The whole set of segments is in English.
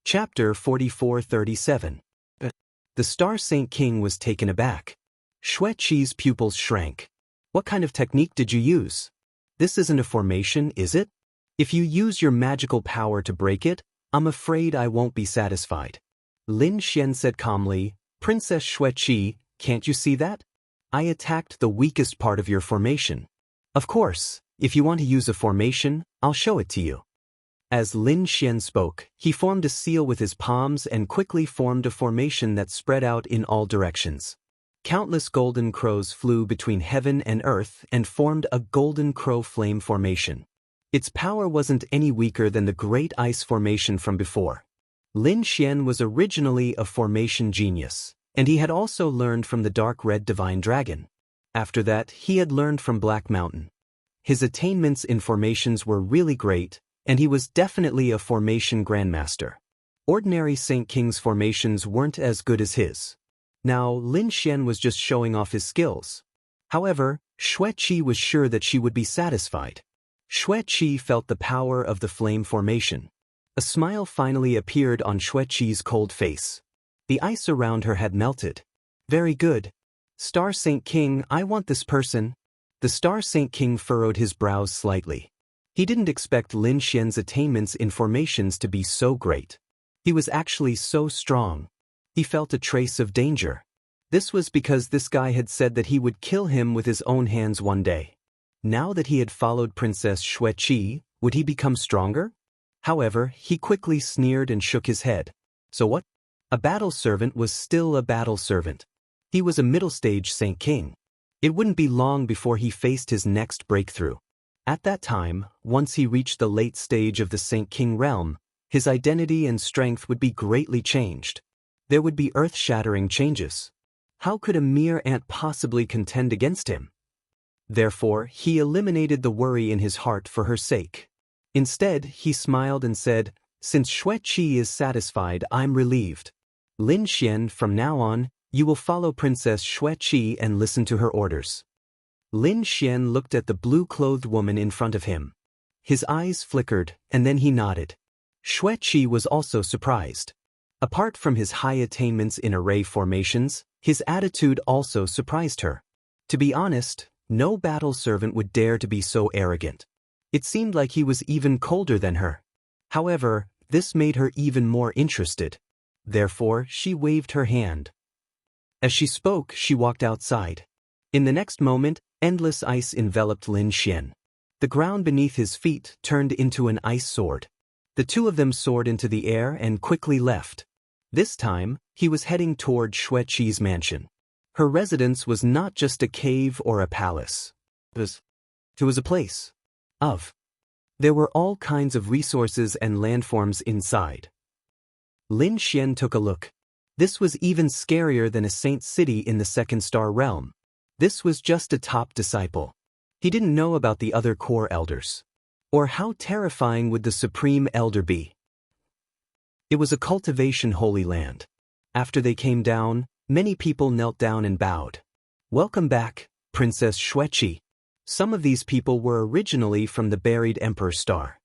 Chapter 44:37. The Star Saint King was taken aback. Xueqi's pupils shrank. What kind of technique did you use? This isn't a formation, is it? If you use your magical power to break it, I'm afraid I won't be satisfied. Lin Xian said calmly, Princess Xueqi, can't you see that? I attacked the weakest part of your formation. Of course, if you want to use a formation, I'll show it to you. As Lin Xian spoke, he formed a seal with his palms and quickly formed a formation that spread out in all directions. Countless golden crows flew between heaven and earth and formed a golden crow flame formation. Its power wasn't any weaker than the great ice formation from before. Lin Xian was originally a formation genius, and he had also learned from the dark red divine dragon. After that, he had learned from Black Mountain. His attainments in formations were really great, and he was definitely a formation grandmaster. Ordinary Saint King's formations weren't as good as his. Now, Lin Xian was just showing off his skills. However, Xueqi was sure that she would be satisfied. Xueqi felt the power of the flame formation. A smile finally appeared on Xueqi's cold face. The ice around her had melted. Very good. Star Saint King, I want this person. The Star Saint King furrowed his brows slightly. He didn't expect Lin Xian's attainments in formations to be so great. He was actually so strong. He felt a trace of danger. This was because this guy had said that he would kill him with his own hands one day. Now that he had followed Princess Xueqi, would he become stronger? However, he quickly sneered and shook his head. So what? A battle servant was still a battle servant. He was a middle-stage Saint King. It wouldn't be long before he faced his next breakthrough. At that time, once he reached the late stage of the Saint King realm, his identity and strength would be greatly changed. There would be earth-shattering changes. How could a mere ant possibly contend against him? Therefore, he eliminated the worry in his heart for her sake. Instead, he smiled and said, Since Xueqi is satisfied, I'm relieved. Lin Xian, from now on, you will follow Princess Xueqi and listen to her orders. Lin Xian looked at the blue-clothed woman in front of him. His eyes flickered, and then he nodded. Xueqi was also surprised. Apart from his high attainments in array formations, his attitude also surprised her. To be honest, no battle servant would dare to be so arrogant. It seemed like he was even colder than her. However, this made her even more interested. Therefore, she waved her hand. As she spoke, she walked outside. In the next moment, endless ice enveloped Lin Xian. The ground beneath his feet turned into an ice sword. The two of them soared into the air and quickly left. This time, he was heading toward Xueqi's mansion. Her residence was not just a cave or a palace. It was a place. There were all kinds of resources and landforms inside. Lin Xian took a look. This was even scarier than a saint city in the second star realm. This was just a top disciple. He didn't know about the other core elders. Or how terrifying would the supreme elder be? It was a cultivation holy land. After they came down, many people knelt down and bowed. Welcome back, Princess Xueqi. Some of these people were originally from the buried Emperor Star.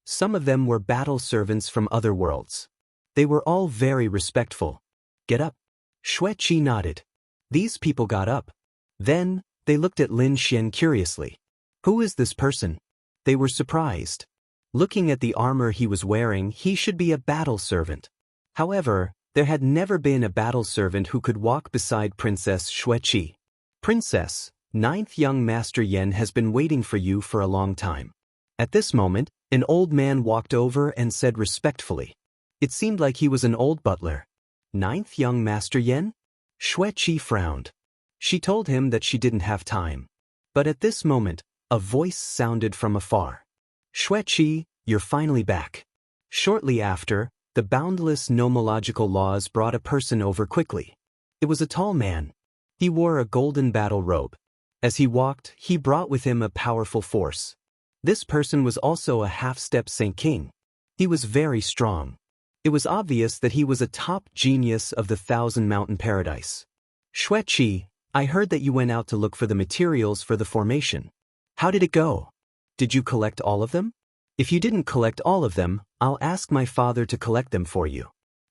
Some of them were battle servants from other worlds. They were all very respectful. Get up. Xueqi nodded. These people got up. Then, they looked at Lin Xian curiously. Who is this person? They were surprised. Looking at the armor he was wearing, he should be a battle servant. However, there had never been a battle servant who could walk beside Princess Xueqi. Princess, 9th young Master Yan has been waiting for you for a long time. At this moment, an old man walked over and said respectfully. It seemed like he was an old butler. 9th young Master Yan? Xueqi frowned. She told him that she didn't have time. But at this moment, a voice sounded from afar. Xueqi, you're finally back. Shortly after, the boundless nomological laws brought a person over quickly. It was a tall man. He wore a golden battle robe. As he walked, he brought with him a powerful force. This person was also a half-step Saint King. He was very strong. It was obvious that he was a top genius of the Thousand Mountain Paradise. Xueqi, I heard that you went out to look for the materials for the formation. How did it go? Did you collect all of them? If you didn't collect all of them, I'll ask my father to collect them for you.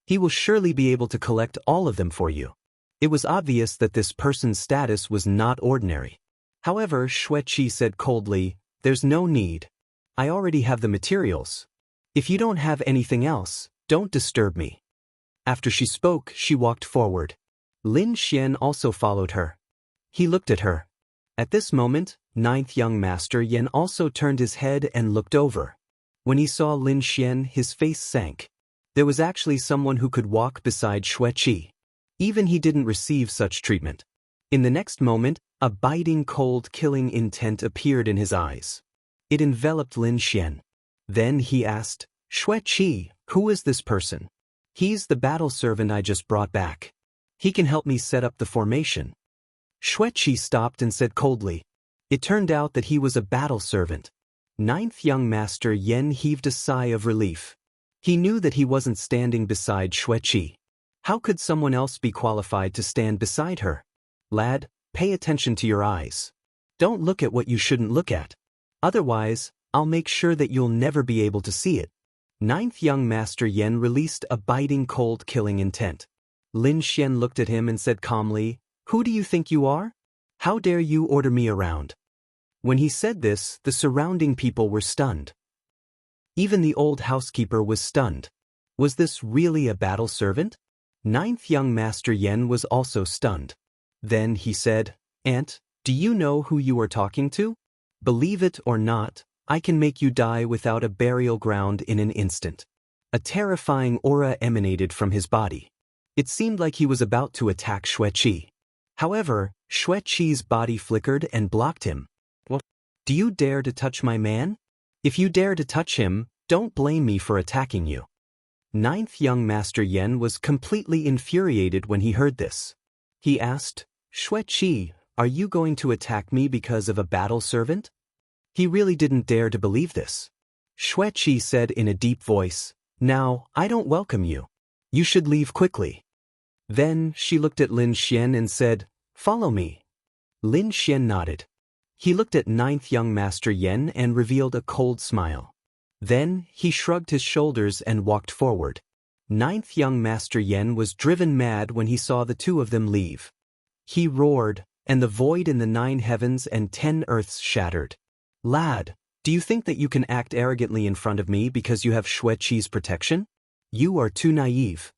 He will surely be able to collect all of them for you. It was obvious that this person's status was not ordinary. However, Xueqi said coldly, "There's no need. I already have the materials. If you don't have anything else, don't disturb me." After she spoke, she walked forward. Lin Xian also followed her. He looked at her. At this moment, ninth young master Yan also turned his head and looked over. When he saw Lin Xian, his face sank. There was actually someone who could walk beside Xueqi. Even he didn't receive such treatment. In the next moment, a biting cold killing intent appeared in his eyes. It enveloped Lin Xian. Then he asked, "Xueqi, who is this person?" "He's the battle servant I just brought back. He can help me set up the formation." Xueqi stopped and said coldly. It turned out that he was a battle servant. Ninth young master Yan heaved a sigh of relief. He knew that he wasn't standing beside Xueqi. How could someone else be qualified to stand beside her? "Lad, pay attention to your eyes. Don't look at what you shouldn't look at. Otherwise, I'll make sure that you'll never be able to see it." Ninth young master Yan released a biting cold killing intent. Lin Xian looked at him and said calmly, "Who do you think you are? How dare you order me around?" When he said this, the surrounding people were stunned. Even the old housekeeper was stunned. Was this really a battle servant? Ninth young master Yan was also stunned. Then he said, "Aunt, do you know who you are talking to? Believe it or not, I can make you die without a burial ground in an instant." A terrifying aura emanated from his body. It seemed like he was about to attack Xueqi. However, Xueqi's body flickered and blocked him. "What? Do you dare to touch my man? If you dare to touch him, don't blame me for attacking you." Ninth young master Yan was completely infuriated when he heard this. He asked, "Xueqi, are you going to attack me because of a battle servant?" He really didn't dare to believe this. Xueqi said in a deep voice, "Now, I don't welcome you. You should leave quickly." Then she looked at Lin Xian and said, "Follow me." Lin Xian nodded. He looked at ninth young master Yan and revealed a cold smile. Then he shrugged his shoulders and walked forward. Ninth young master Yan was driven mad when he saw the two of them leave. He roared, and the void in the 9 heavens and 10 earths shattered. "Lad, do you think that you can act arrogantly in front of me because you have Xueqi's protection? You are too naive."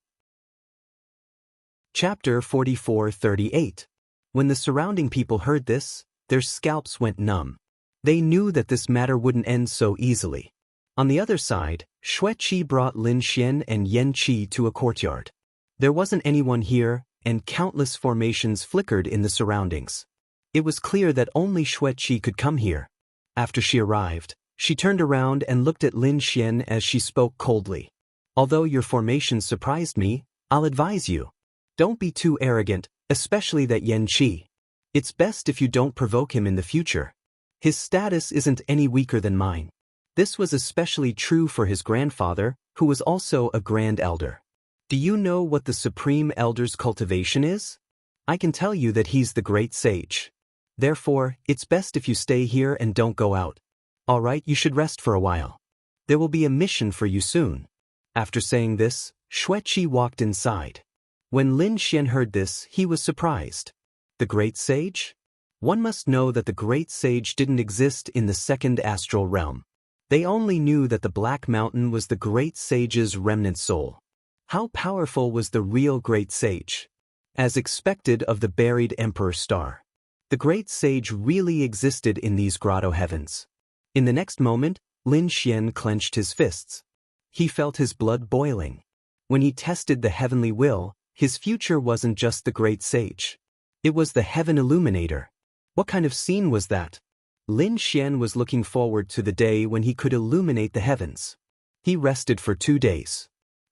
Chapter 44:38. When the surrounding people heard this, their scalps went numb. They knew that this matter wouldn't end so easily. On the other side, Xueqi brought Lin Xian and Yan Qi to a courtyard. There wasn't anyone here, and countless formations flickered in the surroundings. It was clear that only Xueqi could come here. After she arrived, she turned around and looked at Lin Xian as she spoke coldly. "Although your formation surprised me, I'll advise you. Don't be too arrogant, especially that Yan Qi. It's best if you don't provoke him in the future. His status isn't any weaker than mine." This was especially true for his grandfather, who was also a grand elder. "Do you know what the Supreme Elder's cultivation is? I can tell you that he's the great sage. Therefore, it's best if you stay here and don't go out. All right, you should rest for a while. There will be a mission for you soon." After saying this, Xueqi walked inside. When Lin Xian heard this, he was surprised. The great sage? One must know that the great sage didn't exist in the second astral realm. They only knew that the Black Mountain was the great sage's remnant soul. How powerful was the real great sage? As expected of the buried emperor star, the great sage really existed in these grotto heavens. In the next moment, Lin Xian clenched his fists. He felt his blood boiling. When he tested the heavenly will, his future wasn't just the great sage. It was the heaven illuminator. What kind of scene was that? Lin Xian was looking forward to the day when he could illuminate the heavens. He rested for 2 days.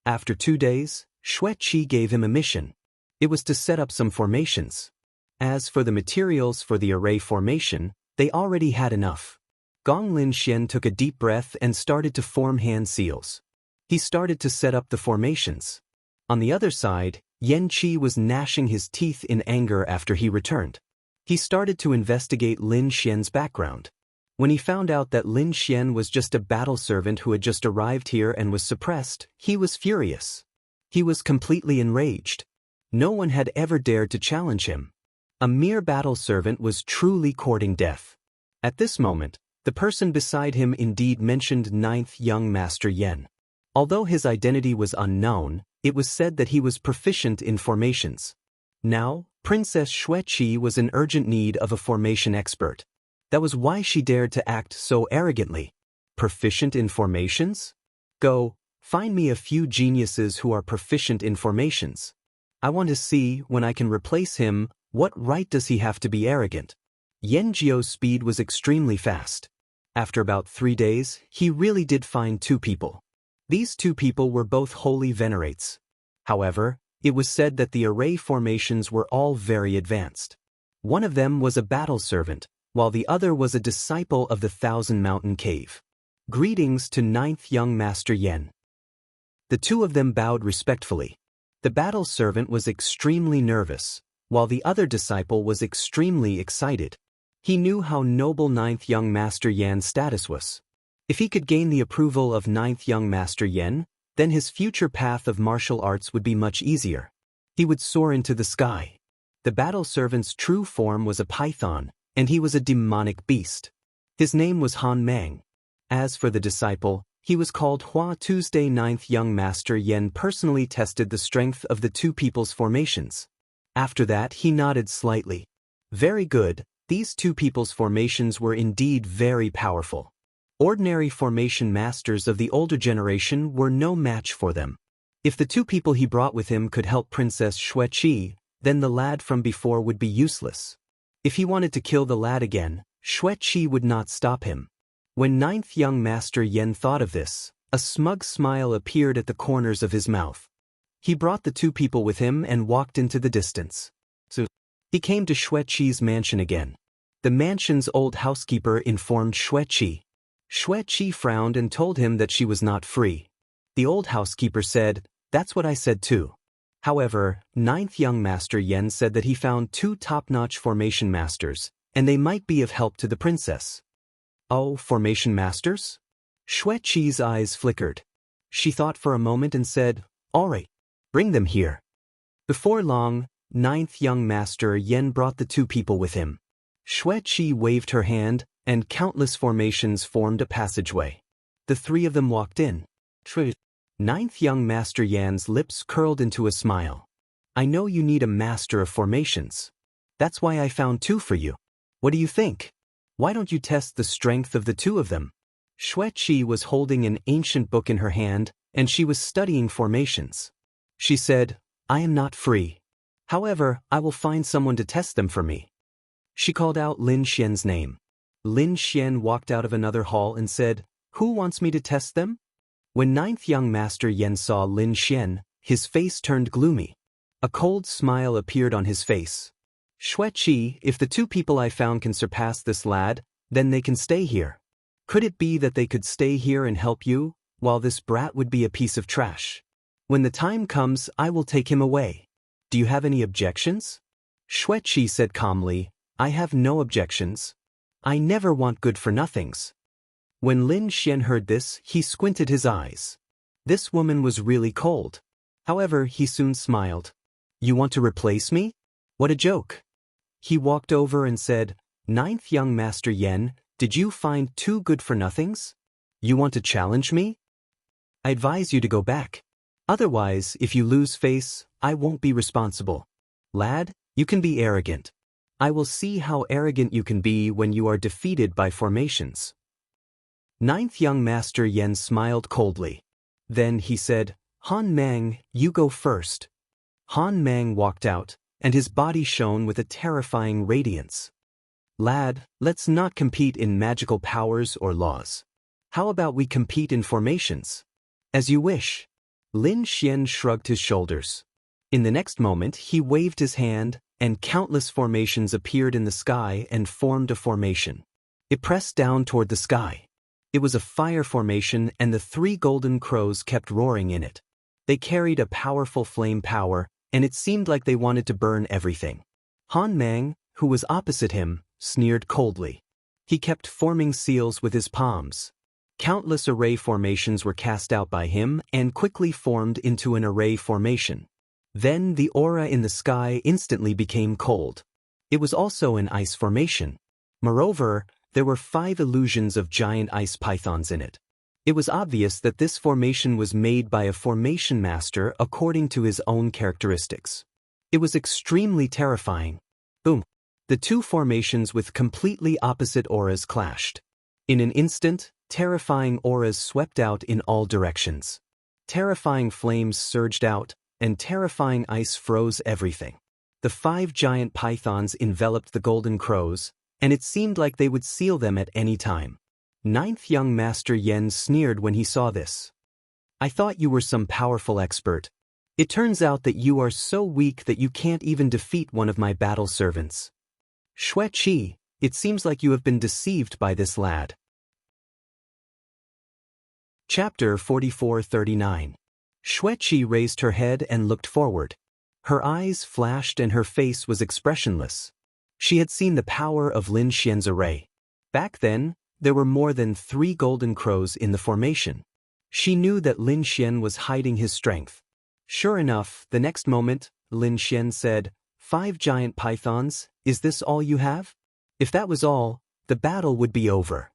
After 2 days, Xueqi gave him a mission. It was to set up some formations. As for the materials for the array formation, they already had enough. Gong Lin Xian took a deep breath and started to form hand seals. He started to set up the formations. On the other side, Yan Qi was gnashing his teeth in anger after he returned. He started to investigate Lin Xian's background. When he found out that Lin Xian was just a battle servant who had just arrived here and was suppressed, he was furious. He was completely enraged. No one had ever dared to challenge him. A mere battle servant was truly courting death. At this moment, the person beside him indeed mentioned ninth young Master Yen. Although his identity was unknown, it was said that he was proficient in formations. Now, Princess Xueqi was in urgent need of a formation expert. That was why she dared to act so arrogantly. Proficient in formations? Go, find me a few geniuses who are proficient in formations. I want to see, when I can replace him, what right does he have to be arrogant? Yen Jiu's speed was extremely fast. After about 3 days, he really did find 2 people. These 2 people were both holy venerates. However, it was said that the array formations were all very advanced. One of them was a battle servant, while the other was a disciple of the Thousand Mountain Cave. Greetings to ninth young Master Yen. The 2 of them bowed respectfully. The battle servant was extremely nervous, while the other disciple was extremely excited. He knew how noble ninth young Master Yan's status was. If he could gain the approval of ninth young Master Yen, then his future path of martial arts would be much easier. He would soar into the sky. The battle servant's true form was a python, and he was a demonic beast. His name was Han Mang. As for the disciple, he was called Hua. Tuesday. Ninth young Master Yen personally tested the strength of the 2 people's formations. After that he nodded slightly. Very good, these 2 people's formations were indeed very powerful. Ordinary formation masters of the older generation were no match for them. If the 2 people he brought with him could help Princess Xueqi, then the lad from before would be useless. If he wanted to kill the lad again, Xueqi would not stop him. When ninth young Master Yen thought of this, a smug smile appeared at the corners of his mouth. He brought the 2 people with him and walked into the distance. So, he came to Xueqi's mansion again. The mansion's old housekeeper informed Xueqi. Xueqi frowned and told him that she was not free. The old housekeeper said, "That's what I said too." However, ninth young Master Yen said that he found 2 top-notch formation masters, and they might be of help to the princess. Oh, formation masters? Xueqi's eyes flickered. She thought for a moment and said, "All right, bring them here." Before long, ninth young Master Yen brought the 2 people with him. Xueqi waved her hand, and countless formations formed a passageway. The 3 of them walked in. Ninth young Master Yan's lips curled into a smile. "I know you need a master of formations. That's why I found 2 for you. What do you think? Why don't you test the strength of the 2 of them?" Xueqi was holding an ancient book in her hand, and she was studying formations. She said, "I am not free. However, I will find someone to test them for me." She called out Lin Xian's name. Lin Xian walked out of another hall and said, "Who wants me to test them?" When ninth young Master Yen saw Lin Xian, his face turned gloomy. A cold smile appeared on his face. "Xueqi, if the 2 people I found can surpass this lad, then they can stay here. Could it be that they could stay here and help you, while this brat would be a piece of trash? When the time comes, I will take him away. Do you have any objections?" Xueqi said calmly, "I have no objections. I never want good-for-nothings." When Lin Xian heard this, he squinted his eyes. This woman was really cold. However, he soon smiled. "You want to replace me? What a joke." He walked over and said, "Ninth young Master Yen, did you find 2 good-for-nothings? You want to challenge me? I advise you to go back. Otherwise, if you lose face, I won't be responsible. Lad, you can be arrogant. I will see how arrogant you can be when you are defeated by formations." Ninth young Master Yen smiled coldly. Then he said, "Han Mang, you go first." Han Mang walked out, and his body shone with a terrifying radiance. "Lad, let's not compete in magical powers or laws. How about we compete in formations?" "As you wish." Lin Xian shrugged his shoulders. In the next moment he waved his hand, and countless formations appeared in the sky and formed a formation. It pressed down toward the sky. It was a fire formation, and the 3 golden crows kept roaring in it. They carried a powerful flame power, and it seemed like they wanted to burn everything. Han Mang, who was opposite him, sneered coldly. He kept forming seals with his palms. Countless array formations were cast out by him and quickly formed into an array formation. Then the aura in the sky instantly became cold. It was also an ice formation. Moreover, there were 5 illusions of giant ice pythons in it. It was obvious that this formation was made by a formation master according to his own characteristics. It was extremely terrifying. Boom! The 2 formations with completely opposite auras clashed. In an instant, terrifying auras swept out in all directions. Terrifying flames surged out, and terrifying ice froze everything. The 5 giant pythons enveloped the golden crows, and it seemed like they would seal them at any time. 9th young Master Yen sneered when he saw this. I thought you were some powerful expert. It turns out that you are so weak that you can't even defeat one of my battle servants. Xueqi, it seems like you have been deceived by this lad. Chapter 44-39. Xueqi raised her head and looked forward. Her eyes flashed and her face was expressionless. She had seen the power of Lin Xian's array. Back then, there were more than 3 golden crows in the formation. She knew that Lin Xian was hiding his strength. Sure enough, the next moment, Lin Xian said, 5 giant pythons, is this all you have? If that was all, the battle would be over.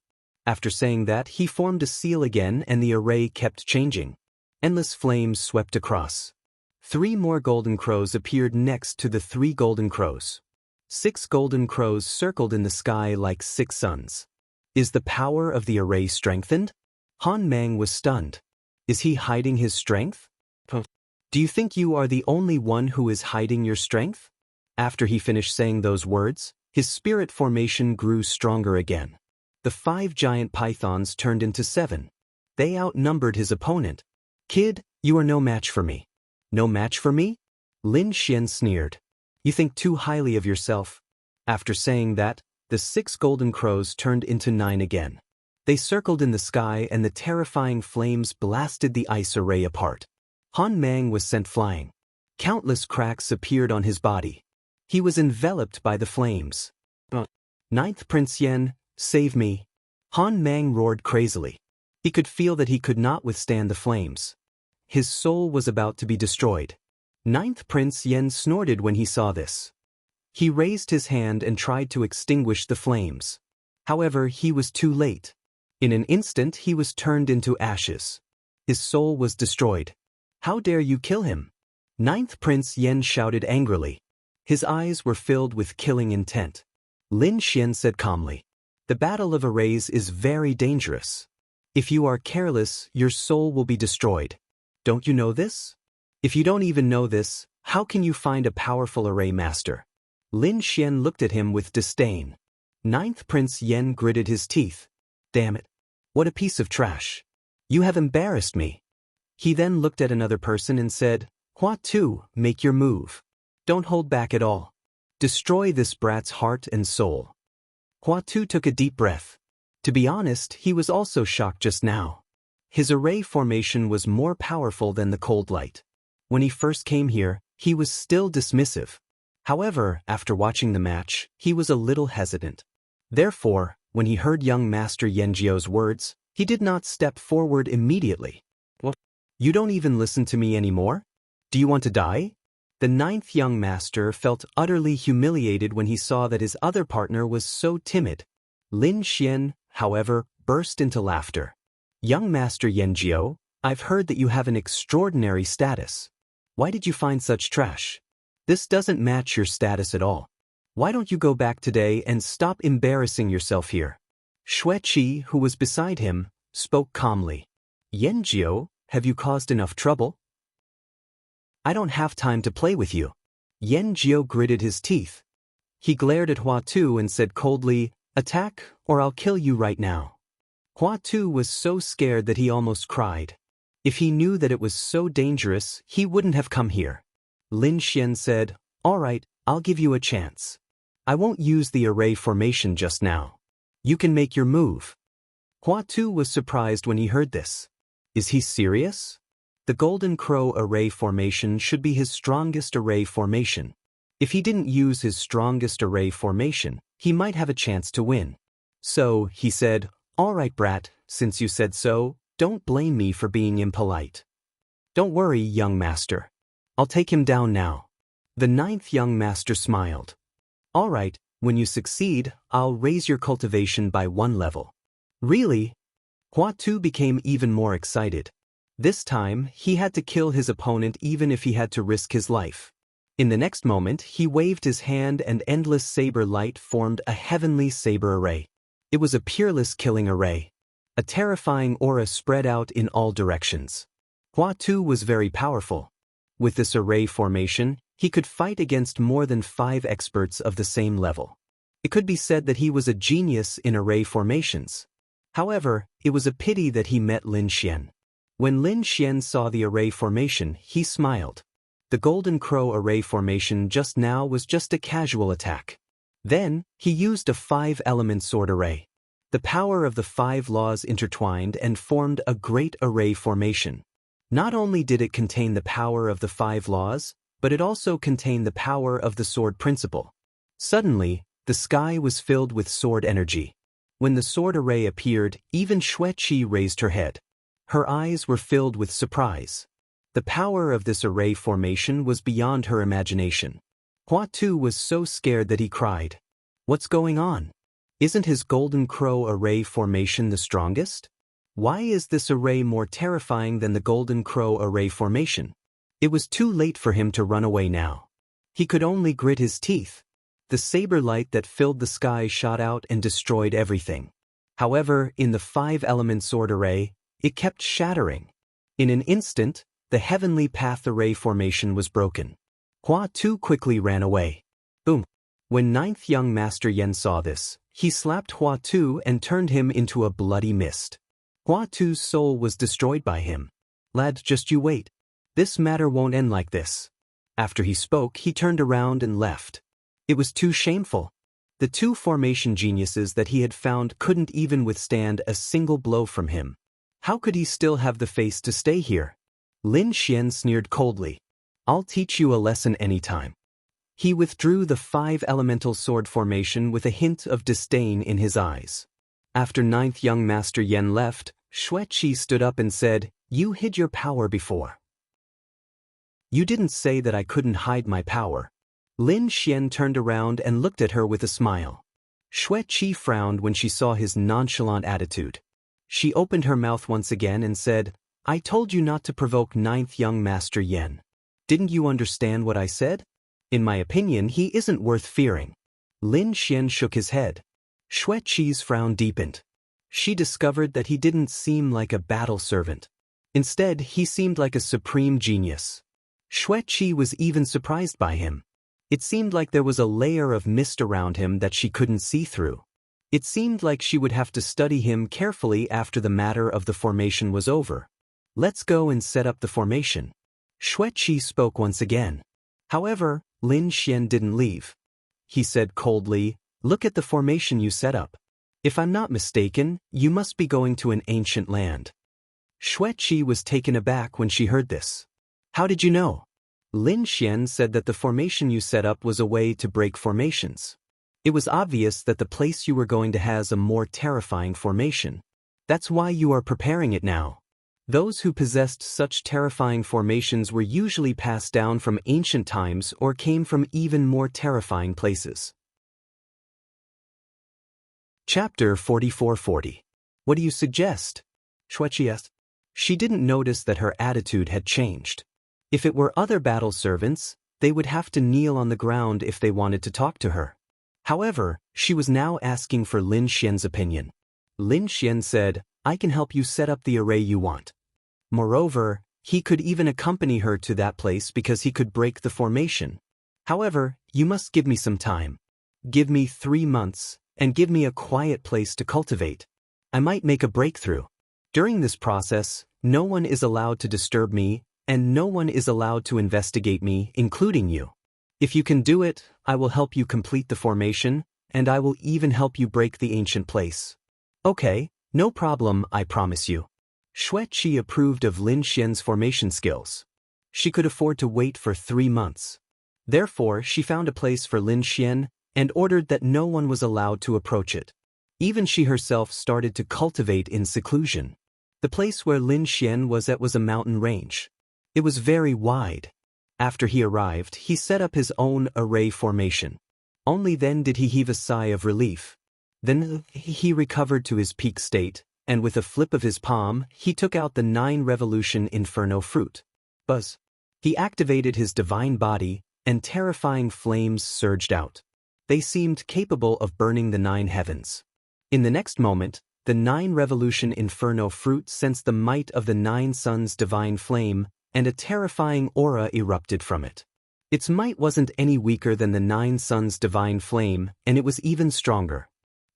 After saying that, he formed a seal again and the array kept changing. Endless flames swept across. 3 more golden crows appeared next to the 3 golden crows. 6 golden crows circled in the sky like 6 suns. Is the power of the array strengthened? Han Mang was stunned. Is he hiding his strength? Do you think you are the only one who is hiding your strength? After he finished saying those words, his spirit formation grew stronger again. The 5 giant pythons turned into 7. They outnumbered his opponent. Kid, you are no match for me. No match for me? Lin Xian sneered. You think too highly of yourself. After saying that, the 6 golden crows turned into 9 again. They circled in the sky and the terrifying flames blasted the ice array apart. Han Mang was sent flying. Countless cracks appeared on his body. He was enveloped by the flames. 9th Prince Yen, save me. Han Mang roared crazily. He could feel that he could not withstand the flames. His soul was about to be destroyed. 9th Prince Yen snorted when he saw this. He raised his hand and tried to extinguish the flames. However, he was too late. In an instant he was turned into ashes. His soul was destroyed. How dare you kill him? 9th Prince Yen shouted angrily. His eyes were filled with killing intent. Lin Xian said calmly, the battle of arrays is very dangerous. If you are careless, your soul will be destroyed. Don't you know this? If you don't even know this, how can you find a powerful array master? Lin Xian looked at him with disdain. 9th Prince Yen gritted his teeth. Damn it. What a piece of trash. You have embarrassed me. He then looked at another person and said, Hua Tu, make your move. Don't hold back at all. Destroy this brat's heart and soul. Hua Tu took a deep breath. To be honest, he was also shocked just now. His array formation was more powerful than the cold light. When he first came here, he was still dismissive. However, after watching the match, he was a little hesitant. Therefore, when he heard young Master Yanjio's words, he did not step forward immediately. What? You don't even listen to me anymore? Do you want to die? The 9th young master felt utterly humiliated when he saw that his other partner was so timid. Lin Xian, however, burst into laughter. Young Master Yanjio, I've heard that you have an extraordinary status. Why did you find such trash? This doesn't match your status at all. Why don't you go back today and stop embarrassing yourself here? Xueqi, who was beside him, spoke calmly. Yanjio, have you caused enough trouble? I don't have time to play with you. Yanjio gritted his teeth. He glared at Hua Tu and said coldly, attack, or I'll kill you right now. Hua Tu was so scared that he almost cried. If he knew that it was so dangerous, he wouldn't have come here. Lin Xian said, all right, I'll give you a chance. I won't use the array formation just now. You can make your move. Hua Tu was surprised when he heard this. Is he serious? The Golden Crow array formation should be his strongest array formation. If he didn't use his strongest array formation, he might have a chance to win. So, he said, all right brat, since you said so, don't blame me for being impolite. Don't worry, young master. I'll take him down now. The ninth young master smiled. All right, when you succeed, I'll raise your cultivation by 1 level. Really? Hua Tu became even more excited. This time, he had to kill his opponent even if he had to risk his life. In the next moment, he waved his hand and endless saber light formed a heavenly saber array. It was a peerless killing array. A terrifying aura spread out in all directions. Hua Tu was very powerful. With this array formation, he could fight against more than 5 experts of the same level. It could be said that he was a genius in array formations. However, it was a pity that he met Lin Xian. When Lin Xian saw the array formation, he smiled. The Golden Crow array formation just now was just a casual attack. Then, he used a 5-element sword array. The power of the 5 laws intertwined and formed a great array formation. Not only did it contain the power of the 5 laws, but it also contained the power of the sword principle. Suddenly, the sky was filled with sword energy. When the sword array appeared, even Xue Qi raised her head. Her eyes were filled with surprise. The power of this array formation was beyond her imagination. Hua Tu was so scared that he cried. What's going on? Isn't his Golden Crow array formation the strongest? Why is this array more terrifying than the Golden Crow array formation? It was too late for him to run away now. He could only grit his teeth. The saber light that filled the sky shot out and destroyed everything. However, in the 5-element sword array, it kept shattering. In an instant, the heavenly path array formation was broken. Hua Tu quickly ran away. Boom! When 9th young Master Yen saw this, he slapped Hua Tu and turned him into a bloody mist. Hua Tu's soul was destroyed by him. Lad, just you wait. This matter won't end like this. After he spoke, he turned around and left. It was too shameful. The 2 formation geniuses that he had found couldn't even withstand a single blow from him. How could he still have the face to stay here? Lin Xian sneered coldly. I'll teach you a lesson anytime. He withdrew the 5-elemental sword formation with a hint of disdain in his eyes. After 9th young Master Yen left, Xue Qi stood up and said, You hid your power before. You didn't say that I couldn't hide my power. Lin Xian turned around and looked at her with a smile. Xue Qi frowned when she saw his nonchalant attitude. She opened her mouth once again and said, I told you not to provoke 9th young Master Yen. Didn't you understand what I said? In my opinion, he isn't worth fearing. Lin Xian shook his head. Xue Qi's frown deepened. She discovered that he didn't seem like a battle servant. Instead, he seemed like a supreme genius. Xue Qi was even surprised by him. It seemed like there was a layer of mist around him that she couldn't see through. It seemed like she would have to study him carefully after the matter of the formation was over. Let's go and set up the formation. Xue Qi spoke once again. However, Lin Xian didn't leave. He said coldly, Look at the formation you set up. If I'm not mistaken, you must be going to an ancient land. Xue Qi was taken aback when she heard this. How did you know? Lin Xian said that the formation you set up was a way to break formations. It was obvious that the place you were going to has a more terrifying formation. That's why you are preparing it now. Those who possessed such terrifying formations were usually passed down from ancient times or came from even more terrifying places. Chapter 4440. What do you suggest? Xue Qi asked. She didn't notice that her attitude had changed. If it were other battle servants, they would have to kneel on the ground if they wanted to talk to her. However, she was now asking for Lin Xian's opinion. Lin Xian said, I can help you set up the array you want. Moreover, he could even accompany her to that place because he could break the formation. However, you must give me some time. Give me 3 months, and give me a quiet place to cultivate. I might make a breakthrough. During this process, no one is allowed to disturb me, and no one is allowed to investigate me, including you. If you can do it, I will help you complete the formation, and I will even help you break the ancient place. Okay, no problem, I promise you. Xue Qi approved of Lin Xian's formation skills. She could afford to wait for 3 months. Therefore, she found a place for Lin Xian and ordered that no one was allowed to approach it. Even she herself started to cultivate in seclusion. The place where Lin Xian was at was a mountain range. It was very wide. After he arrived, he set up his own array formation. Only then did he heave a sigh of relief. Then he recovered to his peak state, and with a flip of his palm, he took out the 9 Revolution Inferno fruit. Buzz. He activated his divine body, and terrifying flames surged out. They seemed capable of burning the 9 heavens. In the next moment, the 9 Revolution Inferno fruit sensed the might of the 9 suns' divine flame, and a terrifying aura erupted from it. Its might wasn't any weaker than the 9 suns' divine flame, and it was even stronger.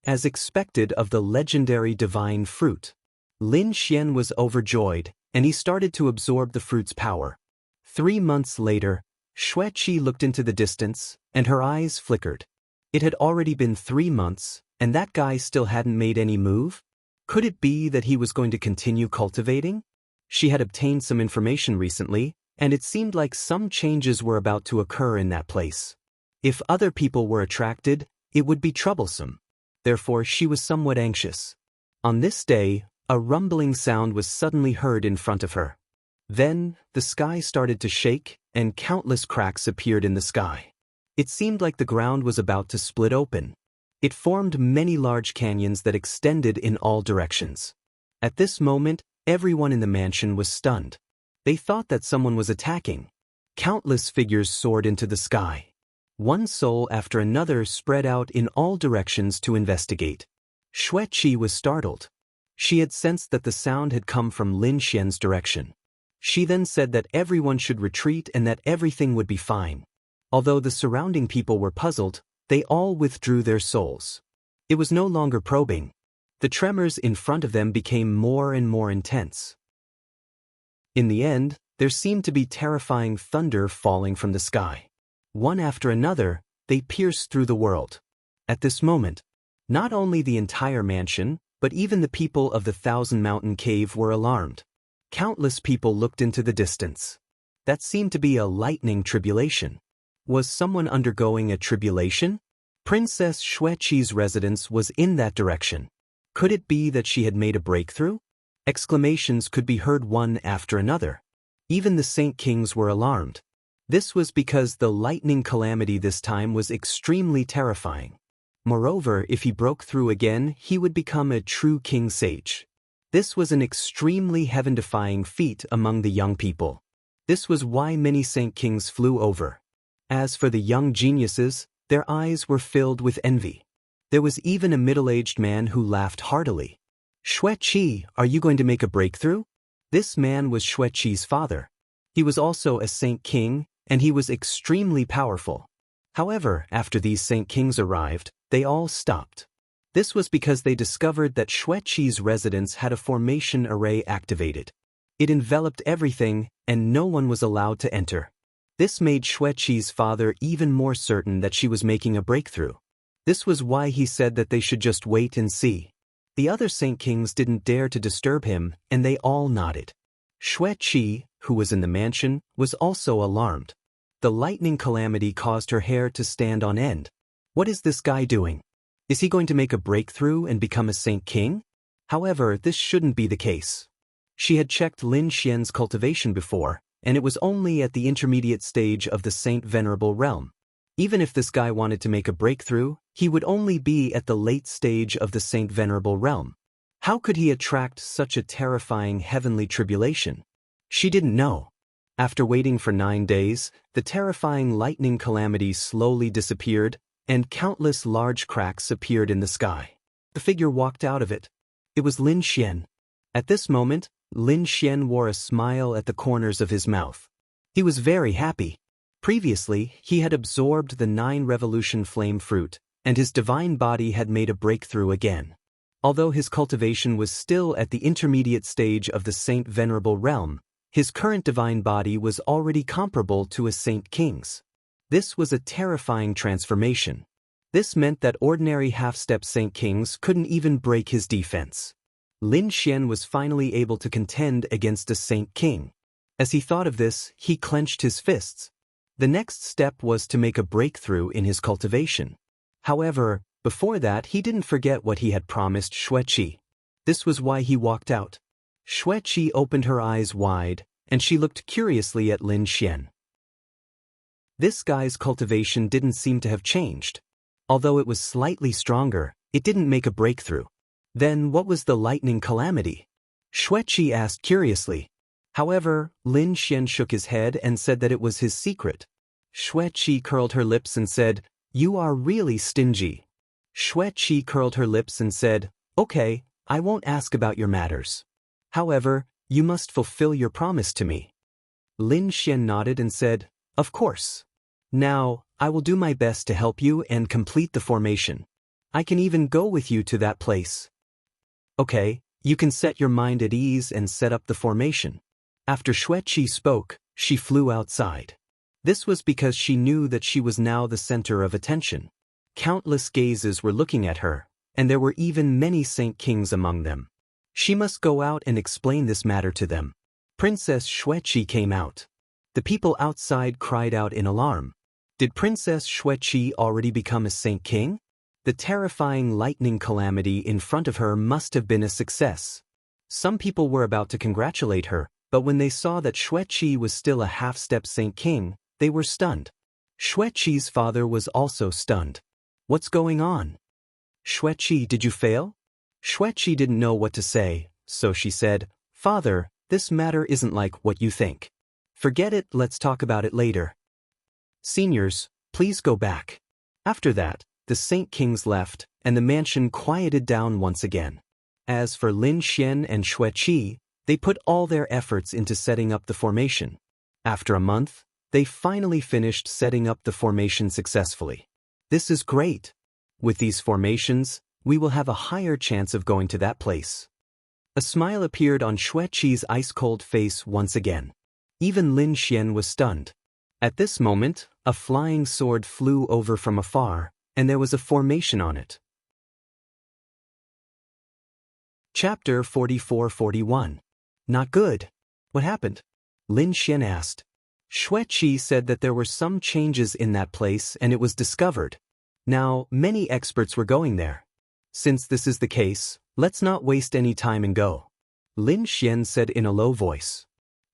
As expected of the legendary divine fruit, Lin Xian was overjoyed, and he started to absorb the fruit's power. 3 months later, Xueqi looked into the distance, and her eyes flickered. It had already been 3 months, and that guy still hadn't made any move? Could it be that he was going to continue cultivating? She had obtained some information recently, and it seemed like some changes were about to occur in that place. If other people were attracted, it would be troublesome. Therefore, she was somewhat anxious. On this day, a rumbling sound was suddenly heard in front of her. Then, the sky started to shake, and countless cracks appeared in the sky. It seemed like the ground was about to split open. It formed many large canyons that extended in all directions. At this moment, everyone in the mansion was stunned. They thought that someone was attacking. Countless figures soared into the sky. One soul after another spread out in all directions to investigate. Xueqi was startled. She had sensed that the sound had come from Lin Xian's direction. She then said that everyone should retreat and that everything would be fine. Although the surrounding people were puzzled, they all withdrew their souls. It was no longer probing. The tremors in front of them became more and more intense. In the end, there seemed to be terrifying thunder falling from the sky. One after another, they pierced through the world. At this moment, not only the entire mansion, but even the people of the 1,000-mountain cave were alarmed. Countless people looked into the distance. That seemed to be a lightning tribulation. Was someone undergoing a tribulation? Princess Xueqi's residence was in that direction. Could it be that she had made a breakthrough? Exclamations could be heard one after another. Even the Saint Kings were alarmed. This was because the lightning calamity this time was extremely terrifying. Moreover, if he broke through again, he would become a true king sage. This was an extremely heaven-defying feat among the young people. This was why many Saint Kings flew over. As for the young geniuses, their eyes were filled with envy. There was even a middle-aged man who laughed heartily. Xueqi, are you going to make a breakthrough? This man was Xueqi's father. He was also a Saint King, and he was extremely powerful. However, after these Saint Kings arrived, they all stopped. This was because they discovered that Xueqi's residence had a formation array activated. It enveloped everything, and no one was allowed to enter. This made Xueqi's father even more certain that she was making a breakthrough. This was why he said that they should just wait and see. The other Saint Kings didn't dare to disturb him, and they all nodded. Xueqi, who was in the mansion, was also alarmed. The lightning calamity caused her hair to stand on end. What is this guy doing? Is he going to make a breakthrough and become a Saint King? However, this shouldn't be the case. She had checked Lin Xian's cultivation before, and it was only at the intermediate stage of the Saint Venerable realm. Even if this guy wanted to make a breakthrough, he would only be at the late stage of the Saint Venerable realm. How could he attract such a terrifying heavenly tribulation? She didn't know. After waiting for 9 days, the terrifying lightning calamity slowly disappeared, and countless large cracks appeared in the sky. The figure walked out of it. It was Lin Xian. At this moment, Lin Xian wore a smile at the corners of his mouth. He was very happy. Previously, he had absorbed the 9 Revolution Flame Fruit, and his divine body had made a breakthrough again. Although his cultivation was still at the intermediate stage of the Saint Venerable realm, his current divine body was already comparable to a Saint King's. This was a terrifying transformation. This meant that ordinary half-step Saint Kings couldn't even break his defense. Lin Xian was finally able to contend against a Saint King. As he thought of this, he clenched his fists. The next step was to make a breakthrough in his cultivation. However, Before that, he didn't forget what he had promised Xueqi. This was why he walked out. Xueqi opened her eyes wide, and she looked curiously at Lin Xian. This guy's cultivation didn't seem to have changed. Although it was slightly stronger, it didn't make a breakthrough. Then what was the lightning calamity? Xueqi asked curiously. However, Lin Xian shook his head and said that it was his secret. Xueqi curled her lips and said, "You are really stingy." Xueqi curled her lips and said, "Okay, I won't ask about your matters. However, you must fulfill your promise to me." Lin Xian nodded and said, "Of course. Now, I will do my best to help you and complete the formation. I can even go with you to that place." "Okay, you can set your mind at ease and set up the formation." After Xueqi spoke, she flew outside. This was because she knew that she was now the center of attention. Countless gazes were looking at her, and there were even many Saint Kings among them. She must go out and explain this matter to them. Princess Xueqi came out. The people outside cried out in alarm. Did Princess Xueqi already become a Saint King? The terrifying lightning calamity in front of her must have been a success. Some people were about to congratulate her, but when they saw that Xueqi was still a half-step Saint King, they were stunned. Xueqi's father was also stunned. "What's going on? Xueqi, did you fail?" Xueqi didn't know what to say, so she said, "Father, this matter isn't like what you think. Forget it, let's talk about it later. Seniors, please go back." After that, the Saint Kings left, and the mansion quieted down once again. As for Lin Xian and Xueqi, they put all their efforts into setting up the formation. After a month, they finally finished setting up the formation successfully. "This is great. With these formations, we will have a higher chance of going to that place." A smile appeared on Xueqi's ice-cold face once again. Even Lin Xian was stunned. At this moment, a flying sword flew over from afar, and there was a formation on it. Chapter 44-41. Not good. What happened? Lin Xian asked. Xueqi said that there were some changes in that place and it was discovered. Now, many experts were going there. Since this is the case, let's not waste any time and go. Lin Xian said in a low voice.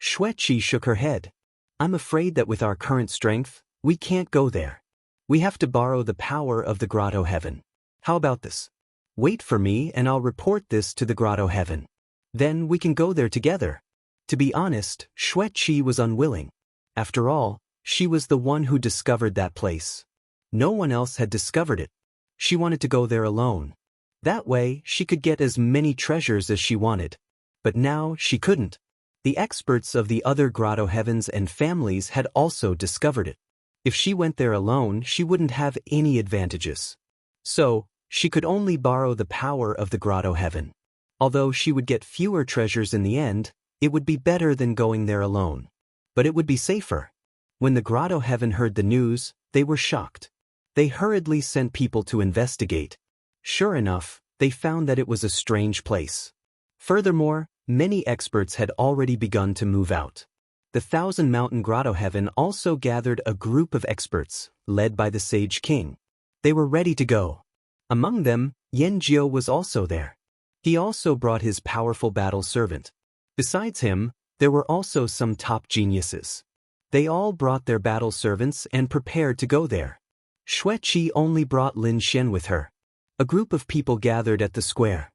Xueqi shook her head. "I'm afraid that with our current strength, we can't go there. We have to borrow the power of the Grotto Heaven. How about this? Wait for me and I'll report this to the Grotto Heaven. Then we can go there together." To be honest, Xueqi was unwilling. After all, she was the one who discovered that place. No one else had discovered it. She wanted to go there alone. That way, she could get as many treasures as she wanted. But now she couldn't. The experts of the other Grotto Heavens and families had also discovered it. If she went there alone, she wouldn't have any advantages. So, she could only borrow the power of the Grotto Heaven. Although she would get fewer treasures in the end, it would be better than going there alone. But it would be safer. When the Grotto Heaven heard the news, they were shocked. They hurriedly sent people to investigate. Sure enough, they found that it was a strange place. Furthermore, many experts had already begun to move out. The Thousand Mountain Grotto Heaven also gathered a group of experts, led by the Sage King. They were ready to go. Among them, Yanjiu was also there. He also brought his powerful battle servant. Besides him, there were also some top geniuses. They all brought their battle servants and prepared to go there. Xueqi only brought Lin Xian with her. A group of people gathered at the square.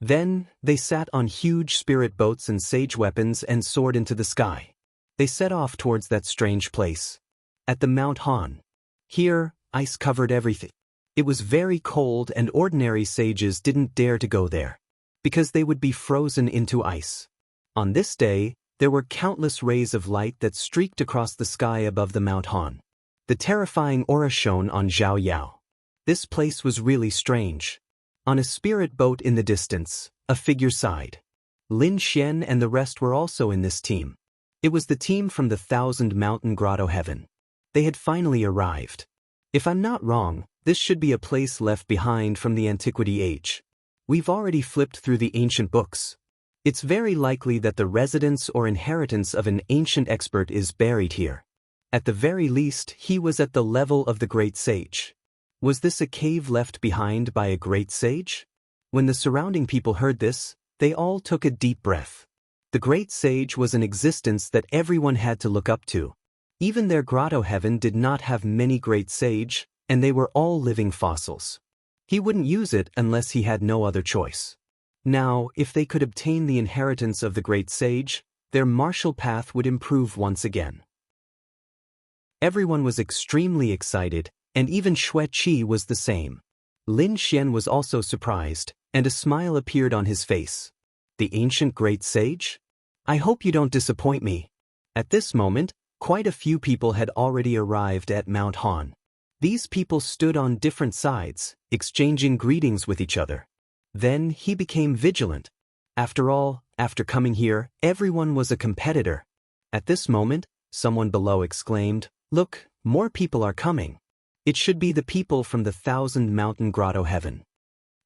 Then, they sat on huge spirit boats and sage weapons and soared into the sky. They set off towards that strange place. At the Mount Han. Here, ice covered everything. It was very cold and ordinary sages didn't dare to go there, because they would be frozen into ice. On this day, there were countless rays of light that streaked across the sky above the Mount Han. The terrifying aura shone on Zhao Yao. This place was really strange. On a spirit boat in the distance, a figure sighed. Lin Xian and the rest were also in this team. It was the team from the Thousand Mountain Grotto Heaven. They had finally arrived. If I'm not wrong, this should be a place left behind from the Antiquity Age. We've already flipped through the ancient books. It's very likely that the residence or inheritance of an ancient expert is buried here. At the very least, he was at the level of the great sage. Was this a cave left behind by a great sage? When the surrounding people heard this, they all took a deep breath. The great sage was an existence that everyone had to look up to. Even their grotto heaven did not have many great sage, and they were all living fossils. He wouldn't use it unless he had no other choice. Now, if they could obtain the inheritance of the great sage, their martial path would improve once again. Everyone was extremely excited, and even Xue Qi was the same. Lin Xian was also surprised, and a smile appeared on his face. The ancient great sage? I hope you don't disappoint me. At this moment, quite a few people had already arrived at Mount Han. These people stood on different sides, exchanging greetings with each other. Then he became vigilant. After all, after coming here, everyone was a competitor. At this moment, someone below exclaimed, "Look, more people are coming. It should be the people from the 1,000-mountain grotto heaven."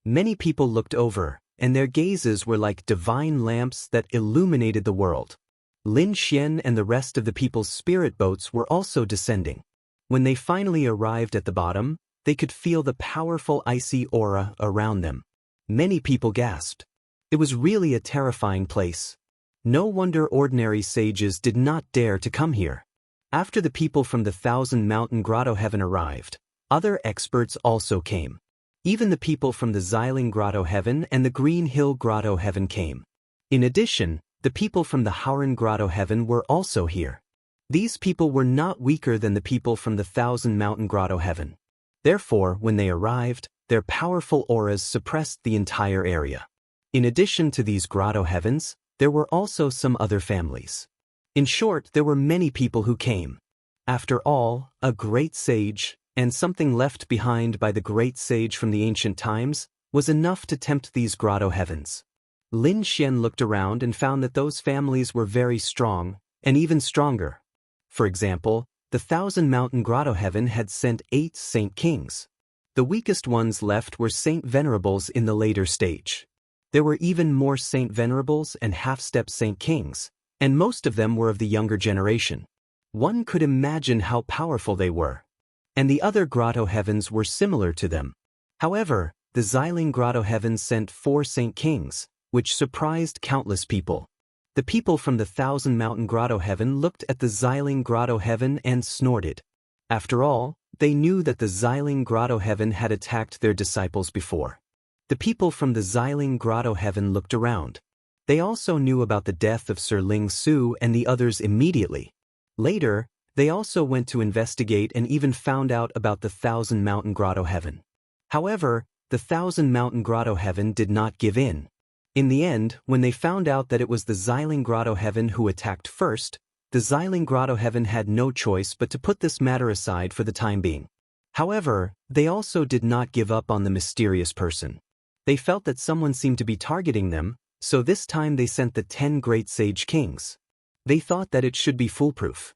Many people looked over, and their gazes were like divine lamps that illuminated the world. Lin Xian and the rest of the people's spirit boats were also descending. When they finally arrived at the bottom, they could feel the powerful icy aura around them. Many people gasped. It was really a terrifying place. No wonder ordinary sages did not dare to come here. After the people from the 1,000-mountain grotto heaven arrived, other experts also came. Even the people from the Xiling grotto heaven and the Green Hill grotto heaven came. In addition, the people from the Howran grotto heaven were also here. These people were not weaker than the people from the 1,000-mountain grotto heaven. Therefore, when they arrived, their powerful auras suppressed the entire area. In addition to these grotto heavens, there were also some other families. In short, there were many people who came. After all, a great sage, and something left behind by the great sage from the ancient times, was enough to tempt these grotto heavens. Lin Xian looked around and found that those families were very strong, and even stronger. For example, the 1,000-mountain grotto heaven had sent 8 Saint Kings. The weakest ones left were Saint Venerables in the later stage. There were even more Saint Venerables and half-step Saint Kings, and most of them were of the younger generation. One could imagine how powerful they were. And the other grotto heavens were similar to them. However, the Xiling grotto heaven sent 4 Saint Kings, which surprised countless people. The people from the 1,000-mountain grotto heaven looked at the Xiling grotto heaven and snorted. After all, they knew that the Xiling grotto heaven had attacked their disciples before. The people from the Xiling grotto heaven looked around. They also knew about the death of Sir Ling Su and the others immediately. Later, they also went to investigate and even found out about the 1,000-mountain grotto heaven. However, the 1,000-mountain grotto heaven did not give in. In the end, when they found out that it was the Xiling grotto heaven who attacked first, the Xiling grotto heaven had no choice but to put this matter aside for the time being. However, they also did not give up on the mysterious person. They felt that someone seemed to be targeting them, so this time they sent the 10 great sage kings. They thought that it should be foolproof.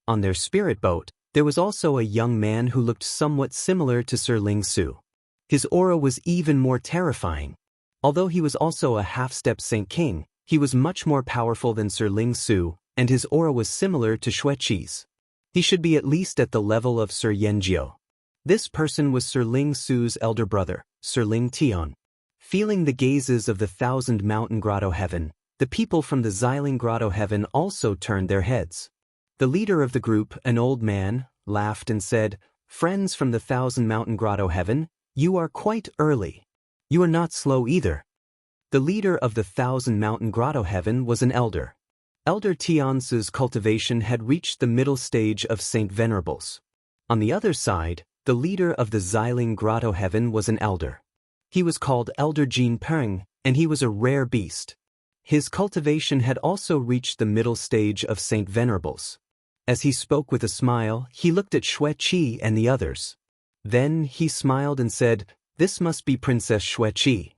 On their spirit boat, there was also a young man who looked somewhat similar to Sir Ling Su. His aura was even more terrifying. Although he was also a half-step Saint King, he was much more powerful than Sir Ling Su, and his aura was similar to Xue Qi's. He should be at least at the level of Sir Yanjiu. This person was Sir Ling Su's elder brother, Sir Ling Tian. Feeling the gazes of the 1,000-mountain grotto heaven, the people from the Xiling grotto heaven also turned their heads. The leader of the group, an old man, laughed and said, "Friends from the 1,000-mountain grotto heaven, you are quite early. You are not slow either." The leader of the 1,000-mountain grotto heaven was an elder. Elder Tian's cultivation had reached the middle stage of Saint Venerables. On the other side, the leader of the Xiling grotto heaven was an elder. He was called Elder Jin Peng, and he was a rare beast. His cultivation had also reached the middle stage of Saint Venerables. As he spoke with a smile, he looked at Xue Qi and the others. Then he smiled and said, "This must be Princess Xue Qi.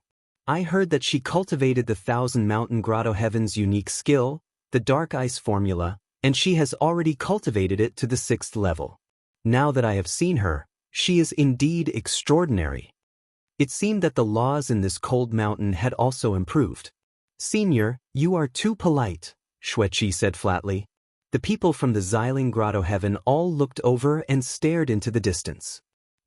I heard that she cultivated the 1,000-mountain grotto heaven's unique skill, the dark ice formula, and she has already cultivated it to the 6th level. Now that I have seen her, she is indeed extraordinary." It seemed that the laws in this cold mountain had also improved. "Senior, you are too polite," Xue Qi said flatly. The people from the Xiling grotto heaven all looked over and stared into the distance.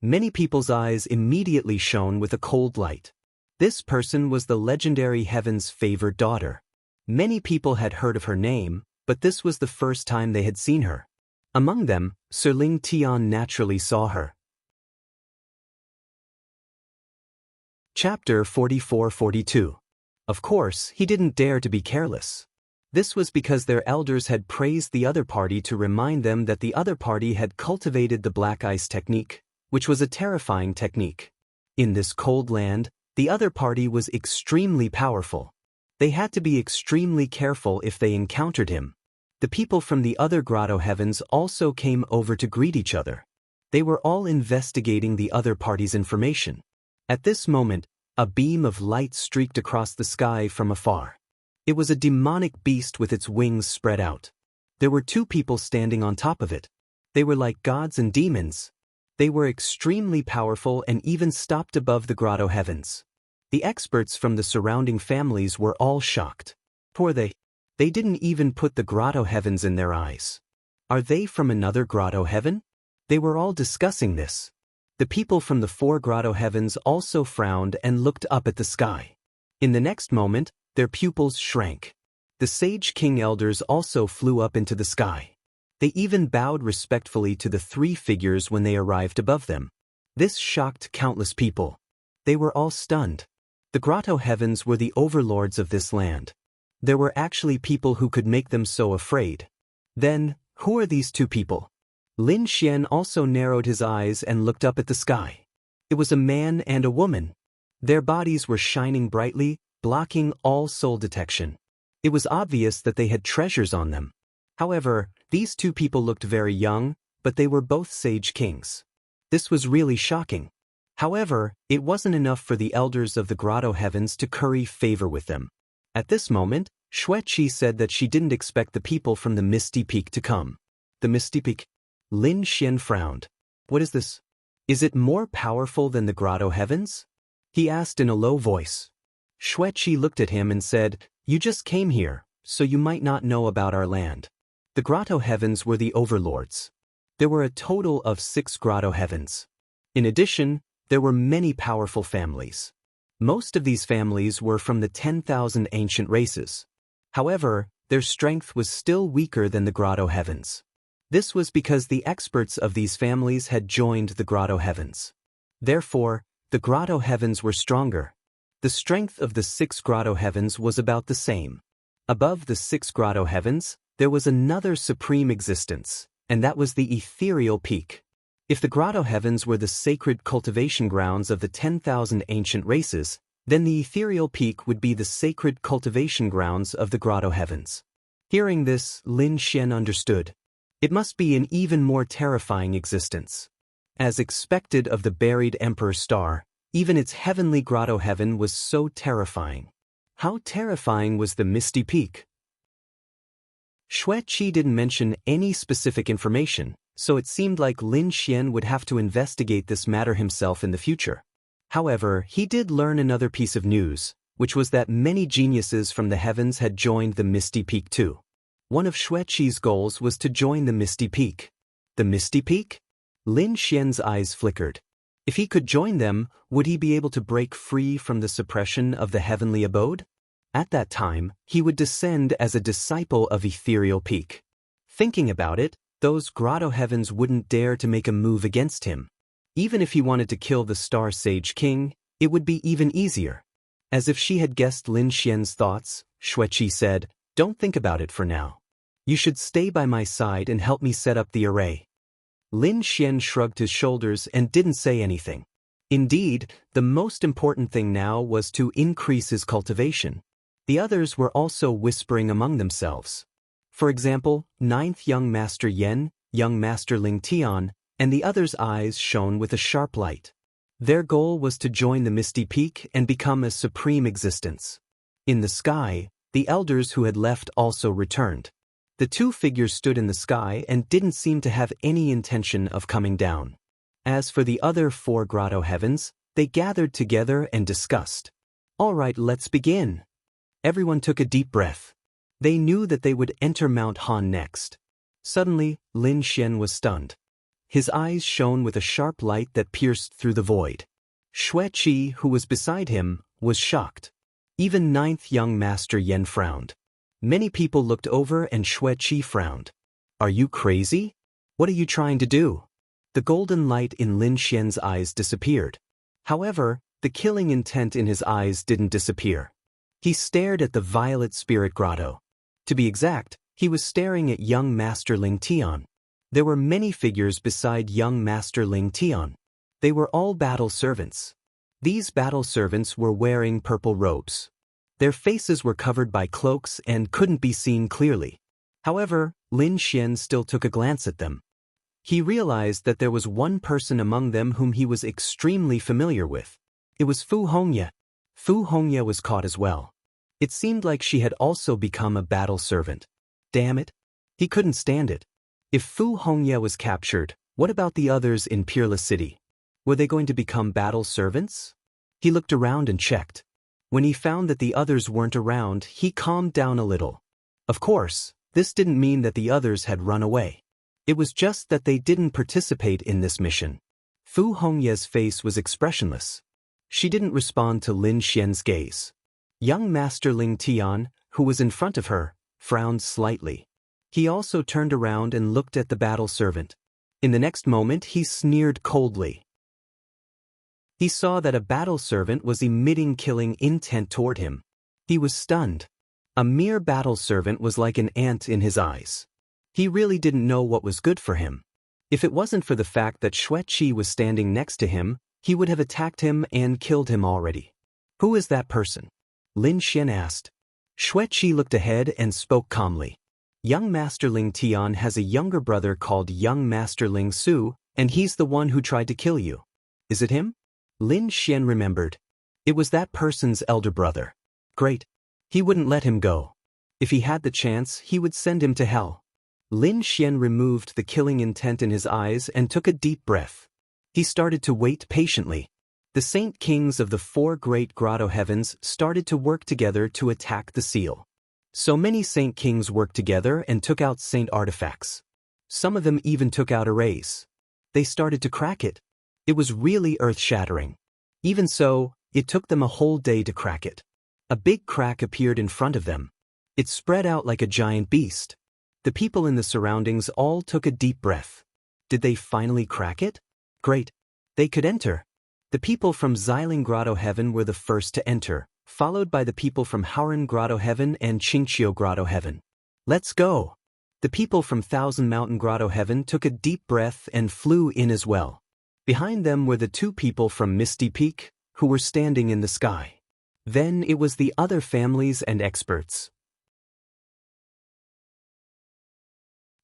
Many people's eyes immediately shone with a cold light. This person was the legendary Heaven's favored daughter. Many people had heard of her name, but this was the first time they had seen her. Among them, Sir Ling Tian naturally saw her. Chapter 44-42. Of course, he didn't dare to be careless. This was because their elders had praised the other party to remind them that the other party had cultivated the black ice technique, which was a terrifying technique. In this cold land, the other party was extremely powerful. They had to be extremely careful if they encountered him. The people from the other grotto heavens also came over to greet each other. They were all investigating the other party's information. At this moment, a beam of light streaked across the sky from afar. It was a demonic beast with its wings spread out. There were two people standing on top of it. They were like gods and demons. They were extremely powerful and even stopped above the grotto heavens. The experts from the surrounding families were all shocked. They didn't even put the grotto heavens in their eyes. Are they from another grotto heaven? They were all discussing this. The people from the 4 grotto heavens also frowned and looked up at the sky. In the next moment, their pupils shrank. The Sage King elders also flew up into the sky. They even bowed respectfully to the 3 figures when they arrived above them. This shocked countless people. They were all stunned. The grotto heavens were the overlords of this land. There were actually people who could make them so afraid. Then, who are these 2 people? Lin Xian also narrowed his eyes and looked up at the sky. It was a man and a woman. Their bodies were shining brightly, blocking all soul detection. It was obvious that they had treasures on them. However, these 2 people looked very young, but they were both Sage Kings. This was really shocking. However, it wasn't enough for the elders of the grotto heavens to curry favor with them. At this moment, Xueqi said that she didn't expect the people from the Misty Peak to come. The Misty Peak? Lin Xian frowned. What is this? Is it more powerful than the grotto heavens? He asked in a low voice. Xueqi looked at him and said, "You just came here, so you might not know about our land." The grotto heavens were the overlords. There were a total of 6 grotto heavens. In addition, there were many powerful families. Most of these families were from the 10,000 ancient races. However, their strength was still weaker than the grotto heavens. This was because the experts of these families had joined the grotto heavens. Therefore, the grotto heavens were stronger. The strength of the 6 grotto heavens was about the same. Above the 6 grotto heavens, there was another supreme existence, and that was the ethereal peak. If the grotto heavens were the sacred cultivation grounds of the 10,000 ancient races, then the ethereal peak would be the sacred cultivation grounds of the grotto heavens. Hearing this, Lin Xian understood. It must be an even more terrifying existence. As expected of the buried Emperor Star, even its heavenly grotto heaven was so terrifying. How terrifying was the Misty Peak? Xueqi didn't mention any specific information, so it seemed like Lin Xian would have to investigate this matter himself in the future. However, he did learn another piece of news, which was that many geniuses from the heavens had joined the Misty Peak too. One of Xueqi's goals was to join the Misty Peak. The Misty Peak? Lin Xian's eyes flickered. If he could join them, would he be able to break free from the suppression of the heavenly abode? At that time, he would descend as a disciple of Ethereal Peak. Thinking about it, those grotto heavens wouldn't dare to make a move against him. Even if he wanted to kill the Star Sage King, it would be even easier. As if she had guessed Lin Xian's thoughts, Xueqi said, "Don't think about it for now. You should stay by my side and help me set up the array." Lin Xian shrugged his shoulders and didn't say anything. Indeed, the most important thing now was to increase his cultivation. The others were also whispering among themselves. For example, 9th Young Master Yen, Young Master Ling Tian, and the others' eyes shone with a sharp light. Their goal was to join the Misty Peak and become a supreme existence. In the sky, the elders who had left also returned. The 2 figures stood in the sky and didn't seem to have any intention of coming down. As for the other 4 grotto heavens, they gathered together and discussed. "All right, let's begin." Everyone took a deep breath. They knew that they would enter Mount Han next. Suddenly, Lin Xian was stunned. His eyes shone with a sharp light that pierced through the void. Xueqi, who was beside him, was shocked. Even ninth young Master Yen frowned. Many people looked over and Xueqi frowned. Are you crazy? What are you trying to do? The golden light in Lin Xian's eyes disappeared. However, the killing intent in his eyes didn't disappear. He stared at the violet spirit grotto. To be exact, he was staring at young Master Ling Tian. There were many figures beside young Master Ling Tian. They were all battle servants. These battle servants were wearing purple robes. Their faces were covered by cloaks and couldn't be seen clearly. However, Lin Xian still took a glance at them. He realized that there was one person among them whom he was extremely familiar with. It was Fu Hongye. Fu Hongye was caught as well. It seemed like she had also become a battle servant. Damn it. He couldn't stand it. If Fu Hongye was captured, what about the others in Peerless City? Were they going to become battle servants? He looked around and checked. When he found that the others weren't around, he calmed down a little. Of course, this didn't mean that the others had run away. It was just that they didn't participate in this mission. Fu Hongye's face was expressionless. She didn't respond to Lin Xian's gaze. Young Master Ling Tian, who was in front of her, frowned slightly. He also turned around and looked at the battle servant. In the next moment, he sneered coldly. He saw that a battle servant was emitting killing intent toward him. He was stunned. A mere battle servant was like an ant in his eyes. He really didn't know what was good for him. If it wasn't for the fact that Xueqi was standing next to him, he would have attacked him and killed him already. Who is that person? Lin Xian asked. Xueqi looked ahead and spoke calmly. Young Master Ling Tian has a younger brother called Young Master Ling Su, and he's the one who tried to kill you. Is it him? Lin Xian remembered. It was that person's elder brother. Great. He wouldn't let him go. If he had the chance, he would send him to hell. Lin Xian removed the killing intent in his eyes and took a deep breath. He started to wait patiently. The Saint Kings of the four great grotto heavens started to work together to attack the seal. So many Saint Kings worked together and took out Saint artifacts. Some of them even took out arrays. They started to crack it. It was really earth-shattering. Even so, it took them a whole day to crack it. A big crack appeared in front of them. It spread out like a giant beast. The people in the surroundings all took a deep breath. Did they finally crack it? Great. They could enter. The people from Xiling Grotto Heaven were the first to enter, followed by the people from Hauran Grotto Heaven and Qingqiu Grotto Heaven. Let's go. The people from Thousand Mountain Grotto Heaven took a deep breath and flew in as well. Behind them were the two people from Misty Peak, who were standing in the sky. Then it was the other families and experts.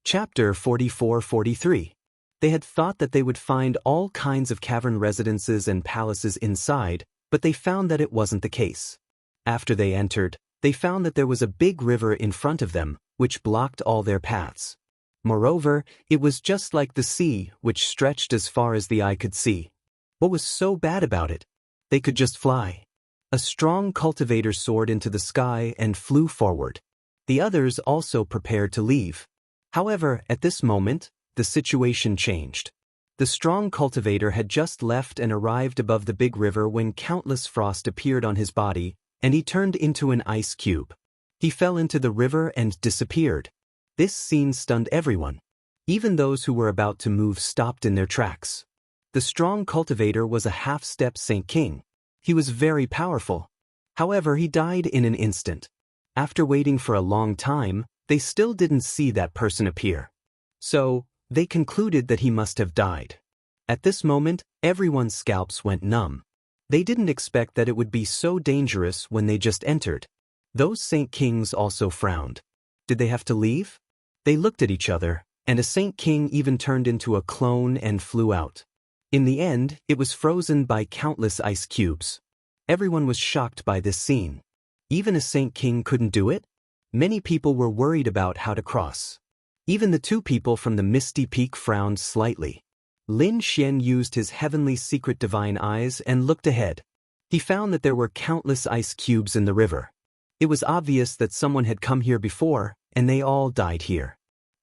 Chapter 44-43. They had thought that they would find all kinds of cavern residences and palaces inside, but they found that it wasn't the case. After they entered, they found that there was a big river in front of them, which blocked all their paths. Moreover, it was just like the sea, which stretched as far as the eye could see. What was so bad about it? They could just fly. A strong cultivator soared into the sky and flew forward. The others also prepared to leave. However, at this moment, the situation changed. The strong cultivator had just left and arrived above the big river when countless frost appeared on his body, and he turned into an ice cube. He fell into the river and disappeared. This scene stunned everyone. Even those who were about to move stopped in their tracks. The strong cultivator was a half-step Saint King. He was very powerful. However, he died in an instant. After waiting for a long time, they still didn't see that person appear. So, they concluded that he must have died. At this moment, everyone's scalps went numb. They didn't expect that it would be so dangerous when they just entered. Those Saint Kings also frowned. Did they have to leave? They looked at each other, and a Saint King even turned into a clone and flew out. In the end, it was frozen by countless ice cubes. Everyone was shocked by this scene. Even a Saint King couldn't do it? Many people were worried about how to cross. Even the two people from the Misty Peak frowned slightly. Lin Xian used his heavenly secret divine eyes and looked ahead. He found that there were countless ice cubes in the river. It was obvious that someone had come here before, and they all died here.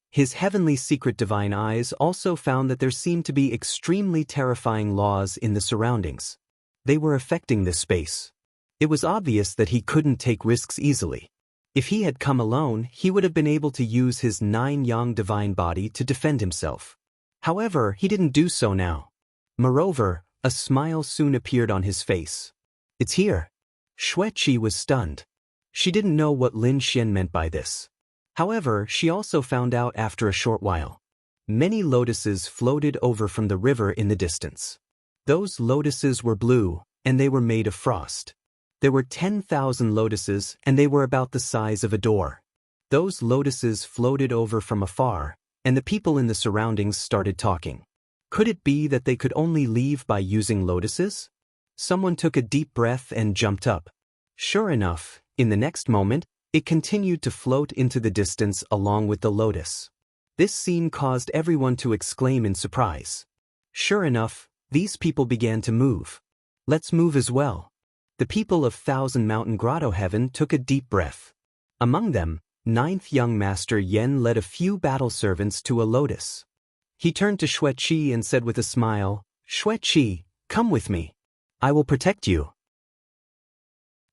His heavenly secret divine eyes also found that there seemed to be extremely terrifying laws in the surroundings. They were affecting this space. It was obvious that he couldn't take risks easily. If he had come alone, he would have been able to use his 9-yang divine body to defend himself. However, he didn't do so now. Moreover, a smile soon appeared on his face. "It's here." Xueqi was stunned. She didn't know what Lin Xian meant by this. However, she also found out after a short while. Many lotuses floated over from the river in the distance. Those lotuses were blue, and they were made of frost. There were 10,000 lotuses, and they were about the size of a door. Those lotuses floated over from afar, and the people in the surroundings started talking. Could it be that they could only leave by using lotuses? Someone took a deep breath and jumped up. Sure enough, in the next moment, it continued to float into the distance along with the lotus. This scene caused everyone to exclaim in surprise. Sure enough, these people began to move. Let's move as well. The people of Thousand Mountain Grotto Heaven took a deep breath. Among them, 9th young master Yen led a few battle servants to a lotus. He turned to Xueqi and said with a smile, "Xueqi, come with me. I will protect you."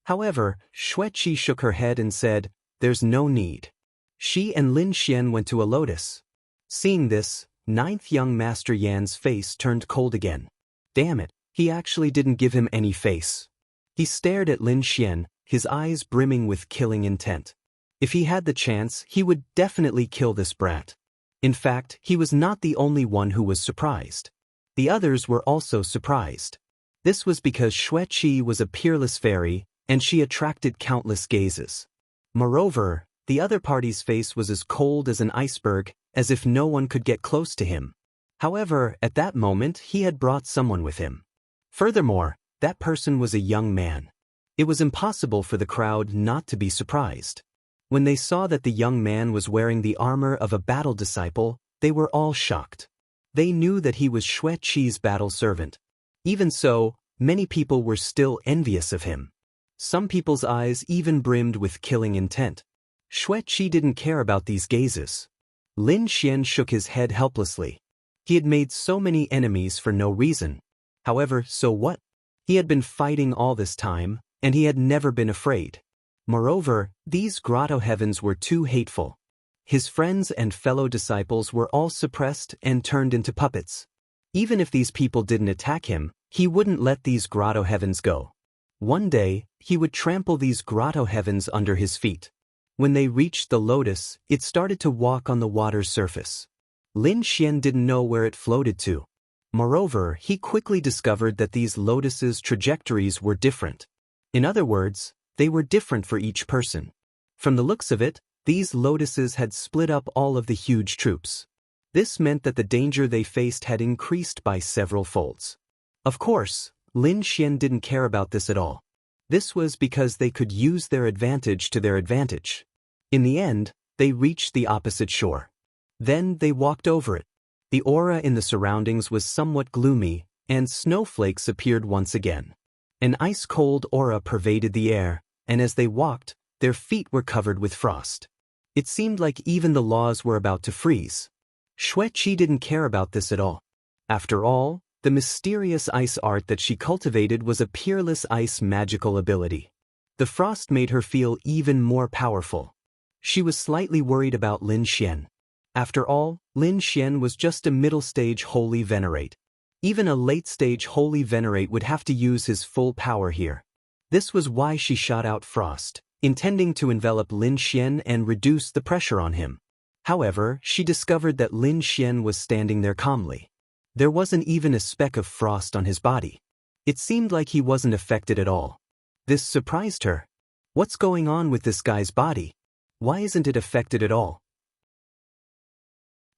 However, Xueqi shook her head and said, "There's no need." She and Lin Xian went to a lotus. Seeing this, 9th young master Yan's face turned cold again. Damn it, he actually didn't give him any face. He stared at Lin Xian, his eyes brimming with killing intent. If he had the chance, he would definitely kill this brat. In fact, he was not the only one who was surprised. The others were also surprised. This was because Xueqi was a peerless fairy, and she attracted countless gazes. Moreover, the other party's face was as cold as an iceberg, as if no one could get close to him. However, at that moment, he had brought someone with him. Furthermore, that person was a young man. It was impossible for the crowd not to be surprised. When they saw that the young man was wearing the armor of a battle disciple, they were all shocked. They knew that he was Xueqi's battle servant. Even so, many people were still envious of him. Some people's eyes even brimmed with killing intent. Xueqi didn't care about these gazes. Lin Xian shook his head helplessly. He had made so many enemies for no reason. However, so what? He had been fighting all this time, and he had never been afraid. Moreover, these grotto heavens were too hateful. His friends and fellow disciples were all suppressed and turned into puppets. Even if these people didn't attack him, he wouldn't let these grotto heavens go. One day, he would trample these grotto heavens under his feet. When they reached the lotus, it started to walk on the water's surface. Lin Xian didn't know where it floated to. Moreover, he quickly discovered that these lotuses' trajectories were different. In other words, they were different for each person. From the looks of it, these lotuses had split up all of the huge troops. This meant that the danger they faced had increased by several folds. Of course, Lin Xian didn't care about this at all. This was because they could use their advantage to their advantage. In the end, they reached the opposite shore. Then they walked over it. The aura in the surroundings was somewhat gloomy, and snowflakes appeared once again. An ice-cold aura pervaded the air, and as they walked, their feet were covered with frost. It seemed like even the laws were about to freeze. Xueqi didn't care about this at all. After all, the mysterious ice art that she cultivated was a peerless ice magical ability. The frost made her feel even more powerful. She was slightly worried about Lin Xian. After all, Lin Xian was just a middle-stage holy venerate. Even a late-stage holy venerate would have to use his full power here. This was why she shot out frost, intending to envelop Lin Xian and reduce the pressure on him. However, she discovered that Lin Xian was standing there calmly. There wasn't even a speck of frost on his body. It seemed like he wasn't affected at all. This surprised her. What's going on with this guy's body? Why isn't it affected at all?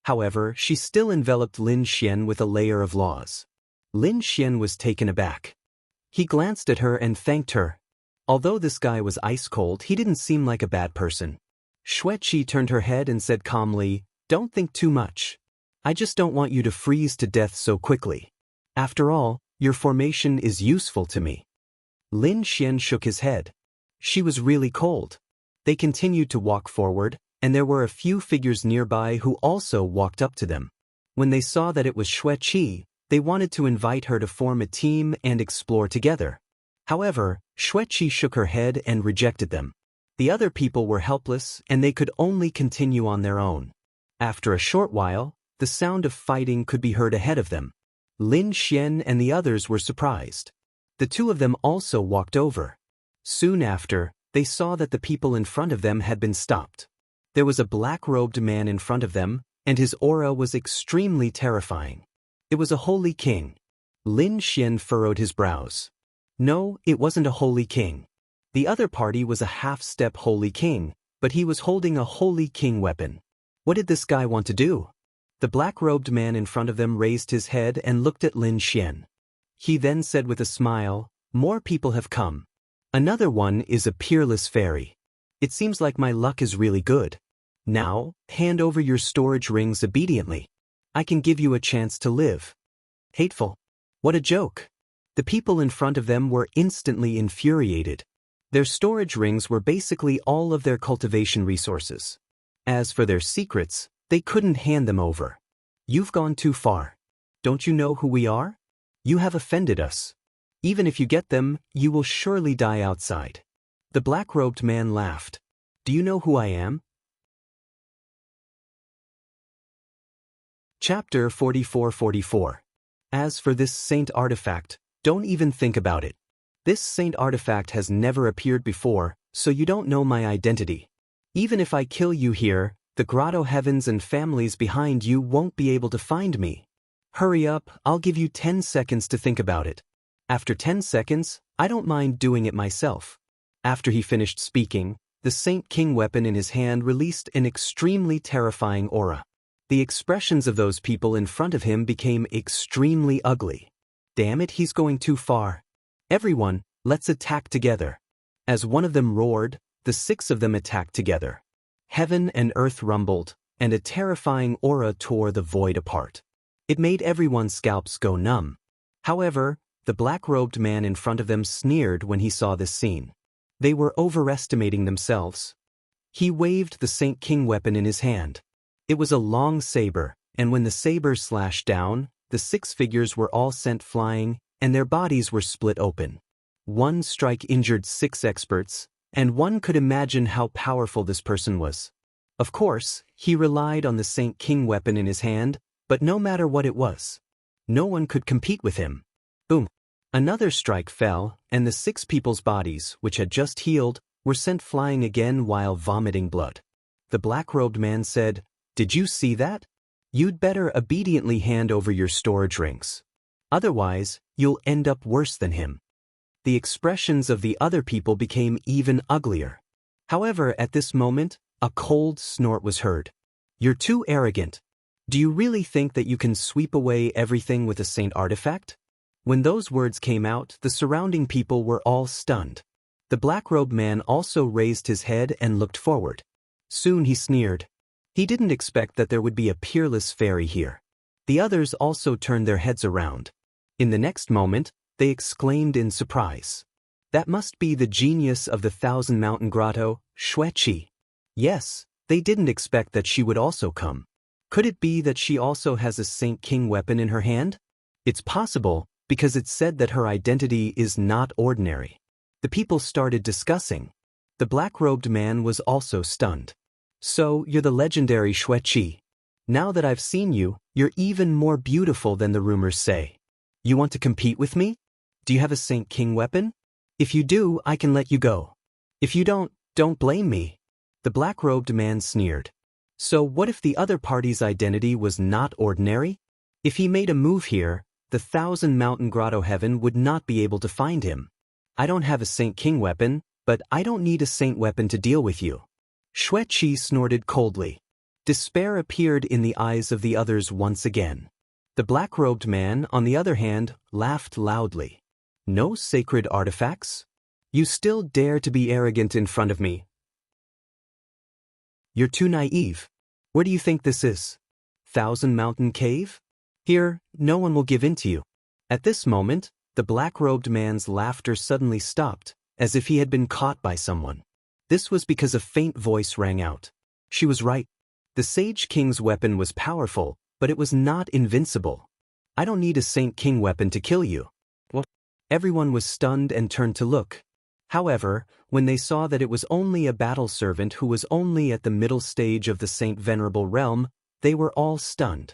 However, she still enveloped Lin Xian with a layer of laws. Lin Xian was taken aback. He glanced at her and thanked her. Although this guy was ice-cold, he didn't seem like a bad person. Xueqi turned her head and said calmly, "Don't think too much. I just don't want you to freeze to death so quickly. After all, your formation is useful to me." Lin Xian shook his head. She was really cold. They continued to walk forward, and there were a few figures nearby who also walked up to them. When they saw that it was Xueqi, they wanted to invite her to form a team and explore together. However, Xueqi shook her head and rejected them. The other people were helpless and they could only continue on their own. After a short while, the sound of fighting could be heard ahead of them. Lin Xian and the others were surprised. The two of them also walked over. Soon after, they saw that the people in front of them had been stopped. There was a black-robed man in front of them, and his aura was extremely terrifying. It was a holy king. Lin Xian furrowed his brows. No, it wasn't a holy king. The other party was a half-step holy king, but he was holding a holy king weapon. What did this guy want to do? The black-robed man in front of them raised his head and looked at Lin Xian. He then said with a smile, "More people have come. Another one is a peerless fairy. It seems like my luck is really good. Now, hand over your storage rings obediently. I can give you a chance to live." Hateful. What a joke. The people in front of them were instantly infuriated. Their storage rings were basically all of their cultivation resources. As for their secrets, they couldn't hand them over. You've gone too far. Don't you know who we are? You have offended us. Even if you get them, you will surely die outside. The black-robed man laughed. Do you know who I am? Chapter 44:44. As for this saint artifact, don't even think about it. This saint artifact has never appeared before, so you don't know my identity. Even if I kill you here, the grotto heavens and families behind you won't be able to find me. Hurry up, I'll give you 10 seconds to think about it. After 10 seconds, I don't mind doing it myself. After he finished speaking, the Saint King weapon in his hand released an extremely terrifying aura. The expressions of those people in front of him became extremely ugly. Damn it, he's going too far. Everyone, let's attack together. As one of them roared, the 6 of them attacked together. Heaven and earth rumbled, and a terrifying aura tore the void apart. It made everyone's scalps go numb. However, the black-robed man in front of them sneered when he saw this scene. They were overestimating themselves. He waved the Saint King weapon in his hand. It was a long saber, and when the saber slashed down, the 6 figures were all sent flying, and their bodies were split open. One strike injured 6 experts, and one could imagine how powerful this person was. Of course, he relied on the Saint King weapon in his hand, but no matter what it was, no one could compete with him. Boom! Another strike fell, and the 6 people's bodies, which had just healed, were sent flying again while vomiting blood. The black-robed man said, "Did you see that? You'd better obediently hand over your storage rings. Otherwise, you'll end up worse than him." The expressions of the other people became even uglier. However, at this moment, a cold snort was heard. "You're too arrogant. Do you really think that you can sweep away everything with a saint artifact?" When those words came out, the surrounding people were all stunned. The black-robed man also raised his head and looked forward. Soon he sneered. He didn't expect that there would be a peerless fairy here. The others also turned their heads around. In the next moment, they exclaimed in surprise. That must be the genius of the Thousand Mountain Grotto, Xueqi. Yes, they didn't expect that she would also come. Could it be that she also has a Saint King weapon in her hand? It's possible, because it said that her identity is not ordinary. The people started discussing. The black-robed man was also stunned. "So, you're the legendary Xueqi. Now that I've seen you, you're even more beautiful than the rumors say. You want to compete with me? Do you have a Saint King weapon? If you do, I can let you go. If you don't blame me." The black-robed man sneered. So what if the other party's identity was not ordinary? If he made a move here, the Thousand Mountain Grotto Heaven would not be able to find him. "I don't have a Saint King weapon, but I don't need a saint weapon to deal with you." Xueqi snorted coldly. Despair appeared in the eyes of the others once again. The black-robed man, on the other hand, laughed loudly. "No sacred artifacts? You still dare to be arrogant in front of me? You're too naive. Where do you think this is? Thousand Mountain Cave? Here, no one will give in to you." At this moment, the black-robed man's laughter suddenly stopped, as if he had been caught by someone. This was because a faint voice rang out. She was right. The Sage King's weapon was powerful, but it was not invincible. I don't need a Saint King weapon to kill you. What? Everyone was stunned and turned to look. However, when they saw that it was only a battle servant who was only at the middle stage of the Saint Venerable realm, they were all stunned.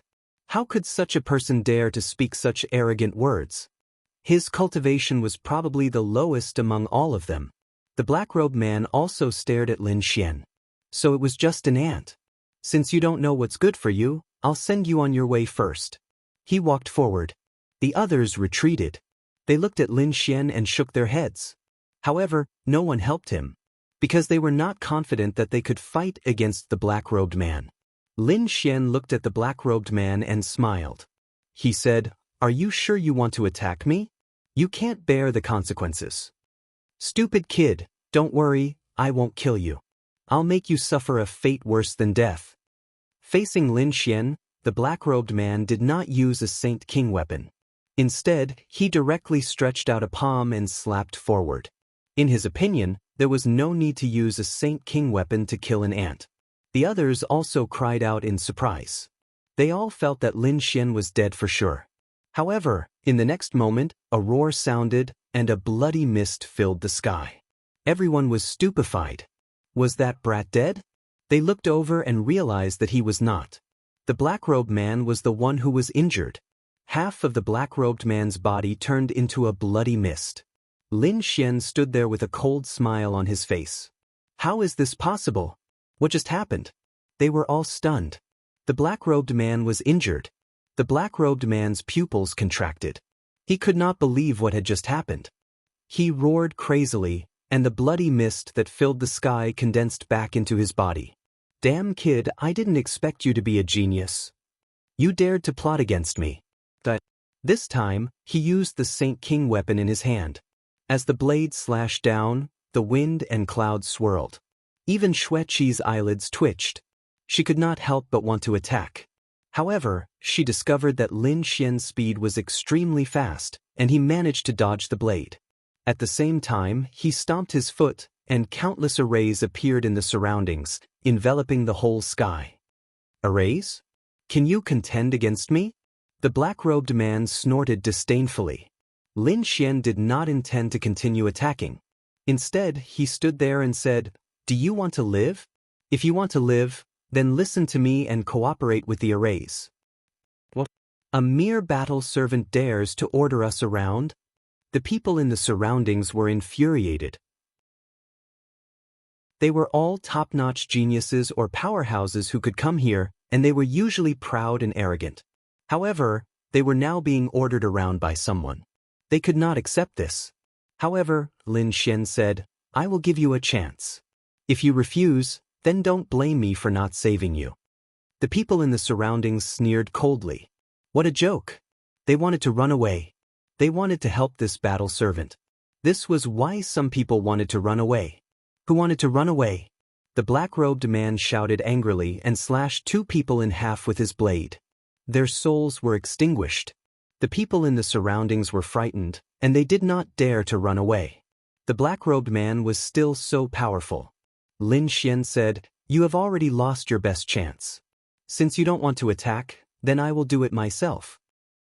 How could such a person dare to speak such arrogant words? His cultivation was probably the lowest among all of them. The black-robed man also stared at Lin Xian. So it was just an ant. Since you don't know what's good for you, I'll send you on your way first. He walked forward. The others retreated. They looked at Lin Xian and shook their heads. However, no one helped him, because they were not confident that they could fight against the black-robed man. Lin Xian looked at the black-robed man and smiled. He said, "Are you sure you want to attack me? You can't bear the consequences." "Stupid kid, don't worry, I won't kill you. I'll make you suffer a fate worse than death." Facing Lin Xian, the black-robed man did not use a Saint King weapon. Instead, he directly stretched out a palm and slapped forward. In his opinion, there was no need to use a Saint King weapon to kill an ant. The others also cried out in surprise. They all felt that Lin Xian was dead for sure. However, in the next moment, a roar sounded, and a bloody mist filled the sky. Everyone was stupefied. Was that brat dead? They looked over and realized that he was not. The black-robed man was the one who was injured. Half of the black-robed man's body turned into a bloody mist. Lin Xian stood there with a cold smile on his face. How is this possible? What just happened? They were all stunned. The black-robed man was injured. The black-robed man's pupils contracted. He could not believe what had just happened. He roared crazily, and the bloody mist that filled the sky condensed back into his body. "Damn kid, I didn't expect you to be a genius. You dared to plot against me." This time, he used the Saint King weapon in his hand. As the blade slashed down, the wind and clouds swirled. Even Xueqi's eyelids twitched. She could not help but want to attack. However, she discovered that Lin Xian's speed was extremely fast, and he managed to dodge the blade. At the same time, he stomped his foot, and countless arrays appeared in the surroundings, enveloping the whole sky. "Arrays? Can you contend against me?" The black-robed man snorted disdainfully. Lin Xian did not intend to continue attacking. Instead, he stood there and said, "Do you want to live? If you want to live, then listen to me and cooperate with the arrays." "What? A mere battle servant dares to order us around?" The people in the surroundings were infuriated. They were all top-notch geniuses or powerhouses who could come here, and they were usually proud and arrogant. However, they were now being ordered around by someone. They could not accept this. However, Lin Xian said, "I will give you a chance. If you refuse, then don't blame me for not saving you." The people in the surroundings sneered coldly. What a joke! They wanted to run away. They wanted to help this battle servant. This was why some people wanted to run away. Who wanted to run away? The black-robed man shouted angrily and slashed two people in half with his blade. Their souls were extinguished. The people in the surroundings were frightened, and they did not dare to run away. The black-robed man was still so powerful. Lin Xian said, "You have already lost your best chance. Since you don't want to attack, then I will do it myself."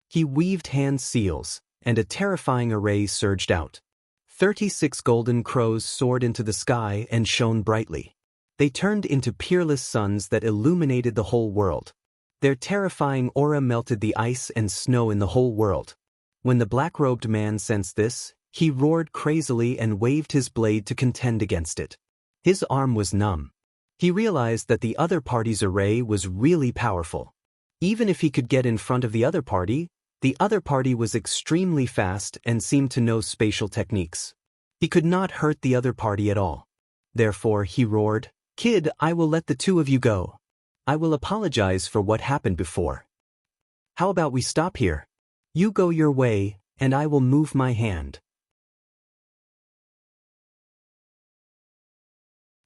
He weaved hand seals, and a terrifying array surged out. 36 golden crows soared into the sky and shone brightly. They turned into peerless suns that illuminated the whole world. Their terrifying aura melted the ice and snow in the whole world. When the black-robed man sensed this, he roared crazily and waved his blade to contend against it. His arm was numb. He realized that the other party's array was really powerful. Even if he could get in front of the other party was extremely fast and seemed to know spatial techniques. He could not hurt the other party at all. Therefore, he roared, "Kid, I will let the two of you go. I will apologize for what happened before. How about we stop here? You go your way, and I will move my hand."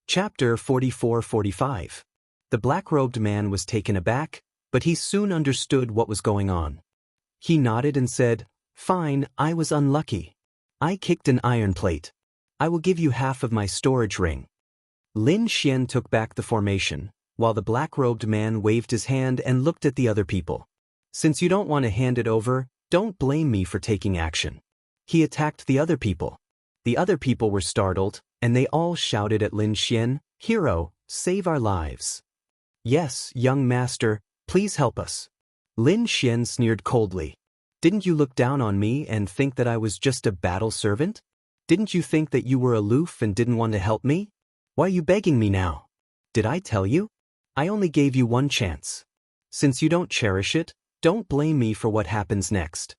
Chapter 44-45. The black-robed man was taken aback, but he soon understood what was going on. He nodded and said, "Fine, I was unlucky. I kicked an iron plate. I will give you half of my storage ring." Lin Xian took back the formation, while the black-robed man waved his hand and looked at the other people. Since you don't want to hand it over, don't blame me for taking action. He attacked the other people. The other people were startled, and they all shouted at Lin Xian, "Hero, save our lives." "Yes, young master, please help us." Lin Xian sneered coldly. "Didn't you look down on me and think that I was just a battle servant? Didn't you think that you were aloof and didn't want to help me? Why are you begging me now? Did I tell you? I only gave you one chance. Since you don't cherish it, don't blame me for what happens next."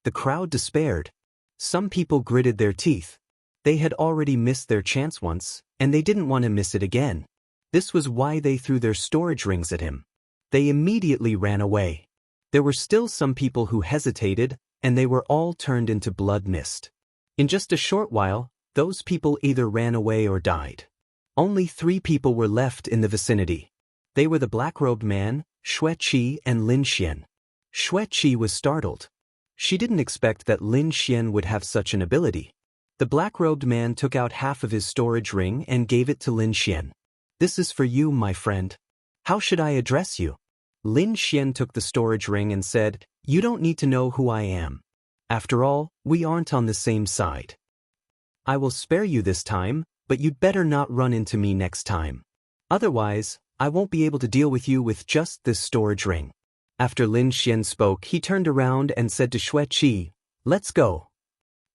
The crowd despaired. Some people gritted their teeth. They had already missed their chance once, and they didn't want to miss it again. This was why they threw their storage rings at him. They immediately ran away. There were still some people who hesitated, and they were all turned into blood mist. In just a short while, those people either ran away or died. Only 3 people were left in the vicinity. They were the black-robed man, Xueqi, and Lin Xian. Xueqi was startled. She didn't expect that Lin Xian would have such an ability. The black-robed man took out half of his storage ring and gave it to Lin Xian. "This is for you, my friend. How should I address you?" Lin Xian took the storage ring and said, "You don't need to know who I am. After all, we aren't on the same side. I will spare you this time, but you'd better not run into me next time. Otherwise, I won't be able to deal with you with just this storage ring." After Lin Xian spoke, he turned around and said to Xueqi, "Let's go."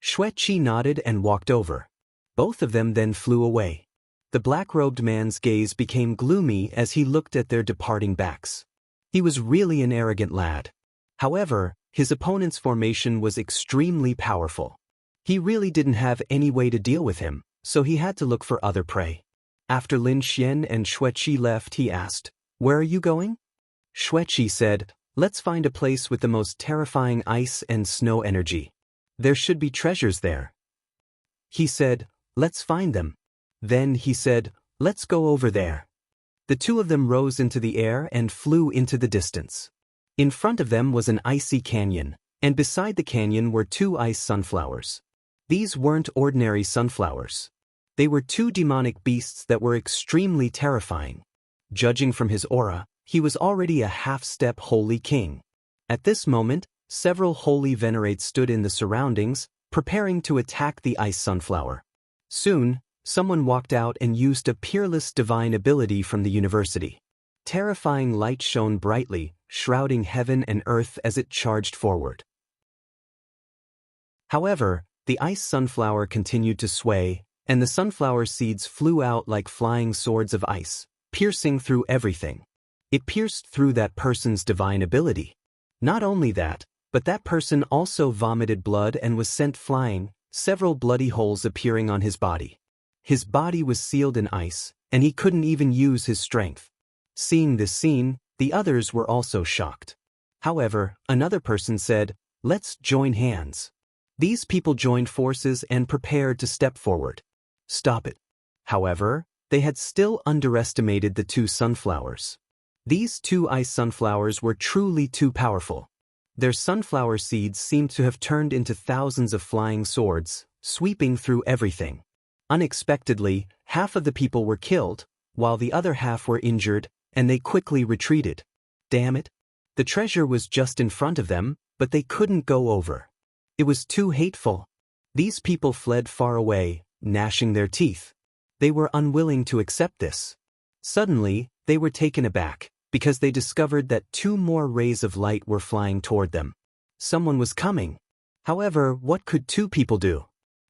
Xueqi nodded and walked over. Both of them then flew away. The black-robed man's gaze became gloomy as he looked at their departing backs. He was really an arrogant lad. However, his opponent's formation was extremely powerful. He really didn't have any way to deal with him, so he had to look for other prey. After Lin Xian and Xueqi left, he asked, "Where are you going?" Xueqi said, "Let's find a place with the most terrifying ice and snow energy. There should be treasures there." He said, "Let's find them." Then he said, "Let's go over there." The 2 of them rose into the air and flew into the distance. In front of them was an icy canyon, and beside the canyon were 2 ice sunflowers. These weren't ordinary sunflowers. They were 2 demonic beasts that were extremely terrifying. Judging from his aura, he was already a half-step holy king. At this moment, several holy venerates stood in the surroundings, preparing to attack the ice sunflower. Soon, someone walked out and used a peerless divine ability from the university. Terrifying light shone brightly, shrouding heaven and earth as it charged forward. However, the ice sunflower continued to sway, and the sunflower seeds flew out like flying swords of ice, piercing through everything. It pierced through that person's divine ability. Not only that, but that person also vomited blood and was sent flying, several bloody holes appearing on his body. His body was sealed in ice, and he couldn't even use his strength. Seeing this scene, the others were also shocked. However, another person said, "Let's join hands." These people joined forces and prepared to step forward. Stop it. However, they had still underestimated the 2 sunflowers. These 2 ice sunflowers were truly too powerful. Their sunflower seeds seemed to have turned into thousands of flying swords, sweeping through everything. Unexpectedly, half of the people were killed, while the other half were injured, and they quickly retreated. Damn it. The treasure was just in front of them, but they couldn't go over. It was too hateful. These people fled far away, gnashing their teeth. They were unwilling to accept this. Suddenly, they were taken aback, because they discovered that 2 more rays of light were flying toward them. Someone was coming. However, what could 2 people do?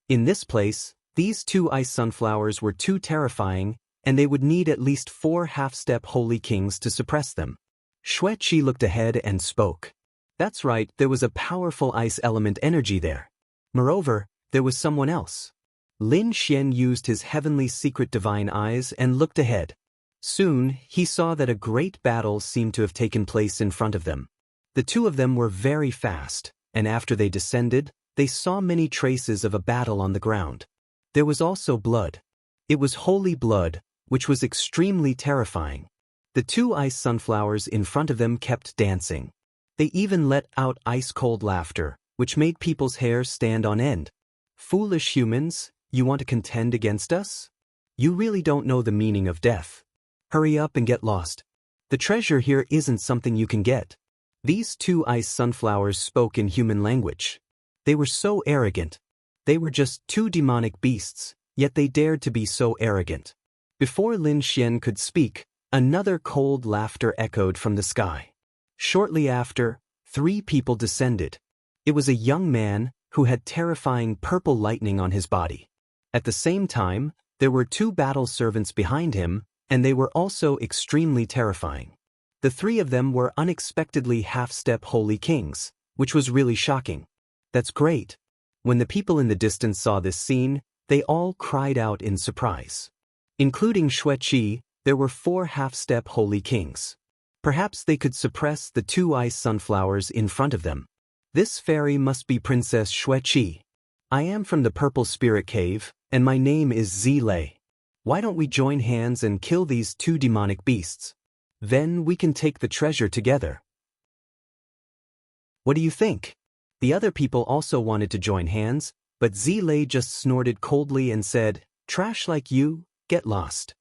In this place, these 2 ice sunflowers were too terrifying, and they would need at least 4 half-step holy kings to suppress them. Xueqi looked ahead and spoke. That's right, there was a powerful ice element energy there. Moreover, there was someone else. Lin Xian used his heavenly secret divine eyes and looked ahead. Soon, he saw that a great battle seemed to have taken place in front of them. The 2 of them were very fast, and after they descended, they saw many traces of a battle on the ground. There was also blood. It was holy blood, which was extremely terrifying. The 2 ice sunflowers in front of them kept dancing. They even let out ice-cold laughter, which made people's hair stand on end. "Foolish humans, you want to contend against us? You really don't know the meaning of death. Hurry up and get lost. The treasure here isn't something you can get. These two ice sunflowers spoke in human language. They were so arrogant. They were just two demonic beasts, yet they dared to be so arrogant. Before Lin Xian could speak, another cold laughter echoed from the sky. Shortly after, 3 people descended. It was a young man who had terrifying purple lightning on his body. At the same time, there were 2 battle servants behind him, and they were also extremely terrifying. The 3 of them were unexpectedly half-step holy kings, which was really shocking. That's great. When the people in the distance saw this scene, they all cried out in surprise. Including Xueqi, there were 4 half-step holy kings. Perhaps they could suppress the 2 ice sunflowers in front of them. This fairy must be Princess Xueqi. I am from the Purple Spirit Cave, and my name is Zilei. Why don't we join hands and kill these 2 demonic beasts? Then we can take the treasure together. What do you think? The other people also wanted to join hands, but Zilei just snorted coldly and said, "Trash like you, get lost."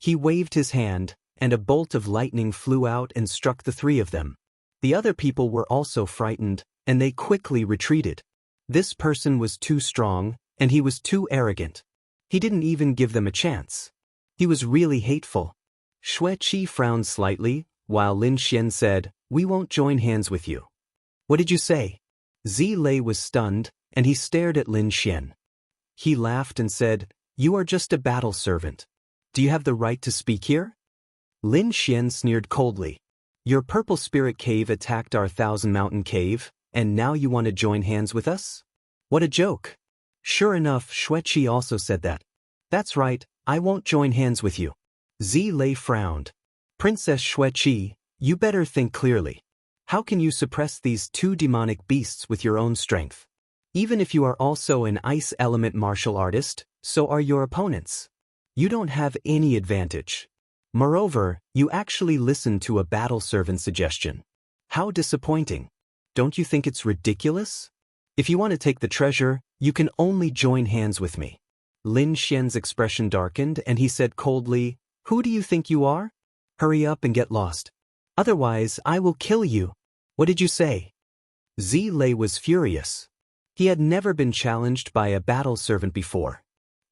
He waved his hand, and a bolt of lightning flew out and struck the 3 of them. The other people were also frightened, and they quickly retreated. This person was too strong, and he was too arrogant. He didn't even give them a chance. He was really hateful. Xueqi frowned slightly, while Lin Xian said, "We won't join hands with you." "What did you say?" Zilei was stunned, and he stared at Lin Xian. He laughed and said, "You are just a battle servant. Do you have the right to speak here?" Lin Xian sneered coldly. "Your Purple Spirit Cave attacked our Thousand Mountain Cave, and now you want to join hands with us? What a joke." Sure enough, Xueqi also said that. "That's right, I won't join hands with you." Zilei frowned. "Princess Xueqi, you better think clearly. How can you suppress these 2 demonic beasts with your own strength? Even if you are also an ice element martial artist, so are your opponents. You don't have any advantage. Moreover, you actually listened to a battle servant's suggestion. How disappointing. Don't you think it's ridiculous? If you want to take the treasure, you can only join hands with me." Lin Xian's expression darkened and he said coldly, "Who do you think you are? Hurry up and get lost. Otherwise, I will kill you." "What did you say?" Zilei was furious. He had never been challenged by a battle servant before.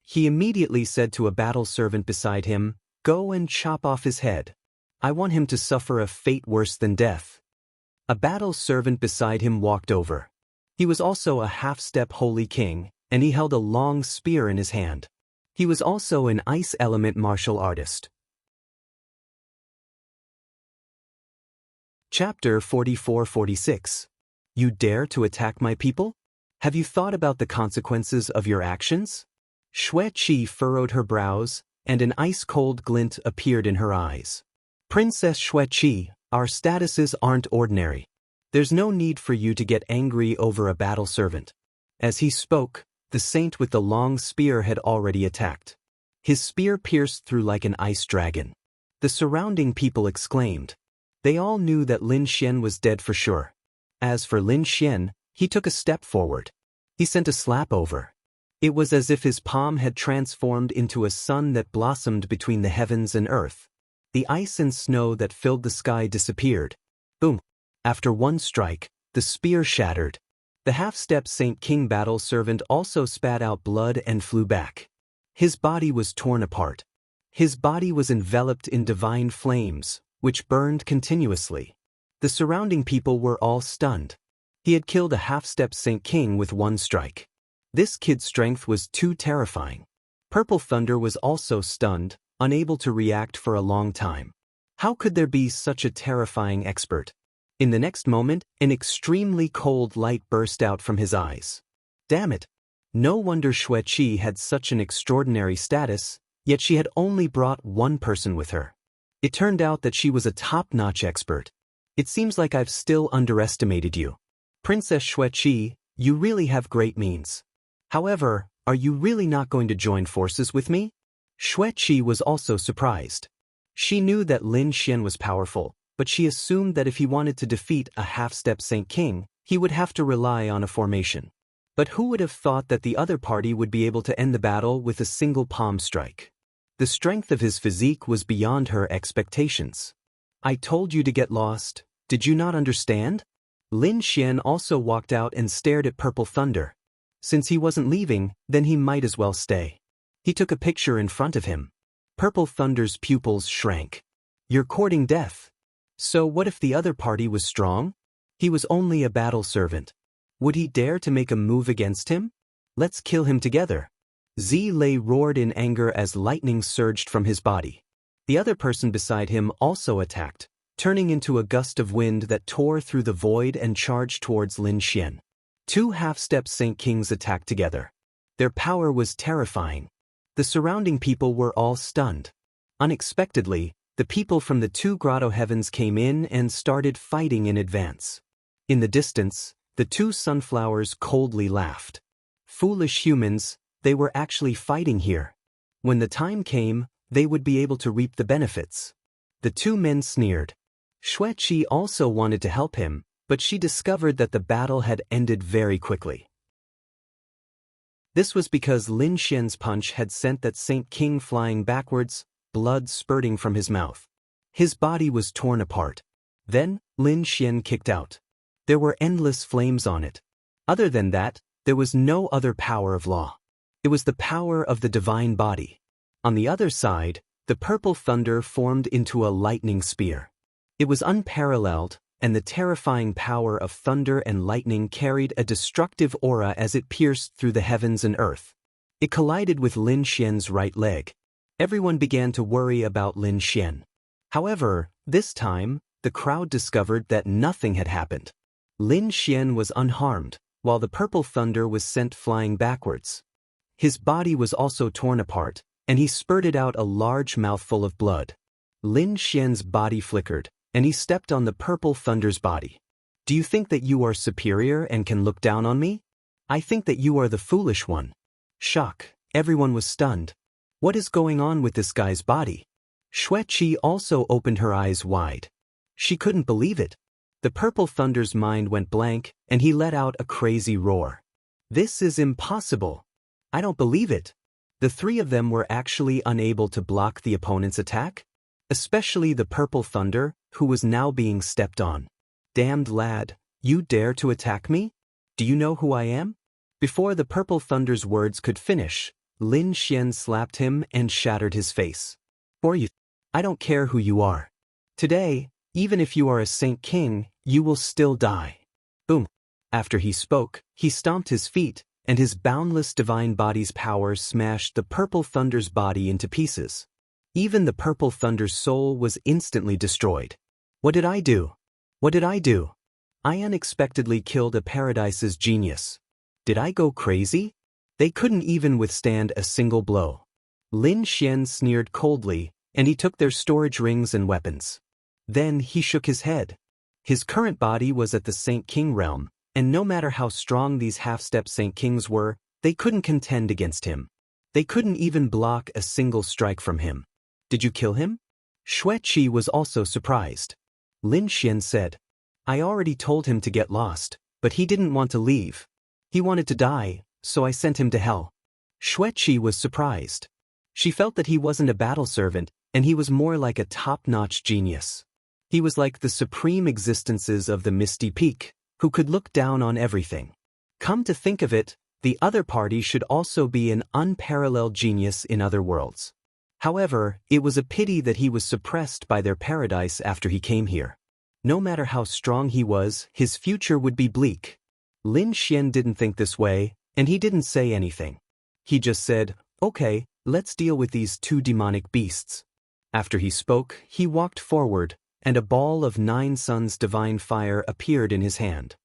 He immediately said to a battle servant beside him, "Go and chop off his head. I want him to suffer a fate worse than death." A battle servant beside him walked over. He was also a half-step holy king, and he held a long spear in his hand. He was also an ice element martial artist. Chapter 44-46. You dare to attack my people? Have you thought about the consequences of your actions? Xueqi furrowed her brows, and an ice-cold glint appeared in her eyes. "Princess Xueqi, our statuses aren't ordinary. There's no need for you to get angry over a battle servant." As he spoke, the saint with the long spear had already attacked. His spear pierced through like an ice dragon. The surrounding people exclaimed. They all knew that Lin Xian was dead for sure. As for Lin Xian, he took a step forward. He sent a slap over. It was as if his palm had transformed into a sun that blossomed between the heavens and earth. The ice and snow that filled the sky disappeared. Boom! After one strike, the spear shattered. The half-step Saint King battle servant also spat out blood and flew back. His body was torn apart. His body was enveloped in divine flames, which burned continuously. The surrounding people were all stunned. He had killed a half-step Saint King with one strike. This kid's strength was too terrifying. Purple Thunder was also stunned, unable to react for a long time. How could there be such a terrifying expert? In the next moment, an extremely cold light burst out from his eyes. Damn it! No wonder Xueqi had such an extraordinary status, yet she had only brought one person with her. It turned out that she was a top-notch expert. It seems like I've still underestimated you. Princess Xueqi, you really have great means. However, are you really not going to join forces with me? Xueqi was also surprised. She knew that Lin Xian was powerful, but she assumed that if he wanted to defeat a half-step Saint King, he would have to rely on a formation. But who would have thought that the other party would be able to end the battle with a single palm strike? The strength of his physique was beyond her expectations. I told you to get lost, did you not understand? Lin Xian also walked out and stared at Purple Thunder. Since he wasn't leaving, then he might as well stay. He took a picture in front of him. Purple Thunder's pupils shrank. You're courting death. So what if the other party was strong? He was only a battle servant. Would he dare to make a move against him? Let's kill him together. Zi Lei roared in anger as lightning surged from his body. The other person beside him also attacked, turning into a gust of wind that tore through the void and charged towards Lin Xian. Two half-step Saint Kings attacked together. Their power was terrifying. The surrounding people were all stunned. Unexpectedly, the people from the two grotto heavens came in and started fighting in advance. In the distance, the two sunflowers coldly laughed. Foolish humans, they were actually fighting here. When the time came, they would be able to reap the benefits. The two men sneered. Xueqi also wanted to help him, but she discovered that the battle had ended very quickly. This was because Lin Xian's punch had sent that Saint King flying backwards, blood spurting from his mouth. His body was torn apart. Then, Lin Xian kicked out. There were endless flames on it. Other than that, there was no other power of law. It was the power of the divine body. On the other side, the Purple Thunder formed into a lightning spear. It was unparalleled, and the terrifying power of thunder and lightning carried a destructive aura as it pierced through the heavens and earth. It collided with Lin Xian's right leg. Everyone began to worry about Lin Xian. However, this time, the crowd discovered that nothing had happened. Lin Xian was unharmed, while the Purple Thunder was sent flying backwards. His body was also torn apart, and he spurted out a large mouthful of blood. Lin Xian's body flickered, and he stepped on the Purple Thunder's body. Do you think that you are superior and can look down on me? I think that you are the foolish one. Shock, everyone was stunned. What is going on with this guy's body? Xueqi also opened her eyes wide. She couldn't believe it. The Purple Thunder's mind went blank, and he let out a crazy roar. This is impossible. I don't believe it. The three of them were actually unable to block the opponent's attack, especially the Purple Thunder, who was now being stepped on. Damned lad, you dare to attack me? Do you know who I am? Before the Purple Thunder's words could finish, Lin Xian slapped him and shattered his face. For you, I don't care who you are. Today, even if you are a Saint King, you will still die. Boom. After he spoke, he stomped his feet, and his boundless divine body's power smashed the Purple Thunder's body into pieces. Even the Purple Thunder's soul was instantly destroyed. What did I do? What did I do? I unexpectedly killed a Paradise's genius. Did I go crazy? They couldn't even withstand a single blow. Lin Xian sneered coldly, and he took their storage rings and weapons. Then he shook his head. His current body was at the Saint King realm, and no matter how strong these half-step Saint Kings were, they couldn't contend against him. They couldn't even block a single strike from him. Did you kill him? Xueqi was also surprised. Lin Xian said, I already told him to get lost, but he didn't want to leave. He wanted to die, so I sent him to hell. Xueqi was surprised. She felt that he wasn't a battle servant, and he was more like a top-notch genius. He was like the supreme existences of the Misty Peak, who could look down on everything. Come to think of it, the other party should also be an unparalleled genius in other worlds. However, it was a pity that he was suppressed by their paradise after he came here. No matter how strong he was, his future would be bleak. Lin Xian didn't think this way, and he didn't say anything. He just said, okay, let's deal with these two demonic beasts. After he spoke, he walked forward, and a ball of 9 suns divine fire appeared in his hand.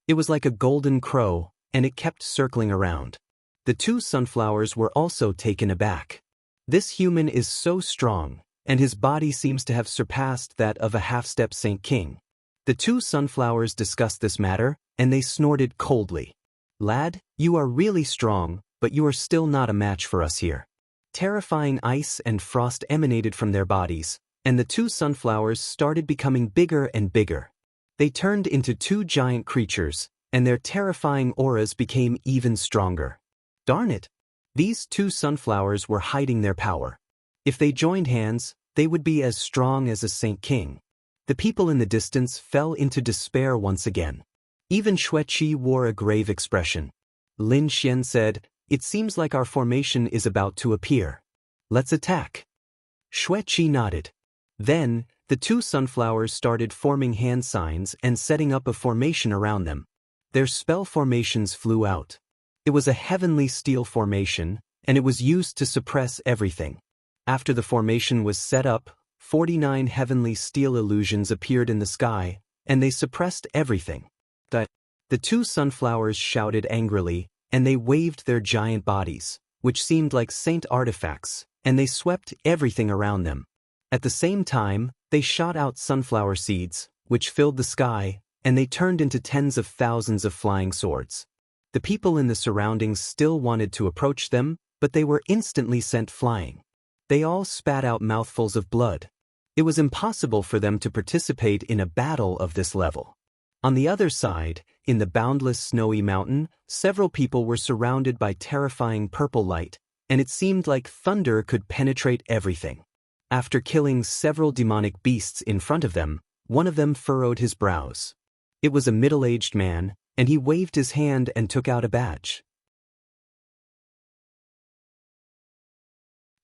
It was like a golden crow, and it kept circling around. The two sunflowers were also taken aback. This human is so strong, and his body seems to have surpassed that of a half-step Saint King. The two sunflowers discussed this matter, and they snorted coldly. Lad, you are really strong, but you are still not a match for us here. Terrifying ice and frost emanated from their bodies, and the two sunflowers started becoming bigger and bigger. They turned into two giant creatures, and their terrifying auras became even stronger. Darn it! These two sunflowers were hiding their power. If they joined hands, they would be as strong as a Saint King. The people in the distance fell into despair once again. Even Xueqi wore a grave expression. Lin Xian said, "It seems like our formation is about to appear. Let's attack." Xueqi nodded. Then, the two sunflowers started forming hand signs and setting up a formation around them. Their spell formations flew out. It was a heavenly steel formation, and it was used to suppress everything. After the formation was set up, 49 heavenly steel illusions appeared in the sky, and they suppressed everything. The two sunflowers shouted angrily, and they waved their giant bodies, which seemed like saint artifacts, and they swept everything around them. At the same time, they shot out sunflower seeds, which filled the sky, and they turned into tens of thousands of flying swords. The people in the surroundings still wanted to approach them, but they were instantly sent flying. They all spat out mouthfuls of blood. It was impossible for them to participate in a battle of this level. On the other side, in the boundless snowy mountain, several people were surrounded by terrifying purple light, and it seemed like thunder could penetrate everything. After killing several demonic beasts in front of them, one of them furrowed his brows. It was a middle-aged man, and he waved his hand and took out a badge.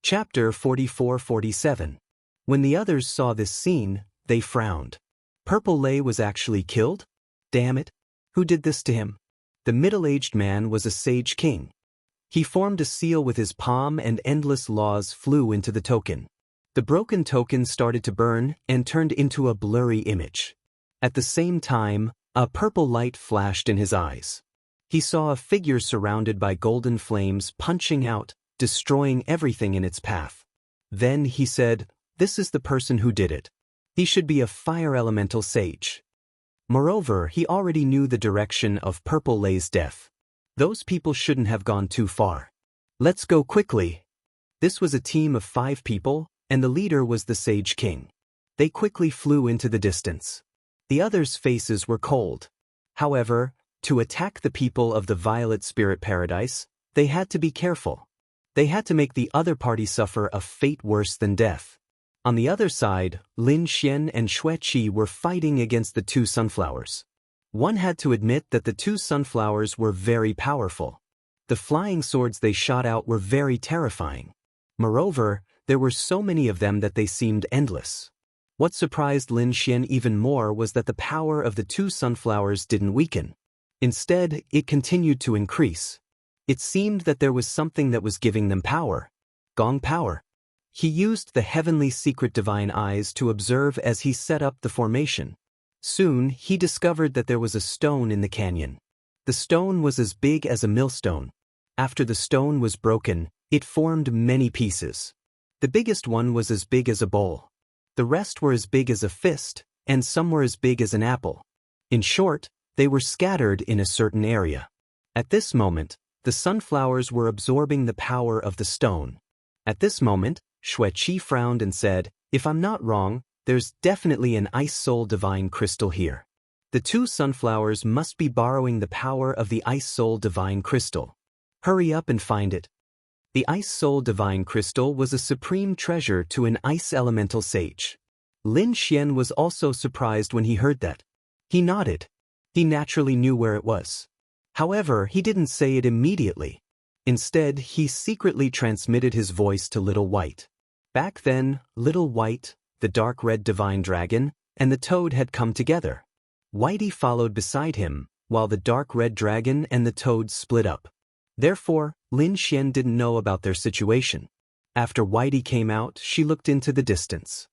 Chapter 44-47. When the others saw this scene, they frowned. Purple Lay was actually killed? Damn it! Who did this to him? The middle-aged man was a sage king. He formed a seal with his palm and endless laws flew into the token. The broken token started to burn and turned into a blurry image. At the same time, a purple light flashed in his eyes. He saw a figure surrounded by golden flames punching out, destroying everything in its path. Then he said, "This is the person who did it. He should be a fire elemental sage." Moreover, he already knew the direction of Purple Lay's death. Those people shouldn't have gone too far. Let's go quickly. This was a team of 5 people, and the leader was the Sage King. They quickly flew into the distance. The others' faces were cold. However, to attack the people of the Violet Spirit Paradise, they had to be careful. They had to make the other party suffer a fate worse than death. On the other side, Lin Xian and Xueqi were fighting against the two sunflowers. One had to admit that the two sunflowers were very powerful. The flying swords they shot out were very terrifying. Moreover, there were so many of them that they seemed endless. What surprised Lin Xian even more was that the power of the two sunflowers didn't weaken. Instead, it continued to increase. It seemed that there was something that was giving them power. Gong power. He used the heavenly secret divine eyes to observe as he set up the formation. Soon, he discovered that there was a stone in the canyon. The stone was as big as a millstone. After the stone was broken, it formed many pieces. The biggest one was as big as a bowl. The rest were as big as a fist, and some were as big as an apple. In short, they were scattered in a certain area. At this moment, the sunflowers were absorbing the power of the stone. At this moment, Xueqi frowned and said, "If I'm not wrong, there's definitely an Ice Soul Divine Crystal here. The two sunflowers must be borrowing the power of the Ice Soul Divine Crystal. Hurry up and find it." The Ice Soul Divine Crystal was a supreme treasure to an ice elemental sage. Lin Xian was also surprised when he heard that. He nodded. He naturally knew where it was. However, he didn't say it immediately. Instead, he secretly transmitted his voice to Little White. Back then, Little White, the dark red divine dragon, and the toad had come together. Whitey followed beside him, while the dark red dragon and the toad split up. Therefore, Lin Xian didn't know about their situation. After Whitey came out, she looked into the distance.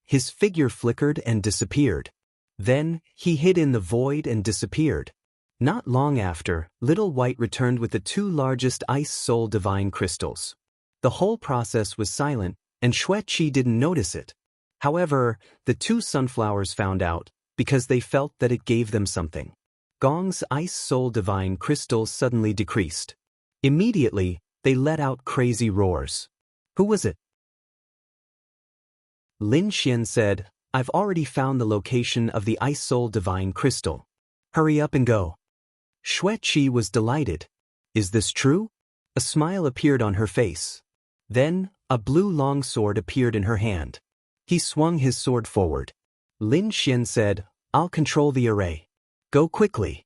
His figure flickered and disappeared. Then, he hid in the void and disappeared. Not long after, Little White returned with the 2 largest Ice Soul Divine Crystals. The whole process was silent, and Xueqi didn't notice it. However, the 2 sunflowers found out, because they felt that it gave them something. Gong's Ice Soul Divine Crystal suddenly decreased. Immediately, they let out crazy roars. Who was it? Lin Xian said, "I've already found the location of the Ice Soul Divine Crystal. Hurry up and go." Xueqi was delighted. Is this true? A smile appeared on her face. Then, a blue long sword appeared in her hand. He swung his sword forward. Lin Xian said, "I'll control the array. Go quickly."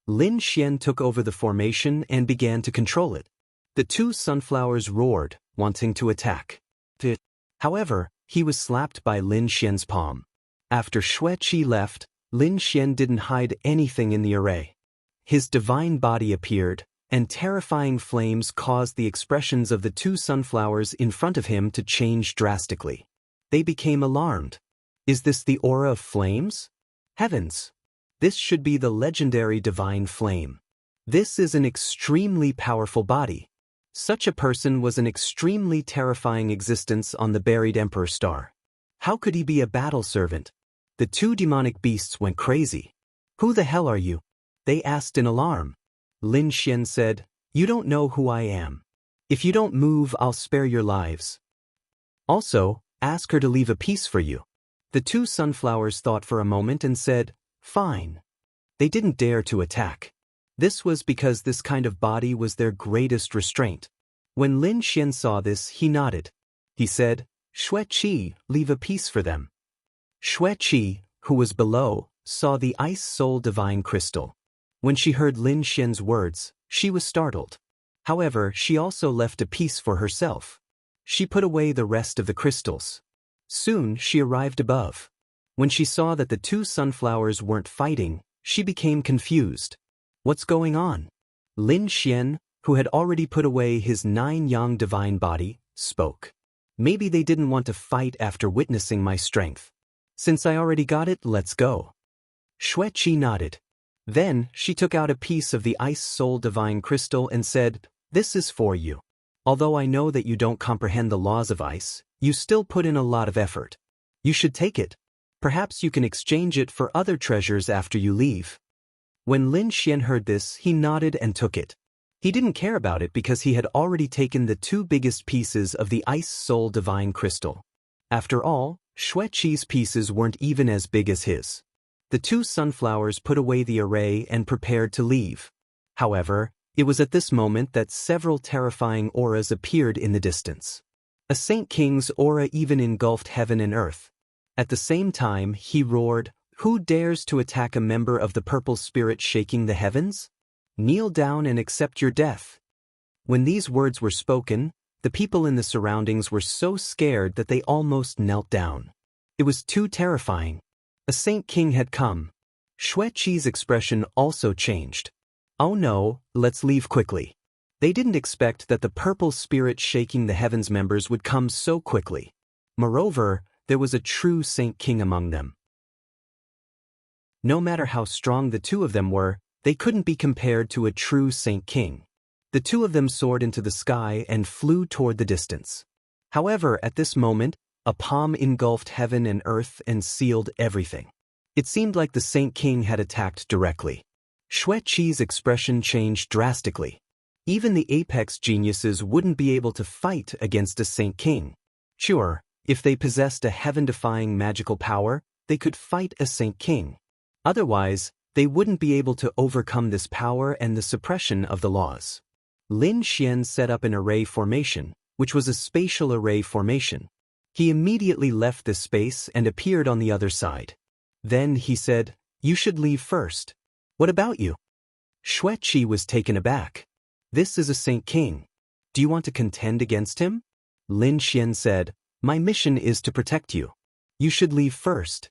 Lin Xian took over the formation and began to control it. The two sunflowers roared, wanting to attack. However, he was slapped by Lin Xian's palm. After Xueqi left, Lin Xian didn't hide anything in the array. His divine body appeared, and terrifying flames caused the expressions of the two sunflowers in front of him to change drastically. They became alarmed. Is this the aura of flames? Heavens! This should be the legendary divine flame. This is an extremely powerful body. Such a person was an extremely terrifying existence on the buried Emperor Star. How could he be a battle servant? The two demonic beasts went crazy. "Who the hell are you?" they asked in alarm. Lin Xian said, "You don't know who I am. If you don't move, I'll spare your lives. Also, ask her to leave a piece for you." The two sunflowers thought for a moment and said, "Fine." They didn't dare to attack. This was because this kind of body was their greatest restraint. When Lin Xian saw this, he nodded. He said, "Xueqi, leave a piece for them." Xueqi, who was below, saw the ice soul divine crystal. When she heard Lin Xian's words, she was startled. However, she also left a piece for herself. She put away the rest of the crystals. Soon she arrived above. When she saw that the two sunflowers weren't fighting, she became confused. What's going on? Lin Xian, who had already put away his 9-yang divine body, spoke. Maybe they didn't want to fight after witnessing my strength. Since I already got it, let's go. Xueqi nodded. Then she took out a piece of the ice soul divine crystal and said, "This is for you. Although I know that you don't comprehend the laws of ice, you still put in a lot of effort. You should take it. Perhaps you can exchange it for other treasures after you leave." When Lin Xian heard this, he nodded and took it. He didn't care about it because he had already taken the two biggest pieces of the ice soul divine crystal. After all, Xueqi's pieces weren't even as big as his. The two sunflowers put away the array and prepared to leave. However, it was at this moment that several terrifying auras appeared in the distance. A Saint King's aura even engulfed heaven and earth. At the same time, he roared, "Who dares to attack a member of the purple spirit shaking the heavens? Kneel down and accept your death." When these words were spoken, the people in the surroundings were so scared that they almost knelt down. It was too terrifying. A Saint King had come. Xueqi's expression also changed. "Oh no, let's leave quickly." They didn't expect that the purple spirit shaking the heavens members would come so quickly. Moreover, there was a true Saint King among them. No matter how strong the two of them were, they couldn't be compared to a true Saint King. The two of them soared into the sky and flew toward the distance. However, at this moment, a palm engulfed heaven and earth and sealed everything. It seemed like the Saint King had attacked directly. Xueqi's expression changed drastically. Even the apex geniuses wouldn't be able to fight against a Saint King. Sure, if they possessed a heaven-defying magical power, they could fight a Saint King. Otherwise, they wouldn't be able to overcome this power and the suppression of the laws. Lin Xian set up an array formation, which was a spatial array formation. He immediately left this space and appeared on the other side. Then he said, "You should leave first. What about you?" Xueqi was taken aback. "This is a Saint King. Do you want to contend against him?" Lin Xian said, "My mission is to protect you. You should leave first."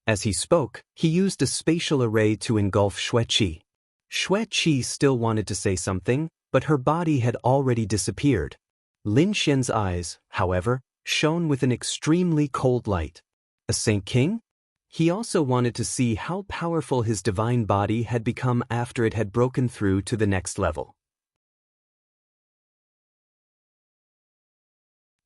As he spoke, he used a spatial array to engulf Xueqi. Xueqi still wanted to say something, but her body had already disappeared. Lin Xian's eyes, however, shone with an extremely cold light. A Saint King? He also wanted to see how powerful his divine body had become after it had broken through to the next level.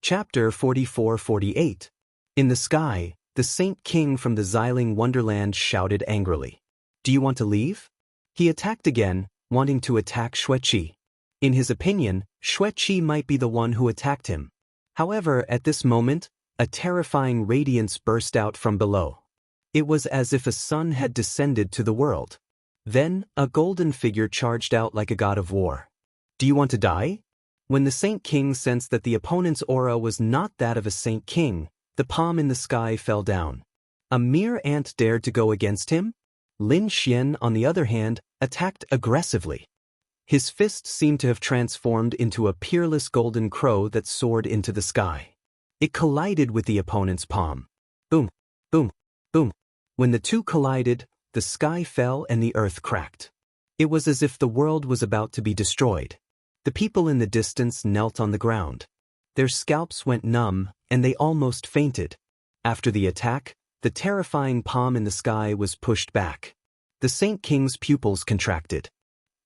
Chapter 44-48. In the sky, the Saint King from the Xiling Wonderland shouted angrily. "Do you want to leave?" He attacked again, wanting to attack Xueqi. In his opinion, Xueqi might be the one who attacked him. However, at this moment, a terrifying radiance burst out from below. It was as if a sun had descended to the world. Then, a golden figure charged out like a god of war. Do you want to die? When the Saint King sensed that the opponent's aura was not that of a Saint King, the palm in the sky fell down. A mere ant dared to go against him? Lin Xian, on the other hand, attacked aggressively. His fist seemed to have transformed into a peerless golden crow that soared into the sky. It collided with the opponent's palm. Boom, boom, boom. When the two collided, the sky fell and the earth cracked. It was as if the world was about to be destroyed. The people in the distance knelt on the ground. Their scalps went numb, and they almost fainted. After the attack, the terrifying palm in the sky was pushed back. The Saint King's pupils contracted.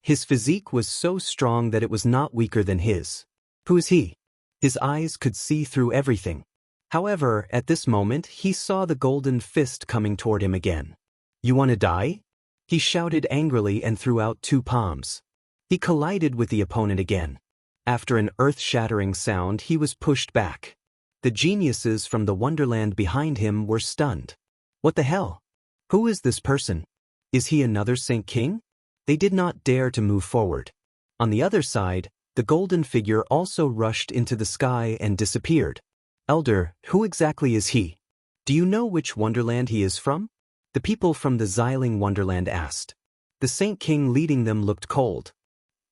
His physique was so strong that it was not weaker than his. Who is he? His eyes could see through everything. However, at this moment, he saw the golden fist coming toward him again. You want to die? He shouted angrily and threw out two palms. He collided with the opponent again. After an earth-shattering sound, he was pushed back. The geniuses from the wonderland behind him were stunned. What the hell? Who is this person? Is he another Saint King? They did not dare to move forward. On the other side, the golden figure also rushed into the sky and disappeared. Elder, who exactly is he? Do you know which wonderland he is from? The people from the Xiling wonderland asked. The Saint King leading them looked cold.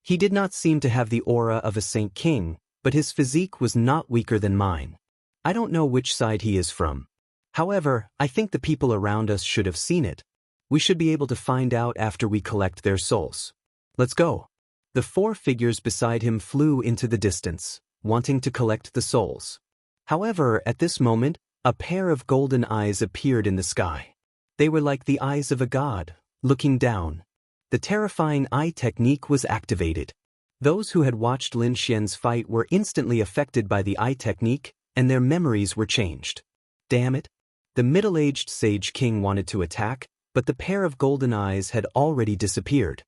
He did not seem to have the aura of a Saint King, but his physique was not weaker than mine. I don't know which side he is from. However, I think the people around us should have seen it. We should be able to find out after we collect their souls. Let's go. The four figures beside him flew into the distance, wanting to collect the souls. However, at this moment, a pair of golden eyes appeared in the sky. They were like the eyes of a god, looking down. The terrifying eye technique was activated. Those who had watched Lin Xian's fight were instantly affected by the eye technique, and their memories were changed. Damn it! The middle-aged Sage King wanted to attack, but the pair of golden eyes had already disappeared.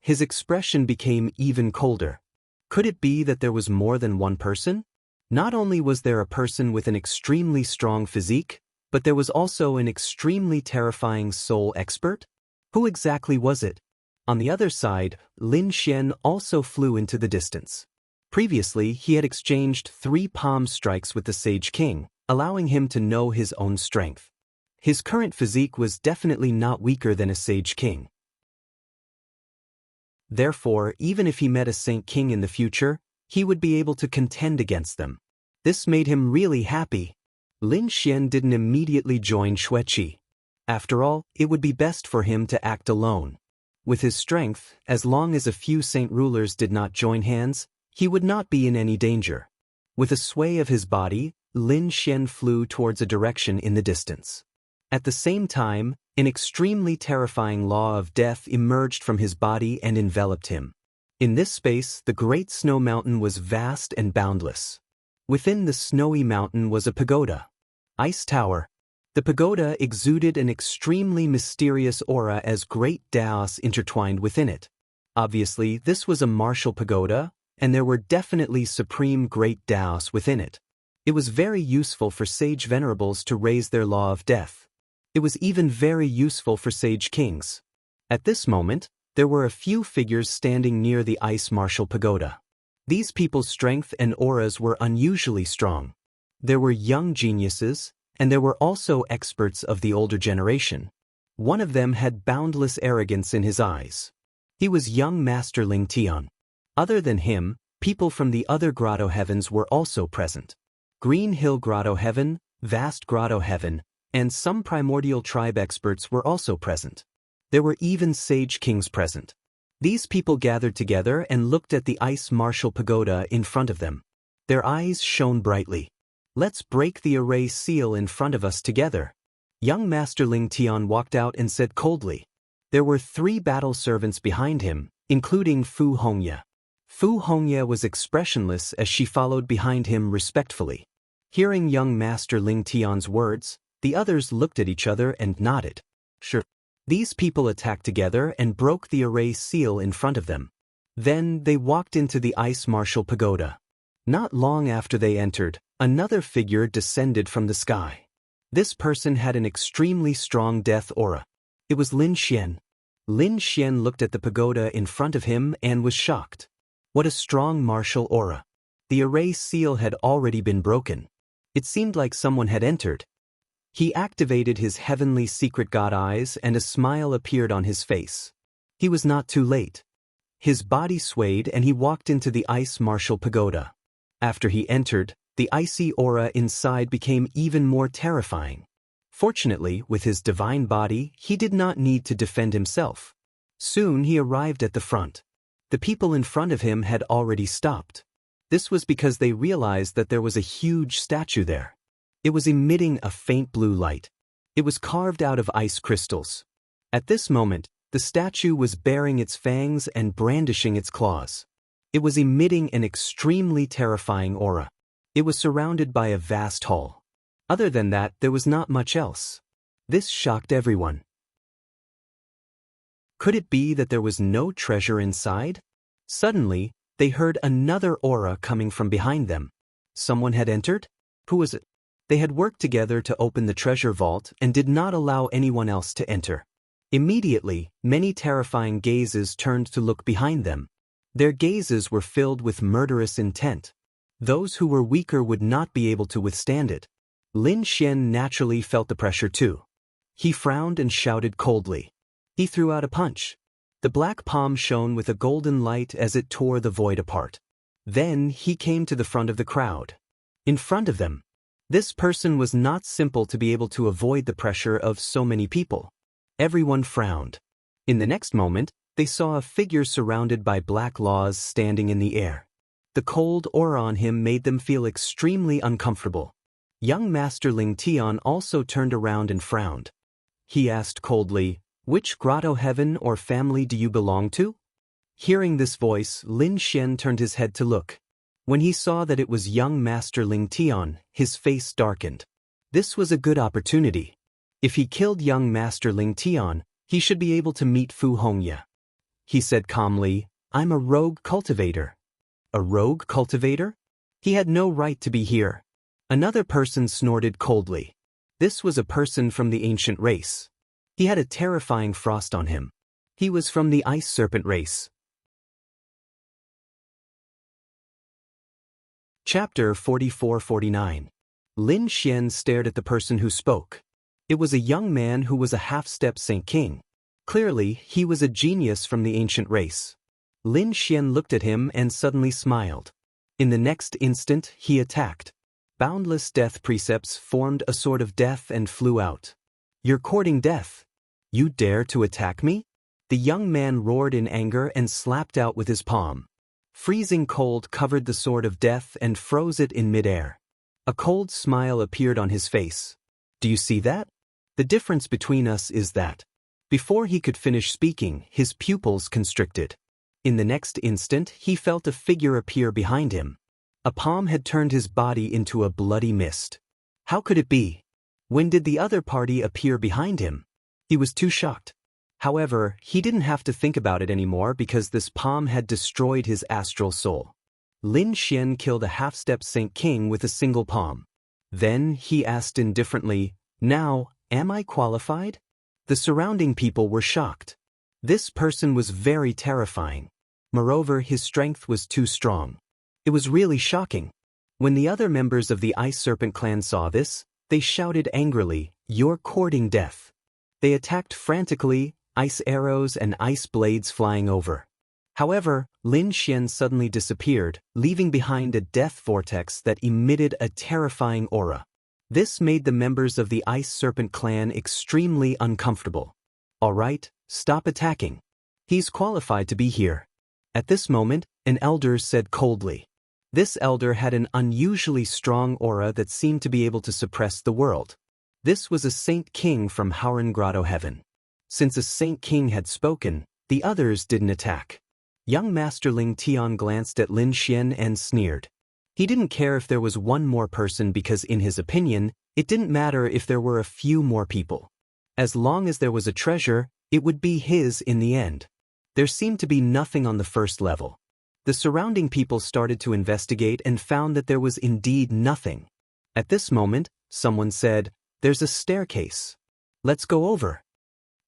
His expression became even colder. Could it be that there was more than one person? Not only was there a person with an extremely strong physique, but there was also an extremely terrifying soul expert? Who exactly was it? On the other side, Lin Xian also flew into the distance. Previously, he had exchanged 3 palm strikes with the Sage King, allowing him to know his own strength. His current physique was definitely not weaker than a Sage King. Therefore, even if he met a Saint King in the future, he would be able to contend against them. This made him really happy. Lin Xian didn't immediately join Xueqi. After all, it would be best for him to act alone. With his strength, as long as a few saint rulers did not join hands, he would not be in any danger. With a sway of his body, Lin Xian flew towards a direction in the distance. At the same time, an extremely terrifying law of death emerged from his body and enveloped him. In this space, the great snow mountain was vast and boundless. Within the snowy mountain was a pagoda. Ice Tower. The pagoda exuded an extremely mysterious aura as great Daos intertwined within it. Obviously, this was a martial pagoda, and there were definitely supreme great Daos within it. It was very useful for sage venerables to raise their law of death. It was even very useful for sage kings. At this moment, there were a few figures standing near the ice martial pagoda. These people's strength and auras were unusually strong. There were young geniuses, and there were also experts of the older generation. One of them had boundless arrogance in his eyes. He was young Master Ling Tian. Other than him, people from the other grotto heavens were also present. Green Hill Grotto Heaven, Vast Grotto Heaven, and some primordial tribe experts were also present. There were even sage kings present. These people gathered together and looked at the ice martial pagoda in front of them. Their eyes shone brightly. Let's break the array seal in front of us together. Young Master Ling Tian walked out and said coldly. There were 3 battle servants behind him, including Fu Hongye. Fu Hongye was expressionless as she followed behind him respectfully. Hearing young Master Ling Tian's words, the others looked at each other and nodded. Sure. These people attacked together and broke the array seal in front of them. Then they walked into the ice martial pagoda. Not long after they entered, another figure descended from the sky. This person had an extremely strong death aura. It was Lin Xian. Lin Xian looked at the pagoda in front of him and was shocked. What a strong martial aura. The array seal had already been broken. It seemed like someone had entered. He activated his heavenly secret god eyes and a smile appeared on his face. He was not too late. His body swayed and he walked into the ice martial pagoda. After he entered, the icy aura inside became even more terrifying. Fortunately, with his divine body, he did not need to defend himself. Soon he arrived at the front. The people in front of him had already stopped. This was because they realized that there was a huge statue there. It was emitting a faint blue light. It was carved out of ice crystals. At this moment, the statue was baring its fangs and brandishing its claws. It was emitting an extremely terrifying aura. It was surrounded by a vast hall. Other than that, there was not much else. This shocked everyone. Could it be that there was no treasure inside? Suddenly, they heard another aura coming from behind them. Someone had entered? Who was it? They had worked together to open the treasure vault and did not allow anyone else to enter. Immediately, many terrifying gazes turned to look behind them. Their gazes were filled with murderous intent. Those who were weaker would not be able to withstand it. Lin Xian naturally felt the pressure too. He frowned and shouted coldly. He threw out a punch. The black palm shone with a golden light as it tore the void apart. Then he came to the front of the crowd. In front of them. This person was not simple to be able to avoid the pressure of so many people. Everyone frowned. In the next moment, they saw a figure surrounded by black laws standing in the air. The cold aura on him made them feel extremely uncomfortable. Young Master Ling Tian also turned around and frowned. He asked coldly, "Which grotto heaven or family do you belong to?" Hearing this voice, Lin Xian turned his head to look. When he saw that it was young Master Ling Tian, his face darkened. This was a good opportunity. If he killed young Master Ling Tian, he should be able to meet Fu Hongya. He said calmly, "I'm a rogue cultivator." A rogue cultivator? He had no right to be here. Another person snorted coldly. This was a person from the ancient race. He had a terrifying frost on him. He was from the ice serpent race. Chapter 44-49. Lin Xian stared at the person who spoke. It was a young man who was a half-step Saint King. Clearly, he was a genius from the ancient race. Lin Xian looked at him and suddenly smiled. In the next instant, he attacked. Boundless death precepts formed a sword of death and flew out. "You're courting death. You dare to attack me?" The young man roared in anger and slapped out with his palm. Freezing cold covered the sword of death and froze it in midair. A cold smile appeared on his face. "Do you see that? The difference between us is that." Before he could finish speaking, his pupils constricted. In the next instant, he felt a figure appear behind him. A palm had turned his body into a bloody mist. How could it be? When did the other party appear behind him? He was too shocked. However, he didn't have to think about it anymore because this palm had destroyed his astral soul. Lin Xian killed a half-step Saint King with a single palm. Then he asked indifferently, "Now, am I qualified?" The surrounding people were shocked. This person was very terrifying. Moreover, his strength was too strong. It was really shocking. When the other members of the Ice Serpent clan saw this, they shouted angrily, "You're courting death." They attacked frantically, ice arrows and ice blades flying over. However, Lin Xian suddenly disappeared, leaving behind a death vortex that emitted a terrifying aura. This made the members of the Ice Serpent clan extremely uncomfortable. "All right, stop attacking. He's qualified to be here." At this moment, an elder said coldly. This elder had an unusually strong aura that seemed to be able to suppress the world. This was a Saint King from Howren Grotto Heaven. Since a Saint King had spoken, the others didn't attack. Young Master Ling Tian glanced at Lin Xian and sneered. He didn't care if there was one more person because in his opinion, it didn't matter if there were a few more people. As long as there was a treasure, it would be his in the end. There seemed to be nothing on the first level. The surrounding people started to investigate and found that there was indeed nothing. At this moment, someone said, "There's a staircase. Let's go over."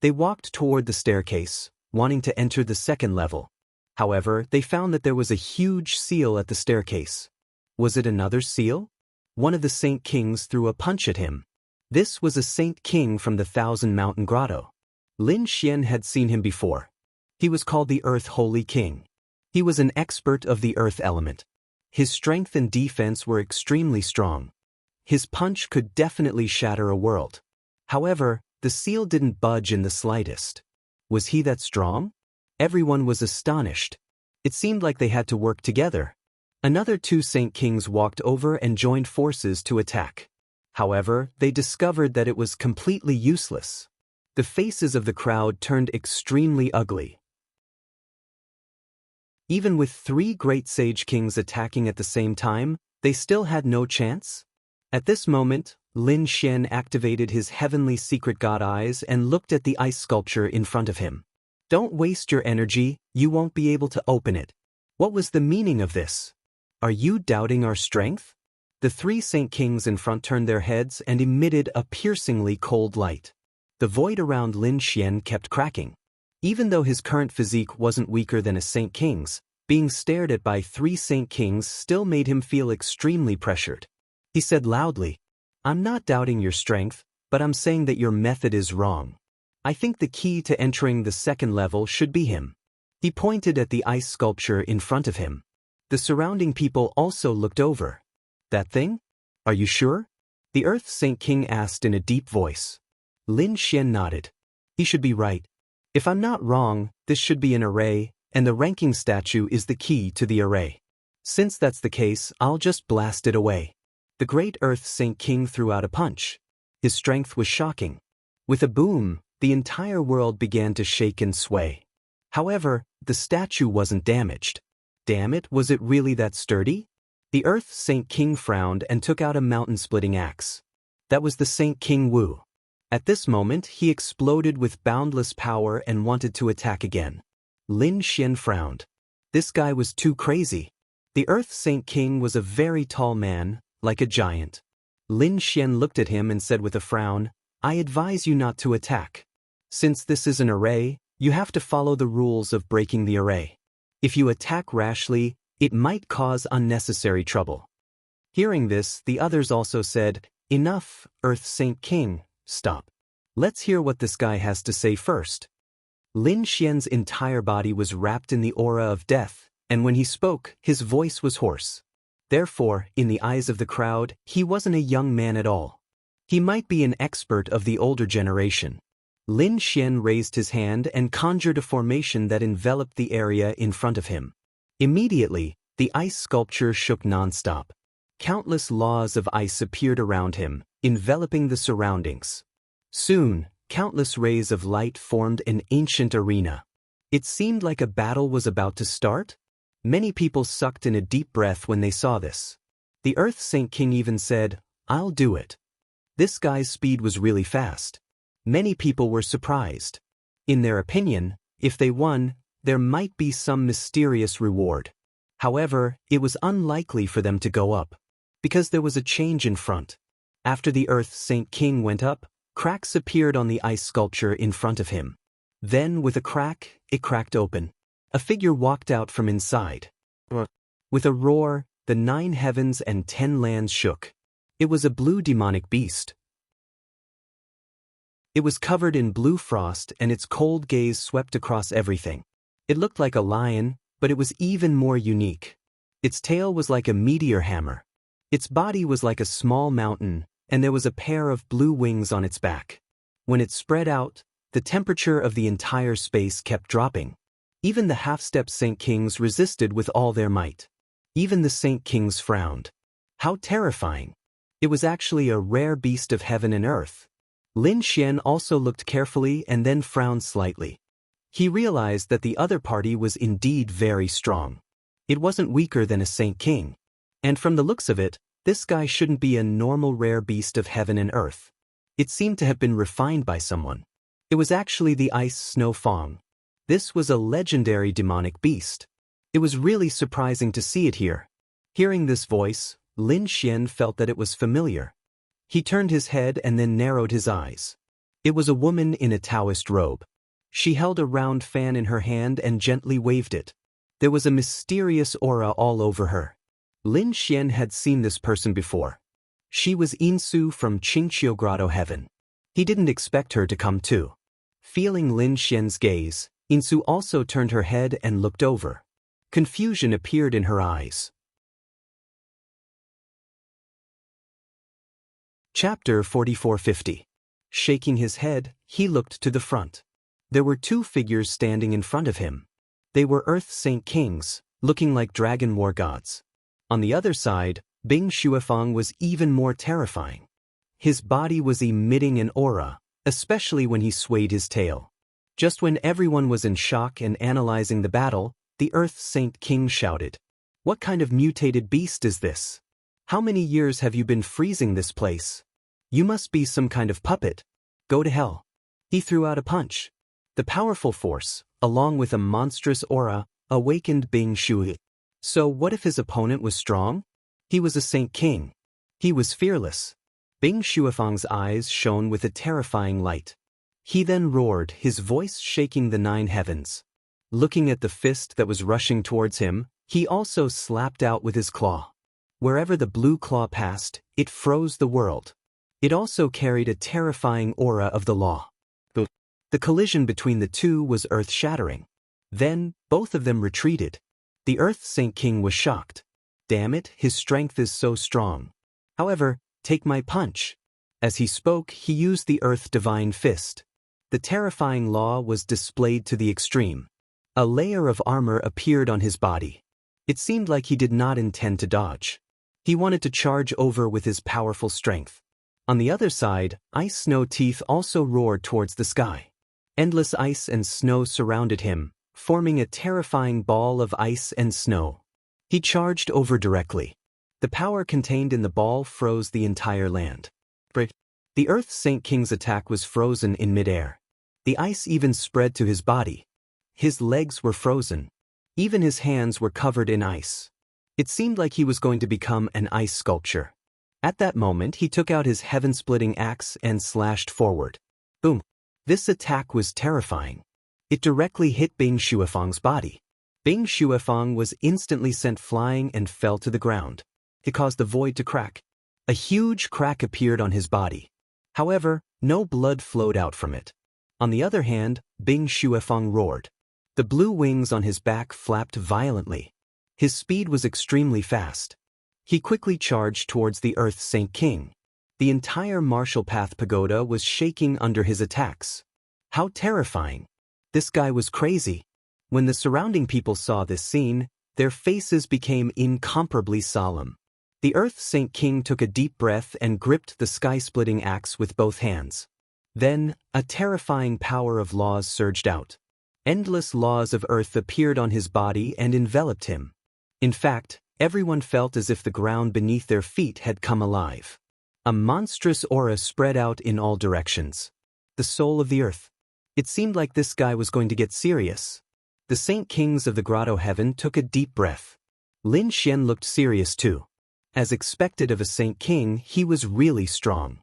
They walked toward the staircase, wanting to enter the second level. However, they found that there was a huge seal at the staircase. Was it another seal? One of the Saint Kings threw a punch at him. This was a Saint King from the Thousand Mountain Grotto. Lin Xian had seen him before. He was called the Earth Holy King. He was an expert of the earth element. His strength and defense were extremely strong. His punch could definitely shatter a world. However, the seal didn't budge in the slightest. Was he that strong? Everyone was astonished. It seemed like they had to work together. Another two Saint Kings walked over and joined forces to attack. However, they discovered that it was completely useless. The faces of the crowd turned extremely ugly. Even with three great sage kings attacking at the same time, they still had no chance. At this moment, Lin Xian activated his heavenly secret god eyes and looked at the ice sculpture in front of him. Don't waste your energy, you won't be able to open it. What was the meaning of this? Are you doubting our strength? The three Saint Kings in front turned their heads and emitted a piercingly cold light. The void around Lin Xian kept cracking. Even though his current physique wasn't weaker than a Saint King's, being stared at by three Saint Kings still made him feel extremely pressured. He said loudly, "I'm not doubting your strength, but I'm saying that your method is wrong. I think the key to entering the second level should be him." He pointed at the ice sculpture in front of him. The surrounding people also looked over. "That thing? Are you sure?" The Earth Saint King asked in a deep voice. Lin Xian nodded. "He should be right. If I'm not wrong, this should be an array, and the ranking statue is the key to the array. Since that's the case, I'll just blast it away." The great Earth Saint King threw out a punch. His strength was shocking. With a boom, the entire world began to shake and sway. However, the statue wasn't damaged. Damn it, was it really that sturdy? The Earth Saint King frowned and took out a mountain-splitting axe. That was the Saint King Wu. At this moment, he exploded with boundless power and wanted to attack again. Lin Xian frowned. This guy was too crazy. The Earth Saint King was a very tall man, like a giant. Lin Xian looked at him and said with a frown, "I advise you not to attack. Since this is an array, you have to follow the rules of breaking the array. If you attack rashly, it might cause unnecessary trouble." Hearing this, the others also said, "Enough, Earth Saint King. Stop. Let's hear what this guy has to say first." Lin Xian's entire body was wrapped in the aura of death, and when he spoke, his voice was hoarse. Therefore, in the eyes of the crowd, he wasn't a young man at all. He might be an expert of the older generation. Lin Xian raised his hand and conjured a formation that enveloped the area in front of him. Immediately, the ice sculpture shook non-stop. Countless laws of ice appeared around him, enveloping the surroundings. Soon, countless rays of light formed an ancient arena. It seemed like a battle was about to start. Many people sucked in a deep breath when they saw this. The Earth Saint King even said, "I'll do it." This guy's speed was really fast. Many people were surprised. In their opinion, if they won, there might be some mysterious reward. However, it was unlikely for them to go up, because there was a change in front. After the Earth Saint King went up, cracks appeared on the ice sculpture in front of him. Then, with a crack, it cracked open. A figure walked out from inside. With a roar, the 9 heavens and 10 lands shook. It was a blue demonic beast. It was covered in blue frost and its cold gaze swept across everything. It looked like a lion, but it was even more unique. Its tail was like a meteor hammer. Its body was like a small mountain, and there was a pair of blue wings on its back. When it spread out, the temperature of the entire space kept dropping. Even the half-step Saint Kings resisted with all their might. Even the Saint Kings frowned. How terrifying! It was actually a rare beast of heaven and earth. Lin Xian also looked carefully and then frowned slightly. He realized that the other party was indeed very strong. It wasn't weaker than a Saint King. And from the looks of it, this guy shouldn't be a normal rare beast of heaven and earth. It seemed to have been refined by someone. It was actually the ice snow fong. This was a legendary demonic beast. It was really surprising to see it here. Hearing this voice, Lin Xian felt that it was familiar. He turned his head and then narrowed his eyes. It was a woman in a Taoist robe. She held a round fan in her hand and gently waved it. There was a mysterious aura all over her. Lin Xian had seen this person before. She was Insu from Qingqiu Grotto Heaven. He didn't expect her to come too. Feeling Lin Xian's gaze, Insu also turned her head and looked over. Confusion appeared in her eyes. Chapter 4450. Shaking his head, he looked to the front. There were two figures standing in front of him. They were Earth Saint Kings, looking like dragon war gods. On the other side, Bing Xuefeng was even more terrifying. His body was emitting an aura, especially when he swayed his tail. Just when everyone was in shock and analyzing the battle, the Earth Saint King shouted, "What kind of mutated beast is this? How many years have you been freezing this place? You must be some kind of puppet. Go to hell." He threw out a punch. The powerful force, along with a monstrous aura, awakened Bing Shui. So what if his opponent was strong? He was a Saint King. He was fearless. Bing Xuefeng's eyes shone with a terrifying light. He then roared, his voice shaking the 9 heavens. Looking at the fist that was rushing towards him, he also slapped out with his claw. Wherever the blue claw passed, it froze the world. It also carried a terrifying aura of the law. The collision between the two was earth-shattering. Then, both of them retreated. The Earth Saint King was shocked. Damn it, his strength is so strong. However, take my punch. As he spoke, he used the Earth Divine Fist. The terrifying law was displayed to the extreme. A layer of armor appeared on his body. It seemed like he did not intend to dodge. He wanted to charge over with his powerful strength. On the other side, Ice Snow Teeth also roared towards the sky. Endless ice and snow surrounded him, forming a terrifying ball of ice and snow. He charged over directly. The power contained in the ball froze the entire land. The Earth Saint King's attack was frozen in midair. The ice even spread to his body. His legs were frozen. Even his hands were covered in ice. It seemed like he was going to become an ice sculpture. At that moment, he took out his heaven-splitting axe and slashed forward. Boom! This attack was terrifying. It directly hit Bing Xuefeng's body. Bing Xuefeng was instantly sent flying and fell to the ground. It caused the void to crack. A huge crack appeared on his body. However, no blood flowed out from it. On the other hand, Bing Xuefeng roared. The blue wings on his back flapped violently. His speed was extremely fast. He quickly charged towards the Earth Saint King. The entire Martial Path Pagoda was shaking under his attacks. How terrifying! This guy was crazy. When the surrounding people saw this scene, their faces became incomparably solemn. The Earth Saint King took a deep breath and gripped the sky-splitting axe with both hands. Then, a terrifying power of laws surged out. Endless laws of earth appeared on his body and enveloped him. In fact, everyone felt as if the ground beneath their feet had come alive. A monstrous aura spread out in all directions. The soul of the earth. It seemed like this guy was going to get serious. The Saint Kings of the Grotto Heaven took a deep breath. Lin Xian looked serious too. As expected of a Saint King, he was really strong.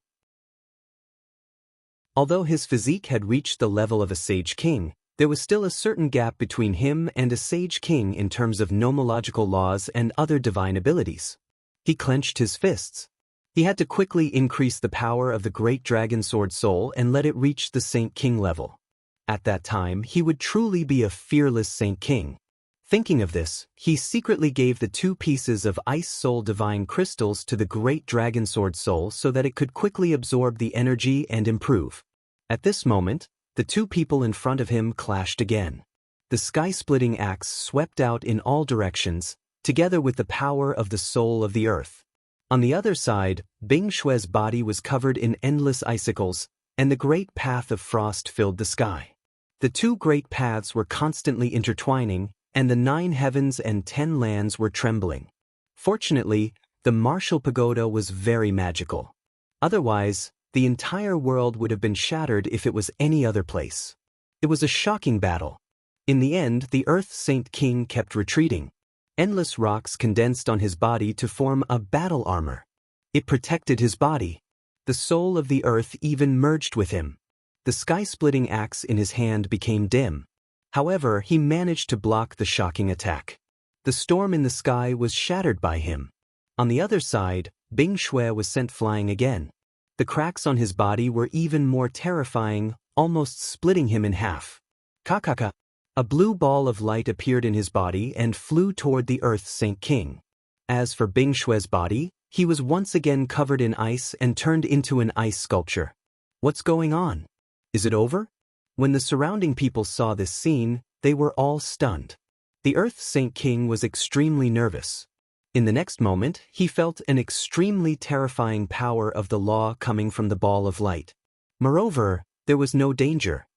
Although his physique had reached the level of a Sage King, there was still a certain gap between him and a Sage King in terms of nomological laws and other divine abilities. He clenched his fists. He had to quickly increase the power of the Great Dragon Sword Soul and let it reach the Saint King level. At that time, he would truly be a fearless Saint King. Thinking of this, he secretly gave the 2 pieces of Ice Soul Divine Crystals to the Great Dragon Sword Soul so that it could quickly absorb the energy and improve. At this moment, the 2 people in front of him clashed again. The sky-splitting axe swept out in all directions, together with the power of the soul of the earth. On the other side, Bing Xue's body was covered in endless icicles, and the great path of frost filled the sky. The 2 great paths were constantly intertwining, and the 9 heavens and 10 lands were trembling. Fortunately, the Martial Pagoda was very magical. Otherwise, the entire world would have been shattered if it was any other place. It was a shocking battle. In the end, the Earth Saint King kept retreating. Endless rocks condensed on his body to form a battle armor. It protected his body. The soul of the earth even merged with him. The sky-splitting axe in his hand became dim. However, he managed to block the shocking attack. The storm in the sky was shattered by him. On the other side, Bing Shui was sent flying again. The cracks on his body were even more terrifying, almost splitting him in half. Kakaka! A blue ball of light appeared in his body and flew toward the Earth's Saint King. As for Bing Shui's body, he was once again covered in ice and turned into an ice sculpture. What's going on? Is it over? When the surrounding people saw this scene, they were all stunned. The Earth's Saint King was extremely nervous. In the next moment, he felt an extremely terrifying power of the law coming from the ball of light. Moreover, there was no danger.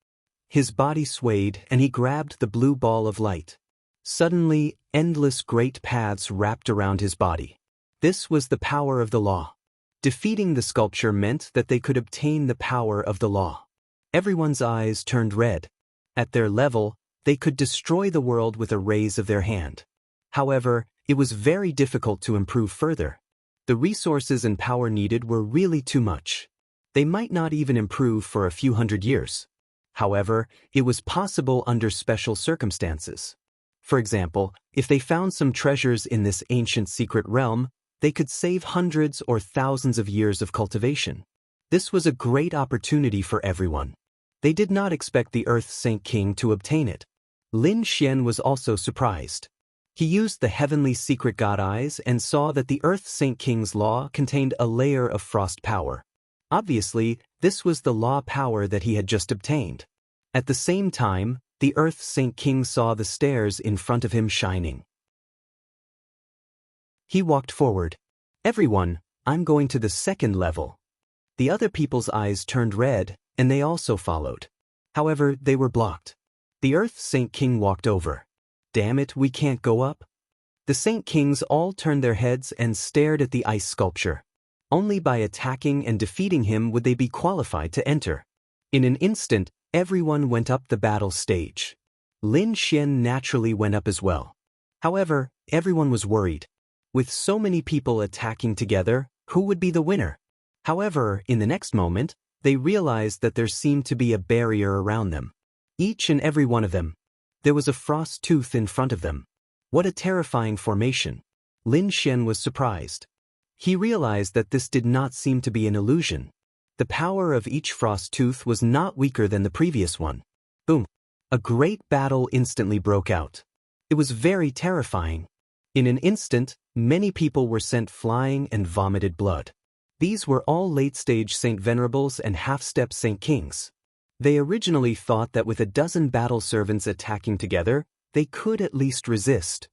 His body swayed and he grabbed the blue ball of light. Suddenly, endless great paths wrapped around his body. This was the power of the law. Defeating the sculpture meant that they could obtain the power of the law. Everyone's eyes turned red. At their level, they could destroy the world with a raise of their hand. However, it was very difficult to improve further. The resources and power needed were really too much. They might not even improve for a few hundred years. However, it was possible under special circumstances. For example, if they found some treasures in this ancient secret realm, they could save hundreds or thousands of years of cultivation. This was a great opportunity for everyone. They did not expect the Earth's Saint King to obtain it. Lin Xian was also surprised. He used the heavenly secret god eyes and saw that the Earth's Saint King's law contained a layer of frost power. Obviously, this was the law power that he had just obtained. At the same time, the Earth's Saint King saw the stairs in front of him shining. He walked forward. Everyone, I'm going to the second level. The other people's eyes turned red, and they also followed. However, they were blocked. The Earth's Saint King walked over. Damn it, we can't go up. The Saint Kings all turned their heads and stared at the ice sculpture. Only by attacking and defeating him would they be qualified to enter. In an instant, everyone went up the battle stage. Lin Xian naturally went up as well. However, everyone was worried. With so many people attacking together, who would be the winner? However, in the next moment, they realized that there seemed to be a barrier around them. Each and every one of them. There was a frost tooth in front of them. What a terrifying formation. Lin Xian was surprised. He realized that this did not seem to be an illusion. The power of each frost tooth was not weaker than the previous one. Boom! A great battle instantly broke out. It was very terrifying. In an instant, many people were sent flying and vomited blood. These were all late-stage Saint Venerables and half-step Saint Kings. They originally thought that with a dozen battle servants attacking together, they could at least resist.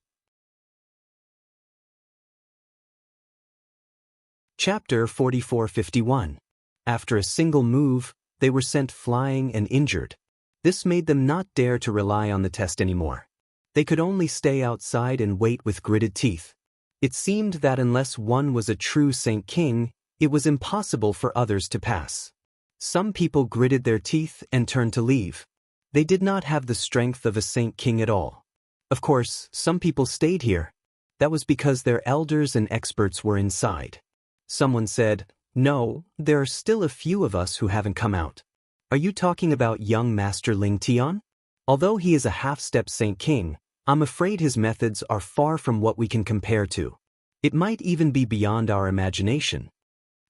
Chapter 4451. After a single move, they were sent flying and injured. This made them not dare to rely on the test anymore. They could only stay outside and wait with gritted teeth. It seemed that unless one was a true Saint King, it was impossible for others to pass. Some people gritted their teeth and turned to leave. They did not have the strength of a Saint King at all. Of course, some people stayed here. That was because their elders and experts were inside. Someone said, "No, there are still a few of us who haven't come out." Are you talking about young Master Ling Tian? Although he is a half-step Saint King, I'm afraid his methods are far from what we can compare to. It might even be beyond our imagination.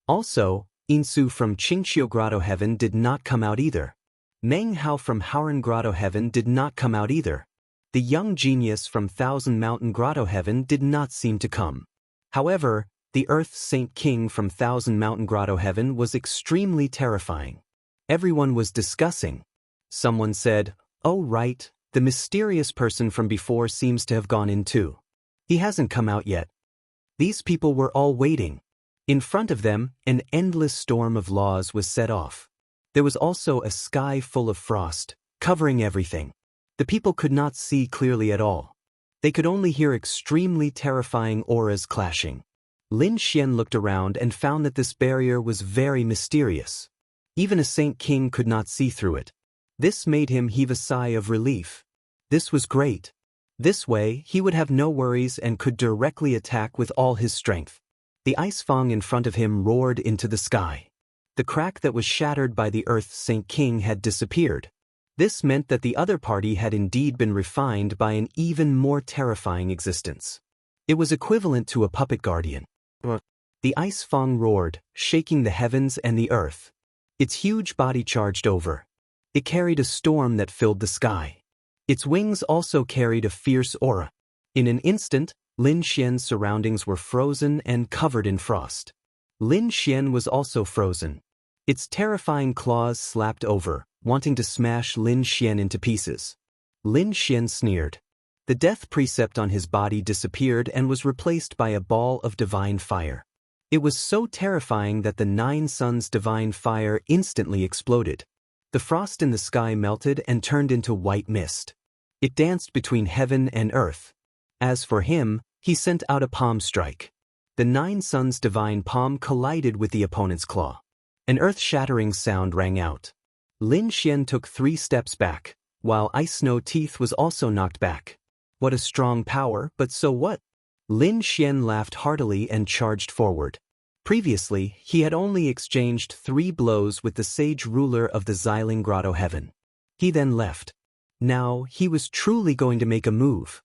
Also, Insu from Qingxiu Grotto Heaven did not come out either. Meng Hao from Howren Grotto Heaven did not come out either. The young genius from Thousand Mountain Grotto Heaven did not seem to come. However, the Earth's Saint King from Thousand Mountain Grotto Heaven was extremely terrifying. Everyone was discussing. Someone said, "Oh right, the mysterious person from before seems to have gone in too. He hasn't come out yet." These people were all waiting. In front of them, an endless storm of laws was set off. There was also a sky full of frost, covering everything. The people could not see clearly at all. They could only hear extremely terrifying auras clashing. Lin Xian looked around and found that this barrier was very mysterious. Even a Saint King could not see through it. This made him heave a sigh of relief. This was great. This way, he would have no worries and could directly attack with all his strength. The ice fang in front of him roared into the sky. The crack that was shattered by the Earth's Saint King had disappeared. This meant that the other party had indeed been refined by an even more terrifying existence. It was equivalent to a puppet guardian. The ice fang roared, shaking the heavens and the earth. Its huge body charged over. It carried a storm that filled the sky. Its wings also carried a fierce aura. In an instant, Lin Xian's surroundings were frozen and covered in frost. Lin Xian was also frozen. Its terrifying claws slapped over, wanting to smash Lin Xian into pieces. Lin Xian sneered. The death precept on his body disappeared and was replaced by a ball of divine fire. It was so terrifying that the 9 suns' divine fire instantly exploded. The frost in the sky melted and turned into white mist. It danced between heaven and earth. As for him, he sent out a palm strike. The 9 suns' divine palm collided with the opponent's claw. An earth-shattering sound rang out. Lin Xian took 3 steps back, while Ice Snow Teeth was also knocked back. What a strong power, but so what? Lin Xian laughed heartily and charged forward. Previously, he had only exchanged 3 blows with the sage ruler of the Xiling Grotto Heaven. He then left. Now, he was truly going to make a move.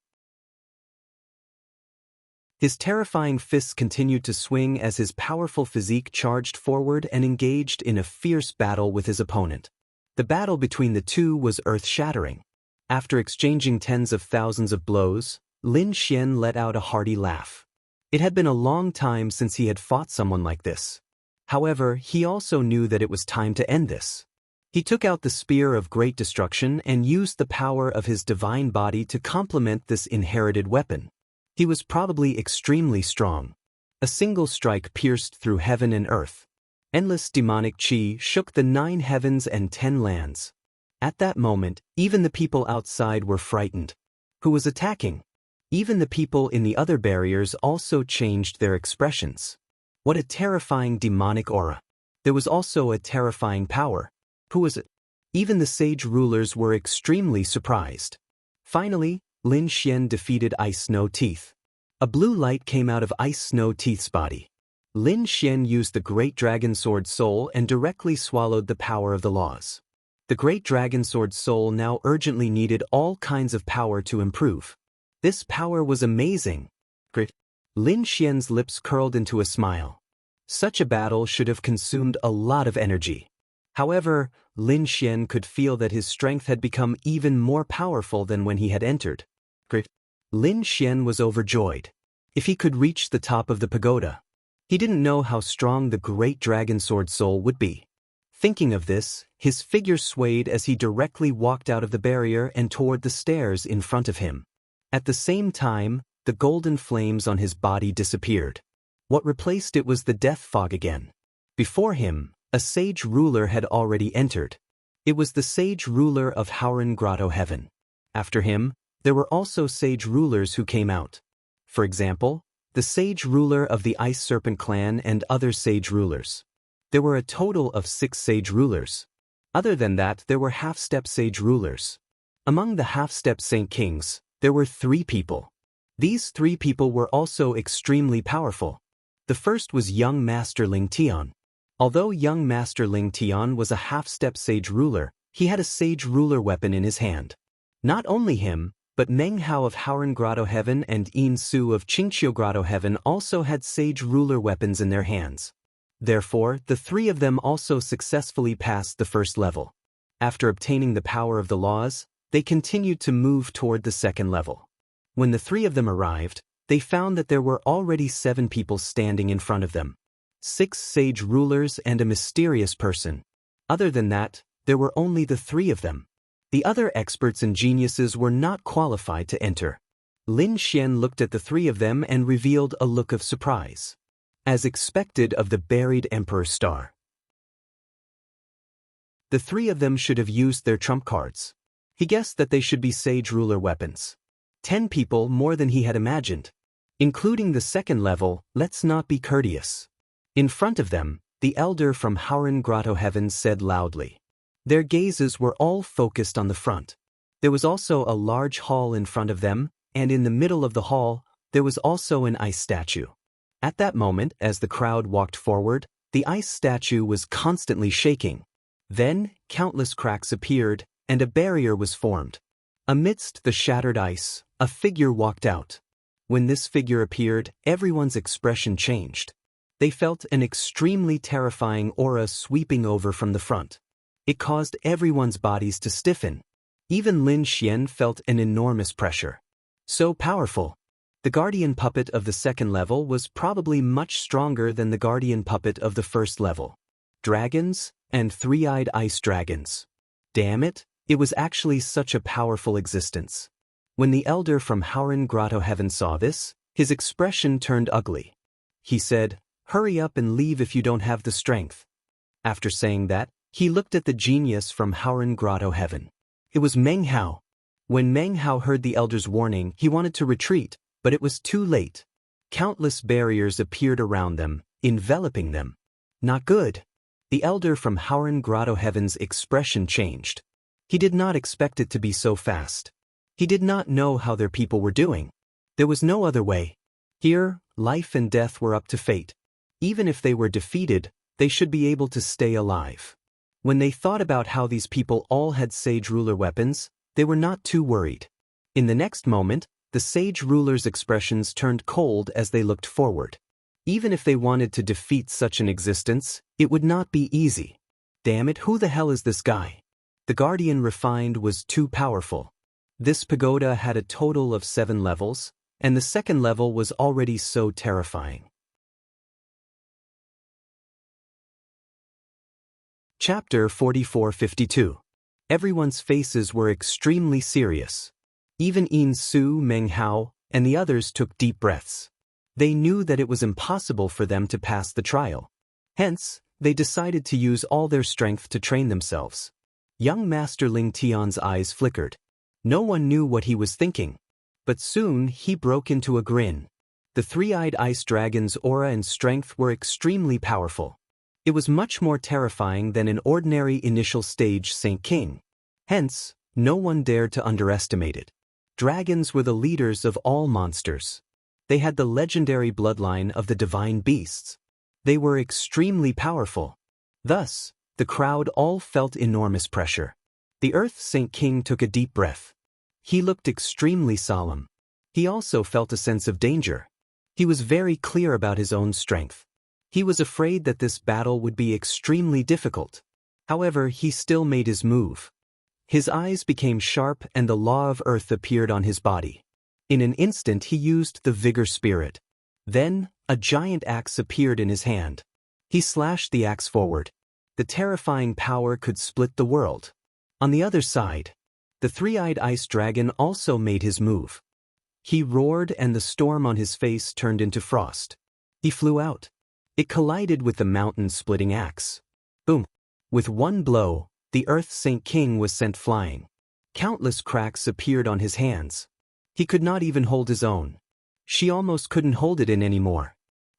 His terrifying fists continued to swing as his powerful physique charged forward and engaged in a fierce battle with his opponent. The battle between the two was earth-shattering. After exchanging tens of thousands of blows, Lin Xian let out a hearty laugh. It had been a long time since he had fought someone like this. However, he also knew that it was time to end this. He took out the Spear of Great Destruction and used the power of his divine body to complement this inherited weapon. He was probably extremely strong. A single strike pierced through heaven and earth. Endless demonic chi shook the 9 heavens and 10 lands. At that moment, even the people outside were frightened. Who was attacking? Even the people in the other barriers also changed their expressions. What a terrifying demonic aura. There was also a terrifying power. Who was it? Even the sage rulers were extremely surprised. Finally, Lin Xian defeated Ice Snow Teeth. A blue light came out of Ice Snow Teeth's body. Lin Xian used the Great Dragon Sword Soul and directly swallowed the power of the laws. The Great Dragon Sword Soul now urgently needed all kinds of power to improve. This power was amazing. Lin Xian's lips curled into a smile. Such a battle should have consumed a lot of energy. However, Lin Xian could feel that his strength had become even more powerful than when he had entered. Lin Xian was overjoyed. If he could reach the top of the pagoda. He didn't know how strong the Great Dragon Sword Soul would be. Thinking of this, his figure swayed as he directly walked out of the barrier and toward the stairs in front of him. At the same time, the golden flames on his body disappeared. What replaced it was the death fog again. Before him, a sage ruler had already entered. It was the sage ruler of Howren Grotto Heaven. After him, there were also sage rulers who came out. For example, the sage ruler of the Ice Serpent clan and other sage rulers. There were a total of 6 sage rulers. Other than that, there were half-step sage rulers. Among the half-step Saint Kings, there were 3 people. These 3 people were also extremely powerful. The first was young Master Ling Tian. Although young Master Ling Tian was a half-step sage ruler, he had a sage ruler weapon in his hand. Not only him, but Meng Hao of Howren Grotto Heaven and Yin Su of Qingqiu Grotto Heaven also had sage ruler weapons in their hands. Therefore, the 3 of them also successfully passed the first level. After obtaining the power of the laws, they continued to move toward the second level. When the 3 of them arrived, they found that there were already 7 people standing in front of them. 6 sage rulers and a mysterious person. Other than that, there were only the 3 of them. The other experts and geniuses were not qualified to enter. Lin Xian looked at the 3 of them and revealed a look of surprise. As expected of the buried Emperor Star. The 3 of them should have used their trump cards. He guessed that they should be sage ruler weapons. 10 people more than he had imagined. Including the second level, let's not be courteous. In front of them, the elder from Howren Grotto Heaven said loudly. Their gazes were all focused on the front. There was also a large hall in front of them, and in the middle of the hall, there was also an ice statue. At that moment, as the crowd walked forward, the ice statue was constantly shaking. Then, countless cracks appeared, and a barrier was formed. Amidst the shattered ice, a figure walked out. When this figure appeared, everyone's expression changed. They felt an extremely terrifying aura sweeping over from the front. It caused everyone's bodies to stiffen. Even Lin Xian felt an enormous pressure. So powerful. The guardian puppet of the second level was probably much stronger than the guardian puppet of the first level. Dragons and three-eyed ice dragons. Damn it, it was actually such a powerful existence. When the elder from Howren Grotto Heaven saw this, his expression turned ugly. He said, "Hurry up and leave if you don't have the strength." After saying that, he looked at the genius from Howren Grotto Heaven. It was Meng Hao. When Meng Hao heard the elder's warning, he wanted to retreat, but it was too late. Countless barriers appeared around them, enveloping them. Not good. The elder from Howren Grotto Heaven's expression changed. He did not expect it to be so fast. He did not know how their people were doing. There was no other way. Here, life and death were up to fate. Even if they were defeated, they should be able to stay alive. When they thought about how these people all had sage ruler weapons, they were not too worried. In the next moment, the sage ruler's expressions turned cold as they looked forward. Even if they wanted to defeat such an existence, it would not be easy. Damn it, who the hell is this guy? The guardian refined was too powerful. This pagoda had a total of 7 levels, and the second level was already so terrifying. Chapter 4452. Everyone's faces were extremely serious. Even Yin Su, Meng Hao, and the others took deep breaths. They knew that it was impossible for them to pass the trial. Hence, they decided to use all their strength to train themselves. Young Master Ling Tian's eyes flickered. No one knew what he was thinking. But soon he broke into a grin. The three-eyed ice dragon's aura and strength were extremely powerful. It was much more terrifying than an ordinary initial stage Saint King. Hence, no one dared to underestimate it. Dragons were the leaders of all monsters. They had the legendary bloodline of the divine beasts. They were extremely powerful. Thus, the crowd all felt enormous pressure. The Earth Saint King took a deep breath. He looked extremely solemn. He also felt a sense of danger. He was very clear about his own strength. He was afraid that this battle would be extremely difficult. However, he still made his move. His eyes became sharp and the law of earth appeared on his body. In an instant he used the vigor spirit. Then, a giant axe appeared in his hand. He slashed the axe forward. The terrifying power could split the world. On the other side, the three-eyed ice dragon also made his move. He roared and the storm on his face turned into frost. He flew out. It collided with the mountain-splitting axe. Boom! With one blow, the Earth Saint King was sent flying. Countless cracks appeared on his hands. He could not even hold his own. She almost couldn't hold it in anymore.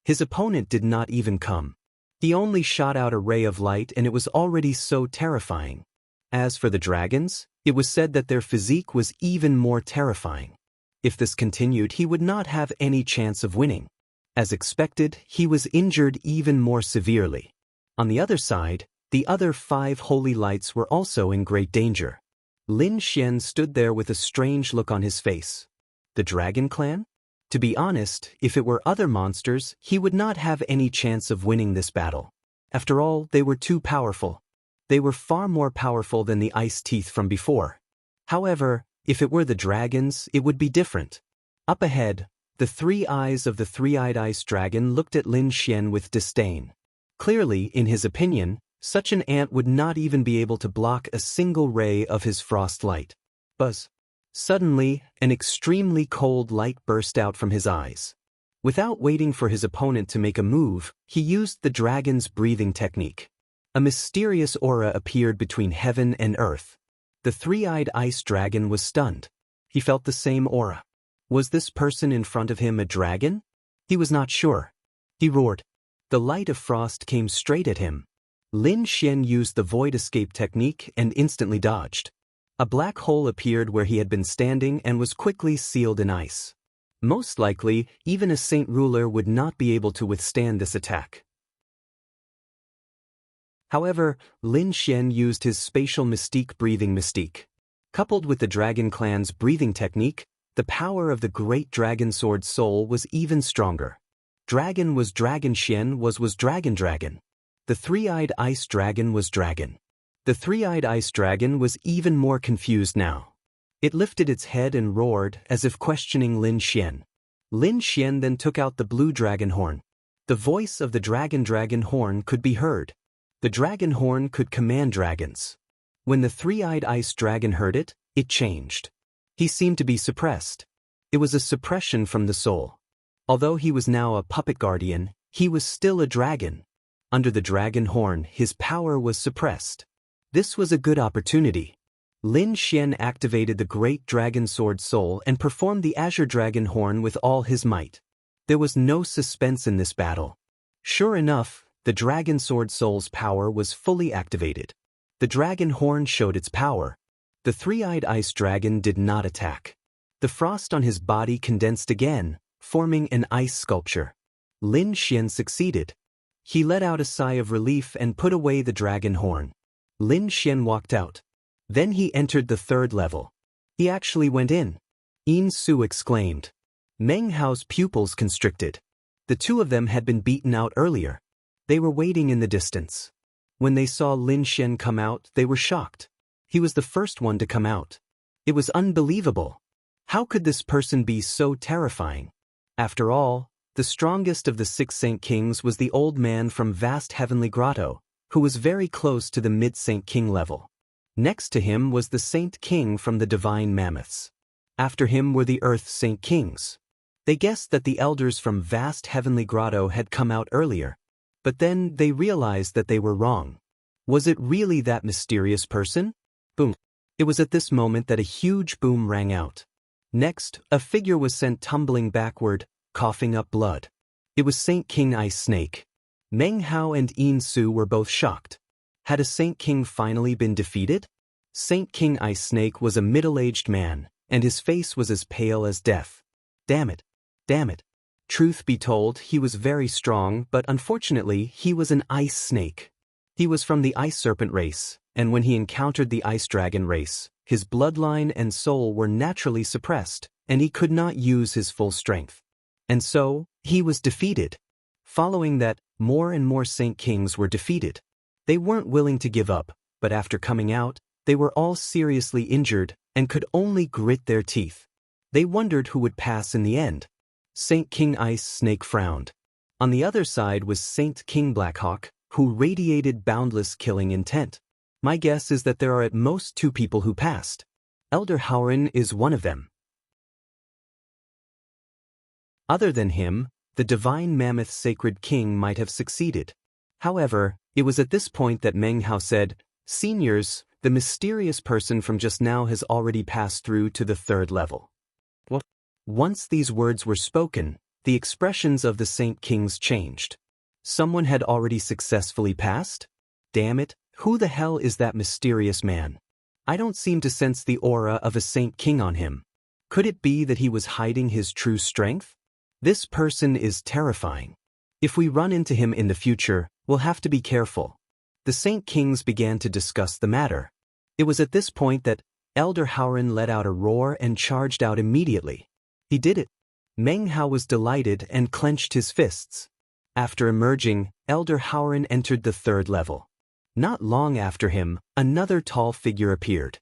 His opponent did not even come. He only shot out a ray of light and it was already so terrifying. As for the dragons, it was said that their physique was even more terrifying. If this continued, he would not have any chance of winning. As expected, he was injured even more severely. On the other side, the other 5 holy lights were also in great danger. Lin Xian stood there with a strange look on his face. The Dragon Clan? To be honest, if it were other monsters, he would not have any chance of winning this battle. After all, they were too powerful. They were far more powerful than the ice teeth from before. However, if it were the dragons, it would be different. Up ahead, the 3 eyes of the three-eyed ice dragon looked at Lin Xian with disdain. Clearly, in his opinion, such an ant would not even be able to block a single ray of his frost light. Buzz. Suddenly, an extremely cold light burst out from his eyes. Without waiting for his opponent to make a move, he used the dragon's breathing technique. A mysterious aura appeared between heaven and earth. The three-eyed ice dragon was stunned. He felt the same aura. Was this person in front of him a dragon? He was not sure. He roared. The light of frost came straight at him. Lin Xian used the void escape technique and instantly dodged. A black hole appeared where he had been standing and was quickly sealed in ice. Most likely, even a saint ruler would not be able to withstand this attack. However, Lin Xian used his spatial mystique breathing mystique. Coupled with the Dragon Clan's breathing technique, the power of the great dragon sword soul was even stronger. Dragon was Dragon Xian was Dragon. The three-eyed ice dragon was dragon. The three-eyed ice dragon was even more confused now. It lifted its head and roared as if questioning Lin Xian. Lin Xian then took out the blue dragon horn. The voice of the dragon horn could be heard. The dragon horn could command dragons. When the three-eyed ice dragon heard it, it changed. He seemed to be suppressed. It was a suppression from the soul. Although he was now a puppet guardian, he was still a dragon. Under the dragon horn, his power was suppressed. This was a good opportunity. Lin Xian activated the great dragon sword soul and performed the azure dragon horn with all his might. There was no suspense in this battle. Sure enough, the dragon sword soul's power was fully activated. The dragon horn showed its power. The three-eyed ice dragon did not attack. The frost on his body condensed again, forming an ice sculpture. Lin Xian succeeded. He let out a sigh of relief and put away the dragon horn. Lin Xian walked out. Then he entered the third level. He actually went in. Yin Su exclaimed. Meng Hao's pupils constricted. The two of them had been beaten out earlier. They were waiting in the distance. When they saw Lin Xian come out, they were shocked. He was the first one to come out. It was unbelievable. How could this person be so terrifying? After all, the strongest of the 6 Saint Kings was the old man from vast heavenly grotto, who was very close to the mid-Saint King level. Next to him was the Saint King from the divine mammoths. After him were the Earth Saint Kings. They guessed that the elders from vast heavenly grotto had come out earlier. But then they realized that they were wrong. Was it really that mysterious person? Boom. It was at this moment that a huge boom rang out. Next, a figure was sent tumbling backward, coughing up blood. It was Saint King Ice Snake. Meng Hao and Yin Su were both shocked. Had a Saint King finally been defeated? Saint King Ice Snake was a middle-aged man, and his face was as pale as death. Damn it. Damn it. Truth be told, he was very strong, but unfortunately, he was an ice snake. He was from the ice serpent race, and when he encountered the ice dragon race, his bloodline and soul were naturally suppressed, and he could not use his full strength. And so, he was defeated. Following that, more and more Saint Kings were defeated. They weren't willing to give up, but after coming out, they were all seriously injured and could only grit their teeth. They wondered who would pass in the end. Saint King Ice Snake frowned. On the other side was Saint King Blackhawk, who radiated boundless killing intent. My guess is that there are at most 2 people who passed. Elder Howren is one of them. Other than him, the divine mammoth sacred king might have succeeded. However, it was at this point that Meng Hao said, "Seniors, the mysterious person from just now has already passed through to the 3rd level." What? Once these words were spoken, the expressions of the Saint Kings changed. Someone had already successfully passed? Damn it, who the hell is that mysterious man? I don't seem to sense the aura of a Saint King on him. Could it be that he was hiding his true strength? This person is terrifying. If we run into him in the future, we'll have to be careful. The Saint Kings began to discuss the matter. It was at this point that Elder Howren let out a roar and charged out immediately. He did it. Meng Hao was delighted and clenched his fists. After emerging, Elder Howren entered the 3rd level. Not long after him, another tall figure appeared.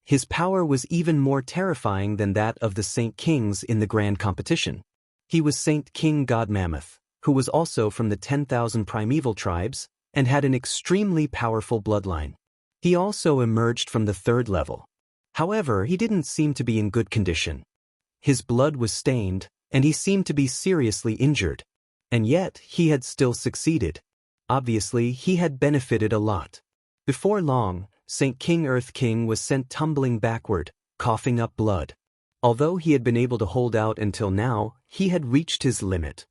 His power was even more terrifying than that of the Saint Kings in the grand competition. He was Saint King God Mammoth, who was also from the 10,000 primeval tribes and had an extremely powerful bloodline. He also emerged from the 3rd level. However, he didn't seem to be in good condition. His blood was stained, and he seemed to be seriously injured. And yet, he had still succeeded. Obviously, he had benefited a lot. Before long, Saint King Earth King was sent tumbling backward, coughing up blood. Although he had been able to hold out until now, he had reached his limit.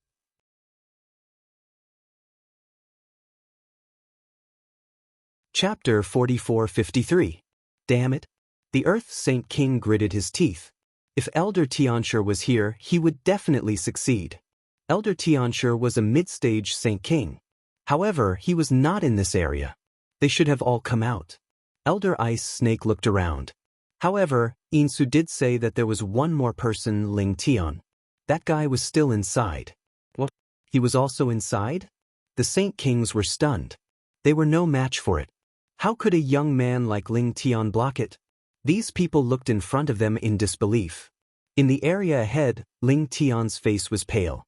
Chapter 4453. Damn it. The Earth Saint King gritted his teeth. If Elder Tianshur was here, he would definitely succeed. Elder Tianshur was a mid-stage Saint King. However, he was not in this area. They should have all come out. Elder Ice Snake looked around. However, Insu did say that there was one more person, Ling Tian. That guy was still inside. What? He was also inside? The Saint Kings were stunned. They were no match for it. How could a young man like Ling Tian block it? These people looked in front of them in disbelief. In the area ahead, Ling Tian's face was pale.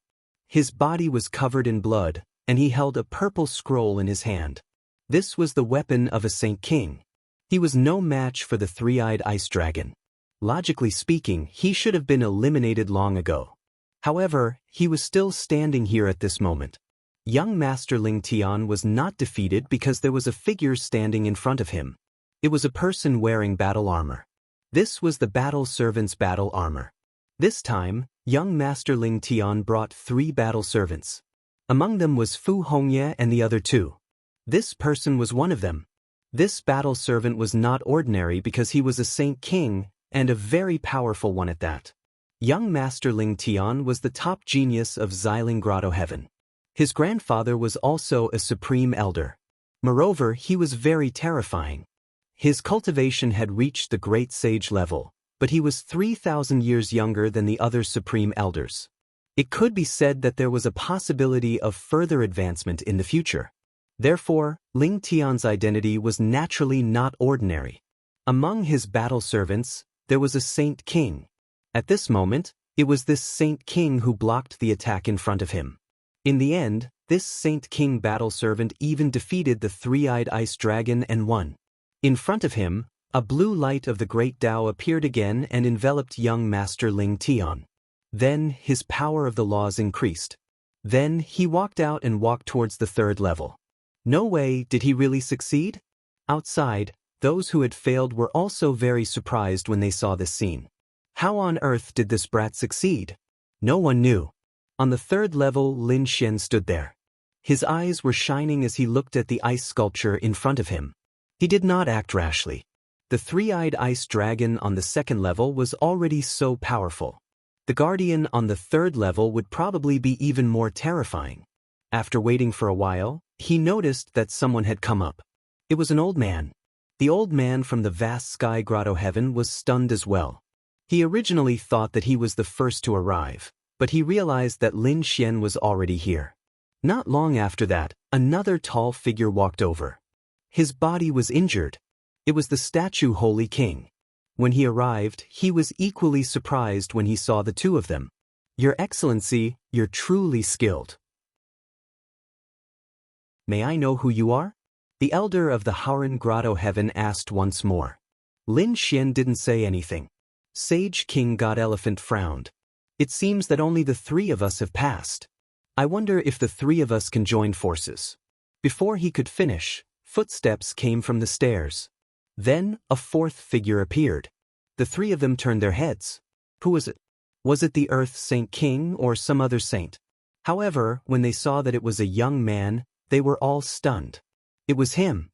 His body was covered in blood, and he held a purple scroll in his hand. This was the weapon of a Saint King. He was no match for the three-eyed ice dragon. Logically speaking, he should have been eliminated long ago. However, he was still standing here at this moment. Young Master Ling Tian was not defeated because there was a figure standing in front of him. It was a person wearing battle armor. This was the battle servant's battle armor. This time, young Master Ling Tian brought 3 battle servants. Among them was Fu Hongye and the other 2. This person was one of them. This battle servant was not ordinary because he was a Saint King, and a very powerful one at that. Young Master Ling Tian was the top genius of Xiling Grotto Heaven. His grandfather was also a supreme elder. Moreover, he was very terrifying. His cultivation had reached the great sage level, but he was 3,000 years younger than the other supreme elders. It could be said that there was a possibility of further advancement in the future. Therefore, Ling Tian's identity was naturally not ordinary. Among his battle servants, there was a Saint King. At this moment, it was this Saint King who blocked the attack in front of him. In the end, this Saint King battle servant even defeated the three-eyed ice dragon and won. In front of him, a blue light of the Great Tao appeared again and enveloped young Master Ling Tian. Then, his power of the laws increased. Then, he walked out and walked towards the 3rd level. No way did he really succeed? Outside, those who had failed were also very surprised when they saw this scene. How on earth did this brat succeed? No one knew. On the 3rd level, Lin Xian stood there. His eyes were shining as he looked at the ice sculpture in front of him. He did not act rashly. The three-eyed ice dragon on the 2nd level was already so powerful. The guardian on the 3rd level would probably be even more terrifying. After waiting for a while, he noticed that someone had come up. It was an old man. The old man from the vast sky grotto heaven was stunned as well. He originally thought that he was the first to arrive, but he realized that Lin Xian was already here. Not long after that, another tall figure walked over. His body was injured. It was the statue Holy King. When he arrived, he was equally surprised when he saw the 2 of them. Your Excellency, you're truly skilled. May I know who you are? The elder of the Howren Grotto Heaven asked once more. Lin Xian didn't say anything. Sage King God Elephant frowned. It seems that only the 3 of us have passed. I wonder if the 3 of us can join forces. Before he could finish, footsteps came from the stairs. Then, a 4th figure appeared. The 3 of them turned their heads. Who was it? Was it the Earth Saint King or some other saint? However, when they saw that it was a young man, they were all stunned. It was him.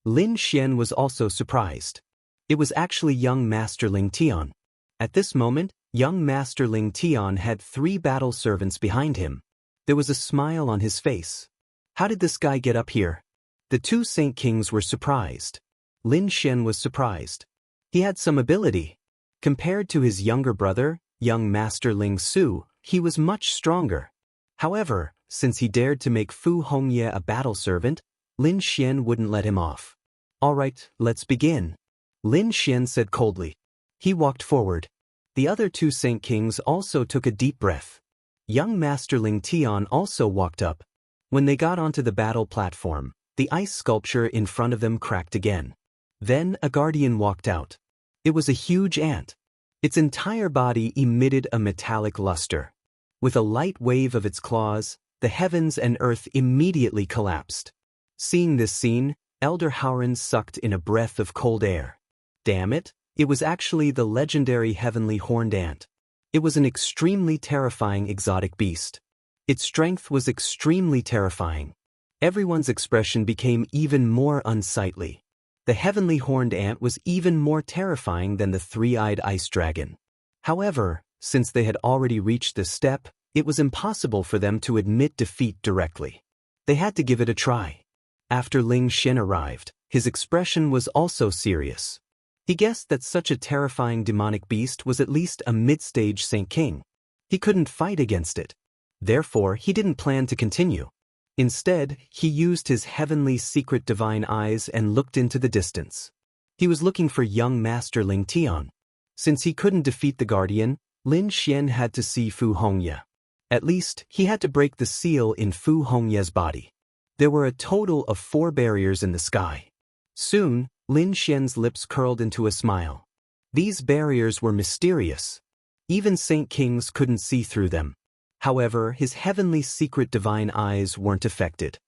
Lin Xian was also surprised. It was actually young Master Ling Tian. At this moment, young Master Ling Tian had 3 battle servants behind him. There was a smile on his face. How did this guy get up here? The 2 Saint Kings were surprised. Lin Xian was surprised. He had some ability. Compared to his younger brother, young Master Ling Su, he was much stronger. However, since he dared to make Fu Hongye a battle servant, Lin Xian wouldn't let him off. All right, let's begin. Lin Xian said coldly. He walked forward. The other 2 Saint Kings also took a deep breath. Young Master Ling Tian also walked up. When they got onto the battle platform, the ice sculpture in front of them cracked again. Then a guardian walked out. It was a huge ant. Its entire body emitted a metallic luster. With a light wave of its claws, the heavens and earth immediately collapsed. Seeing this scene, Elder Howren sucked in a breath of cold air. Damn it, it was actually the legendary heavenly horned ant. It was an extremely terrifying exotic beast. Its strength was extremely terrifying. Everyone's expression became even more unsightly. The heavenly horned ant was even more terrifying than the three-eyed ice dragon. However, since they had already reached this step, it was impossible for them to admit defeat directly. They had to give it a try. After Ling Xian arrived, His expression was also serious. He guessed that such a terrifying demonic beast was at least a mid-stage Saint King. He couldn't fight against it. Therefore, he didn't plan to continue. Instead, he used his heavenly secret divine eyes and looked into the distance. He was looking for young Master Ling Tian. Since he couldn't defeat the Guardian, Lin Xian had to see Fu Hongye. At least, he had to break the seal in Fu Hongye's body. There were a total of 4 barriers in the sky. Soon, Lin Xian's lips curled into a smile. These barriers were mysterious. Even Saint Kings couldn't see through them. However, his heavenly secret divine eyes weren't affected.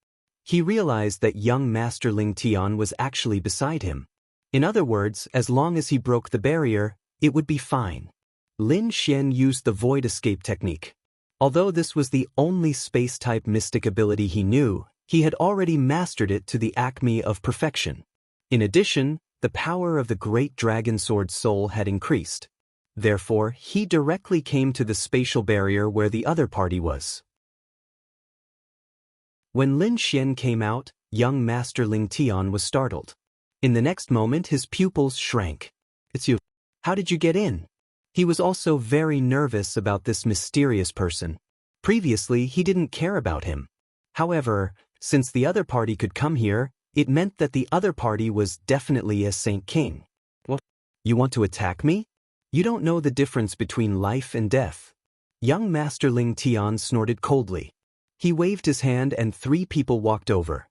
He realized that young Master Ling Tian was actually beside him. In other words, as long as he broke the barrier, it would be fine. Lin Xian used the void escape technique. Although this was the only space-type mystic ability he knew, he had already mastered it to the acme of perfection. In addition, the power of the great dragon sword soul had increased. Therefore, he directly came to the spatial barrier where the other party was. When Lin Xian came out, young Master Ling Tian was startled. In the next moment, his pupils shrank. "It's you. How did you get in?" He was also very nervous about this mysterious person. Previously, he didn't care about him. However, since the other party could come here, it meant that the other party was definitely a Saint King. "What? You want to attack me? You don't know the difference between life and death." Young Master Ling Tian snorted coldly. He waved his hand and 3 people walked over.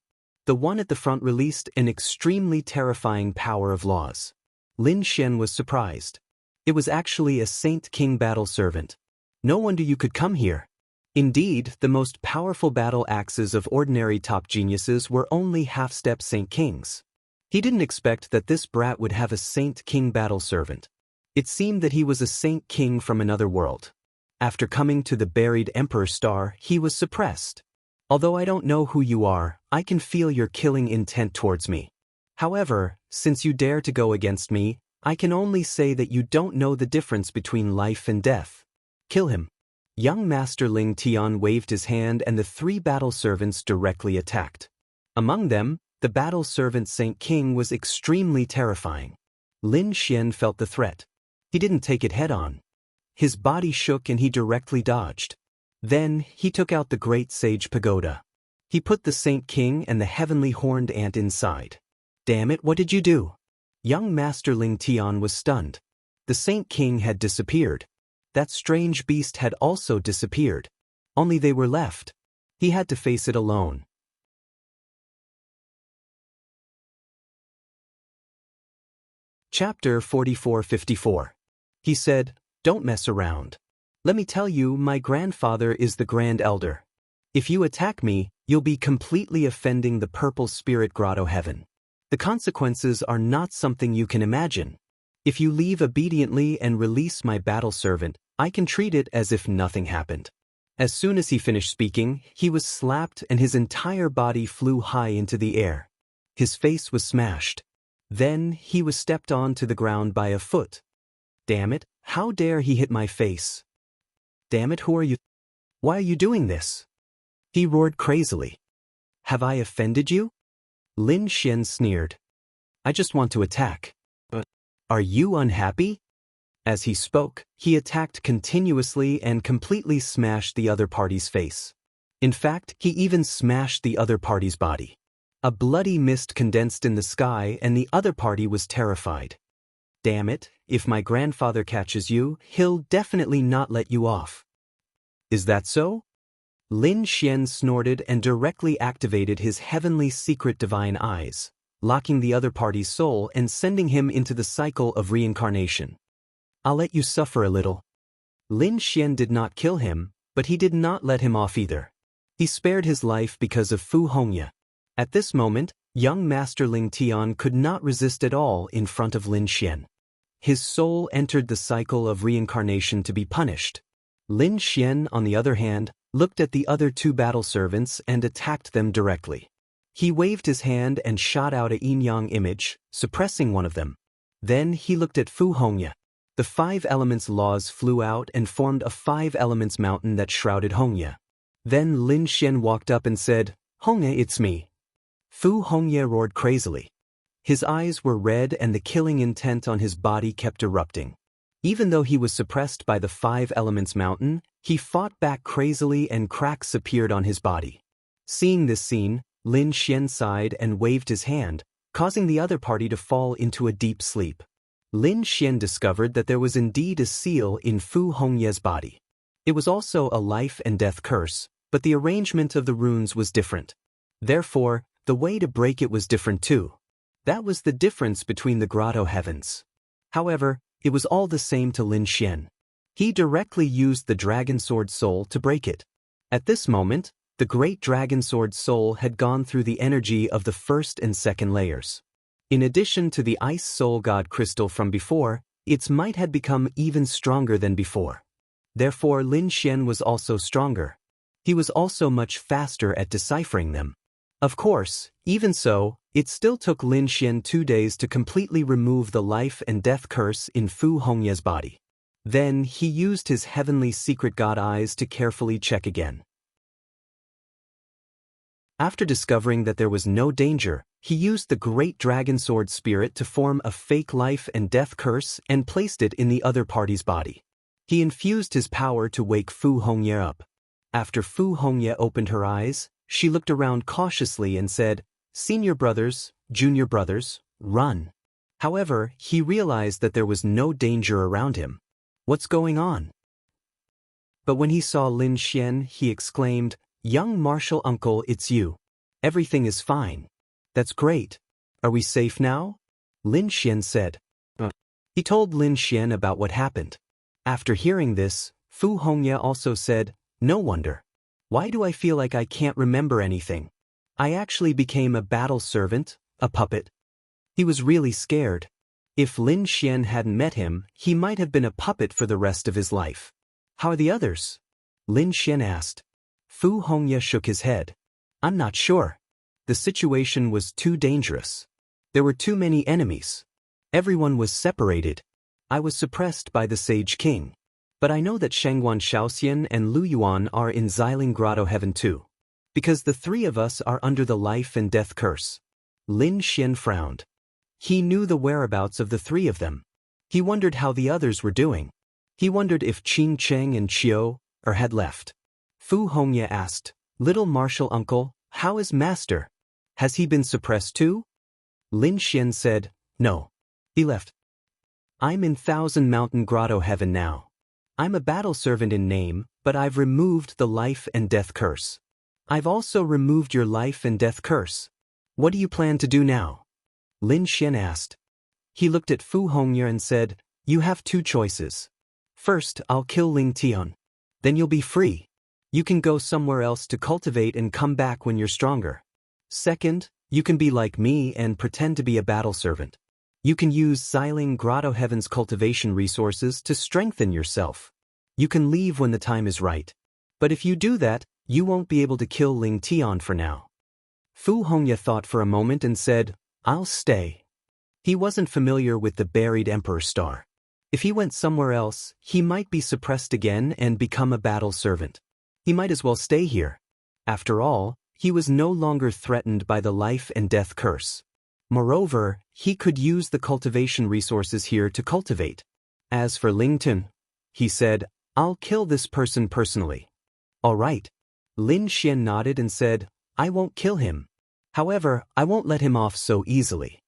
The one at the front released an extremely terrifying power of laws. Lin Xian was surprised. It was actually a Saint King battle servant. No wonder you could come here. Indeed, the most powerful battle axes of ordinary top geniuses were only half-step Saint Kings. He didn't expect that this brat would have a Saint King battle servant. It seemed that he was a Saint King from another world. After coming to the buried Emperor Star, he was suppressed. "Although I don't know who you are, I can feel your killing intent towards me. However, since you dare to go against me, I can only say that you don't know the difference between life and death. Kill him." Young Master Ling Tian waved his hand and the 3 battle servants directly attacked. Among them, the battle servant Saint King was extremely terrifying. Lin Xian felt the threat. He didn't take it head-on. His body shook and he directly dodged. Then, he took out the Great Sage Pagoda. He put the Saint King and the heavenly horned ant inside. "Damn it, what did you do?" Young Master Ling Tian was stunned. The Saint King had disappeared. That strange beast had also disappeared. Only they were left. He had to face it alone. Chapter 44-54. He said, "Don't mess around. Let me tell you, my grandfather is the Grand Elder. If you attack me, you'll be completely offending the Purple Spirit Grotto Heaven. The consequences are not something you can imagine. If you leave obediently and release my battle servant, I can treat it as if nothing happened." As soon as he finished speaking, he was slapped and his entire body flew high into the air. His face was smashed. Then, he was stepped on to the ground by a foot. "Damn it, how dare he hit my face? Damn it, who are you? Why are you doing this?" He roared crazily. "Have I offended you?" Lin Xian sneered. "I just want to attack. But are you unhappy?" As he spoke, he attacked continuously and completely smashed the other party's face. In fact, he even smashed the other party's body. A bloody mist condensed in the sky and the other party was terrified. "Damn it, if my grandfather catches you, he'll definitely not let you off." "Is that so?" Lin Xian snorted and directly activated his heavenly secret divine eyes, locking the other party's soul and sending him into the cycle of reincarnation. "I'll let you suffer a little." Lin Xian did not kill him, but he did not let him off either. He spared his life because of Fu Hongye. At this moment, young Master Ling Tian could not resist at all in front of Lin Xian. His soul entered the cycle of reincarnation to be punished. Lin Xian, on the other hand, looked at the other 2 battle servants and attacked them directly. He waved his hand and shot out a yin-yang image, suppressing one of them. Then he looked at Fu Hongye. The 5 elements laws flew out and formed a 5 elements mountain that shrouded Hongye. Then Lin Xian walked up and said, "Hongye, it's me." Fu Hongye roared crazily. His eyes were red and the killing intent on his body kept erupting. Even though he was suppressed by the 5 Elements Mountain, he fought back crazily and cracks appeared on his body. Seeing this scene, Lin Xian sighed and waved his hand, causing the other party to fall into a deep sleep. Lin Xian discovered that there was indeed a seal in Fu Hongye's body. It was also a life and death curse, but the arrangement of the runes was different. Therefore, the way to break it was different too. That was the difference between the grotto heavens. However, it was all the same to Lin Xian. He directly used the Dragon Sword Soul to break it. At this moment, the great Dragon Sword Soul had gone through the energy of the first and second layers. In addition to the Ice Soul God Crystal from before, its might had become even stronger than before. Therefore, Lin Xian was also stronger. He was also much faster at deciphering them. Of course, even so, it still took Lin Xian 2 days to completely remove the life and death curse in Fu Hongye's body. Then, he used his heavenly secret god eyes to carefully check again. After discovering that there was no danger, he used the great dragon sword spirit to form a fake life and death curse and placed it in the other party's body. He infused his power to wake Fu Hongye up. After Fu Hongye opened her eyes, she looked around cautiously and said, "Senior brothers, junior brothers, run." However, he realized that there was no danger around him. What's going on? But when he saw Lin Xian, he exclaimed, "Young martial uncle, it's you. Everything is fine. That's great. Are we safe now?" Lin Xian said. He told Lin Xian about what happened. After hearing this, Fu Hongye also said, "No wonder. Why do I feel like I can't remember anything? I actually became a battle servant, a puppet." He was really scared. If Lin Xian hadn't met him, he might have been a puppet for the rest of his life. "How are the others?" Lin Xian asked. Fu Hongye shook his head. "I'm not sure. The situation was too dangerous. There were too many enemies. Everyone was separated. I was suppressed by the Sage King. But I know that Shangguan Shaoxian and Lu Yuan are in Xiling Grotto Heaven too. Because the 3 of us are under the life and death curse." Lin Xian frowned. He knew the whereabouts of the 3 of them. He wondered how the others were doing. He wondered if Qing Cheng and Qiu had left. Fu Hongye asked, "Little martial uncle, how is Master? Has he been suppressed too?" Lin Xian said, "No. He left. I'm in Thousand Mountain Grotto Heaven now. I'm a battle servant in name, but I've removed the life and death curse. I've also removed your life and death curse. What do you plan to do now?" Lin Xian asked. He looked at Fu Hongye and said, "You have 2 choices. First, I'll kill Ling Tian. Then you'll be free. You can go somewhere else to cultivate and come back when you're stronger. Second, you can be like me and pretend to be a battle servant. You can use Xiling Grotto Heaven's cultivation resources to strengthen yourself. You can leave when the time is right. But if you do that, you won't be able to kill Ling Tian for now." Fu Hongye thought for a moment and said, "I'll stay." He wasn't familiar with the buried Emperor Star. If he went somewhere else, he might be suppressed again and become a battle servant. He might as well stay here. After all, he was no longer threatened by the life and death curse. Moreover, he could use the cultivation resources here to cultivate. As for Ling Tian, he said, "I'll kill this person personally." "All right." Lin Xian nodded and said, "I won't kill him. However, I won't let him off so easily."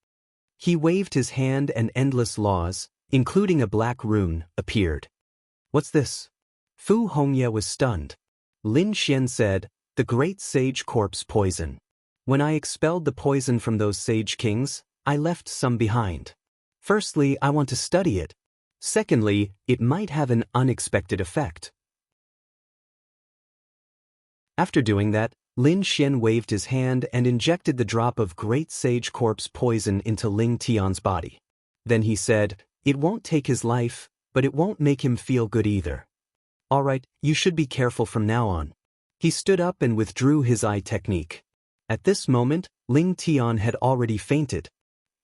He waved his hand and endless laws, including a black rune, appeared. "What's this?" Fu Hongye was stunned. Lin Xian said, "The great sage corpse poison. When I expelled the poison from those sage kings, I left some behind. Firstly, I want to study it. Secondly, it might have an unexpected effect." After doing that, Lin Xian waved his hand and injected the drop of great sage corpse poison into Ling Tian's body. Then he said, "It won't take his life, but it won't make him feel good either. All right, you should be careful from now on." He stood up and withdrew his eye technique. At this moment, Ling Tian had already fainted.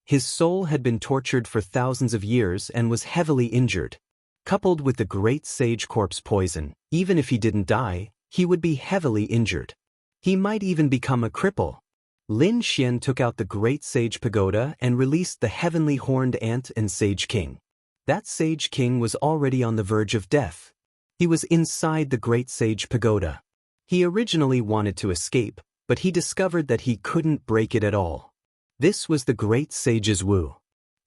His soul had been tortured for thousands of years and was heavily injured. Coupled with the great sage corpse poison, even if he didn't die, he would be heavily injured. He might even become a cripple. Lin Xian took out the Great Sage Pagoda and released the Heavenly Horned Ant and Sage King. That Sage King was already on the verge of death. He was inside the Great Sage Pagoda. He originally wanted to escape, but he discovered that he couldn't break it at all. This was the Great Sage's Wu.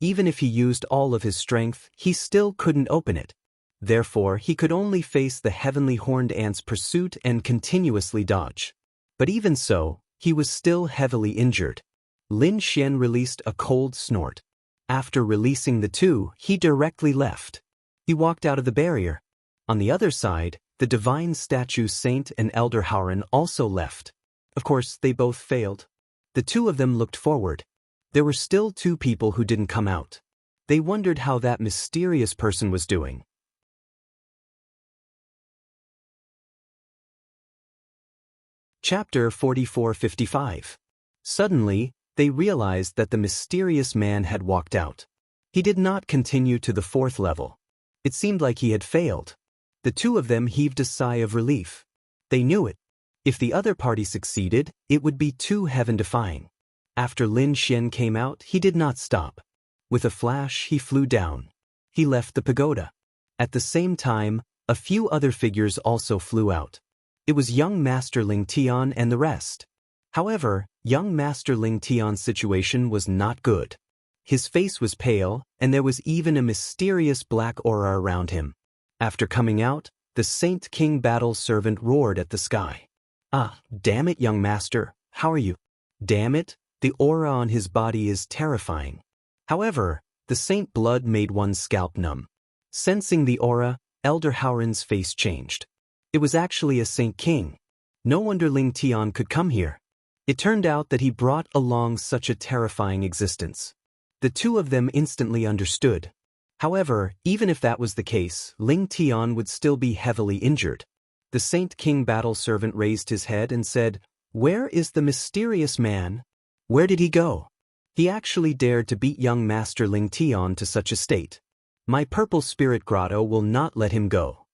Even if he used all of his strength, he still couldn't open it. Therefore, he could only face the Heavenly Horned Ant's pursuit and continuously dodge. But even so, he was still heavily injured. Lin Xian released a cold snort. After releasing the two, he directly left. He walked out of the barrier. On the other side, the divine statue Saint and Elder Howren also left. Of course, they both failed. The two of them looked forward. There were still two people who didn't come out. They wondered how that mysterious person was doing. Chapter 44-55. Suddenly, they realized that the mysterious man had walked out. He did not continue to the 4th level. It seemed like he had failed. The two of them heaved a sigh of relief. They knew it. If the other party succeeded, it would be too heaven-defying. After Lin Xian came out, he did not stop. With a flash, he flew down. He left the pagoda. At the same time, a few other figures also flew out. It was young Master Ling Tian and the rest. However, young Master Ling Tian's situation was not good. His face was pale, and there was even a mysterious black aura around him. After coming out, the Saint King battle servant roared at the sky. "Ah, damn it, young master, how are you?" Damn it, the aura on his body is terrifying. However, the saint blood made one's scalp numb. Sensing the aura, Elder Howren's face changed. It was actually a Saint King. No wonder Ling Tian could come here. It turned out that he brought along such a terrifying existence. The two of them instantly understood. However, even if that was the case, Ling Tian would still be heavily injured. The Saint King battle servant raised his head and said, "Where is the mysterious man? Where did he go? He actually dared to beat young Master Ling Tian to such a state. My purple spirit grotto will not let him go."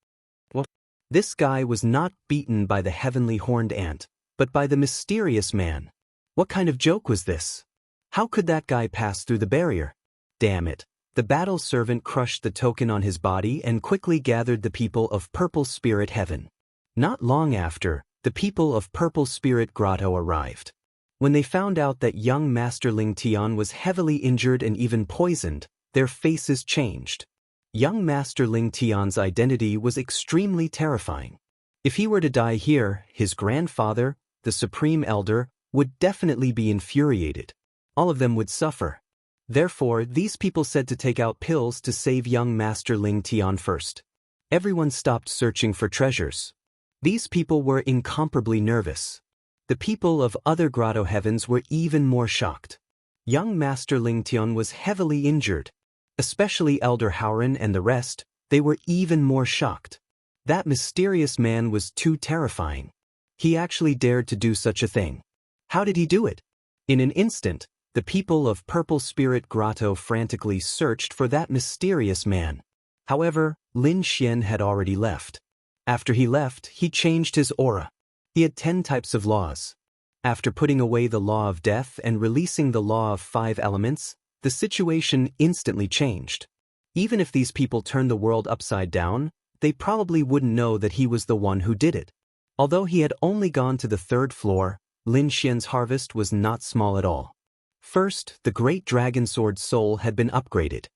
Well, this guy was not beaten by the Heavenly Horned Ant, but by the mysterious man. What kind of joke was this? How could that guy pass through the barrier? Damn it. The battle servant crushed the token on his body and quickly gathered the people of Purple Spirit Heaven. Not long after, the people of Purple Spirit Grotto arrived. When they found out that young Master Ling Tian was heavily injured and even poisoned, their faces changed. Young Master Ling Tian's identity was extremely terrifying. If he were to die here, his grandfather, the Supreme Elder, would definitely be infuriated. All of them would suffer. Therefore, these people said to take out pills to save young Master Ling Tian first. Everyone stopped searching for treasures. These people were incomparably nervous. The people of other grotto heavens were even more shocked. Young Master Ling Tian was heavily injured. Especially Elder Howren and the rest, they were even more shocked. That mysterious man was too terrifying. He actually dared to do such a thing. How did he do it? In an instant, the people of Purple Spirit Grotto frantically searched for that mysterious man. However, Lin Xian had already left. After he left, he changed his aura. He had 10 types of laws. After putting away the law of death and releasing the law of 5 elements, the situation instantly changed. Even if these people turned the world upside down, they probably wouldn't know that he was the one who did it. Although he had only gone to the 3rd floor, Lin Xian's harvest was not small at all. First, the Great Dragon Sword soul had been upgraded.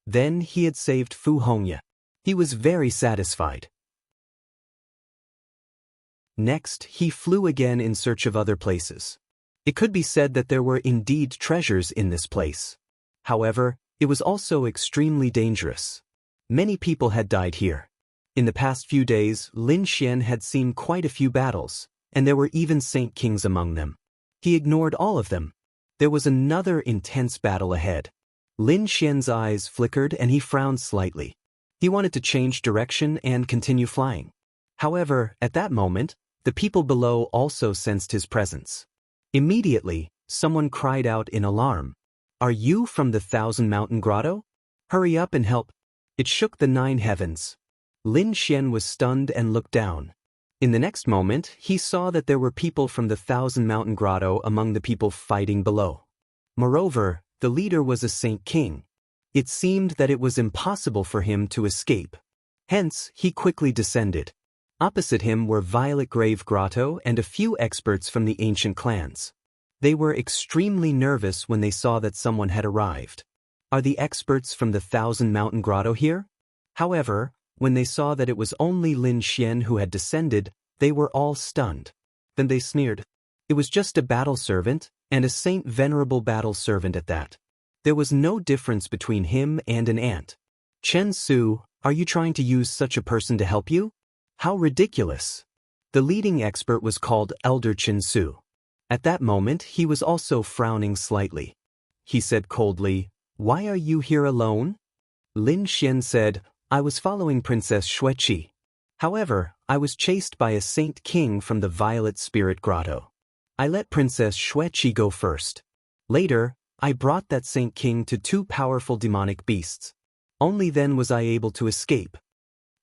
Then he had saved Fu Hongya. He was very satisfied. Next, he flew again in search of other places. It could be said that there were indeed treasures in this place. However, it was also extremely dangerous. Many people had died here. In the past few days, Lin Xian had seen quite a few battles, and there were even Saint Kings among them. He ignored all of them. There was another intense battle ahead. Lin Xian's eyes flickered and he frowned slightly. He wanted to change direction and continue flying. However, at that moment, the people below also sensed his presence. Immediately, someone cried out in alarm. "Are you from the 1,000 Mountain Grotto? Hurry up and help." It shook the 9 heavens. Lin Xian was stunned and looked down. In the next moment, he saw that there were people from the Thousand Mountain Grotto among the people fighting below. Moreover, the leader was a Saint King. It seemed that it was impossible for him to escape. Hence, he quickly descended. Opposite him were Violet Grave Grotto and a few experts from the ancient clans. They were extremely nervous when they saw that someone had arrived. Are the experts from the Thousand Mountain Grotto here? However, when they saw that it was only Lin Xian who had descended, they were all stunned. Then they sneered. It was just a battle servant, and a saint venerable battle servant at that. There was no difference between him and an ant. Chen Su, are you trying to use such a person to help you? How ridiculous! The leading expert was called Elder Chen Su. At that moment he was also frowning slightly. He said coldly, "Why are you here alone?" Lin Xian said, "I was following Princess Xueqi. However, I was chased by a Saint King from the Violet Spirit Grotto. I let Princess Xueqi go first. Later, I brought that Saint King to two powerful demonic beasts. Only then was I able to escape."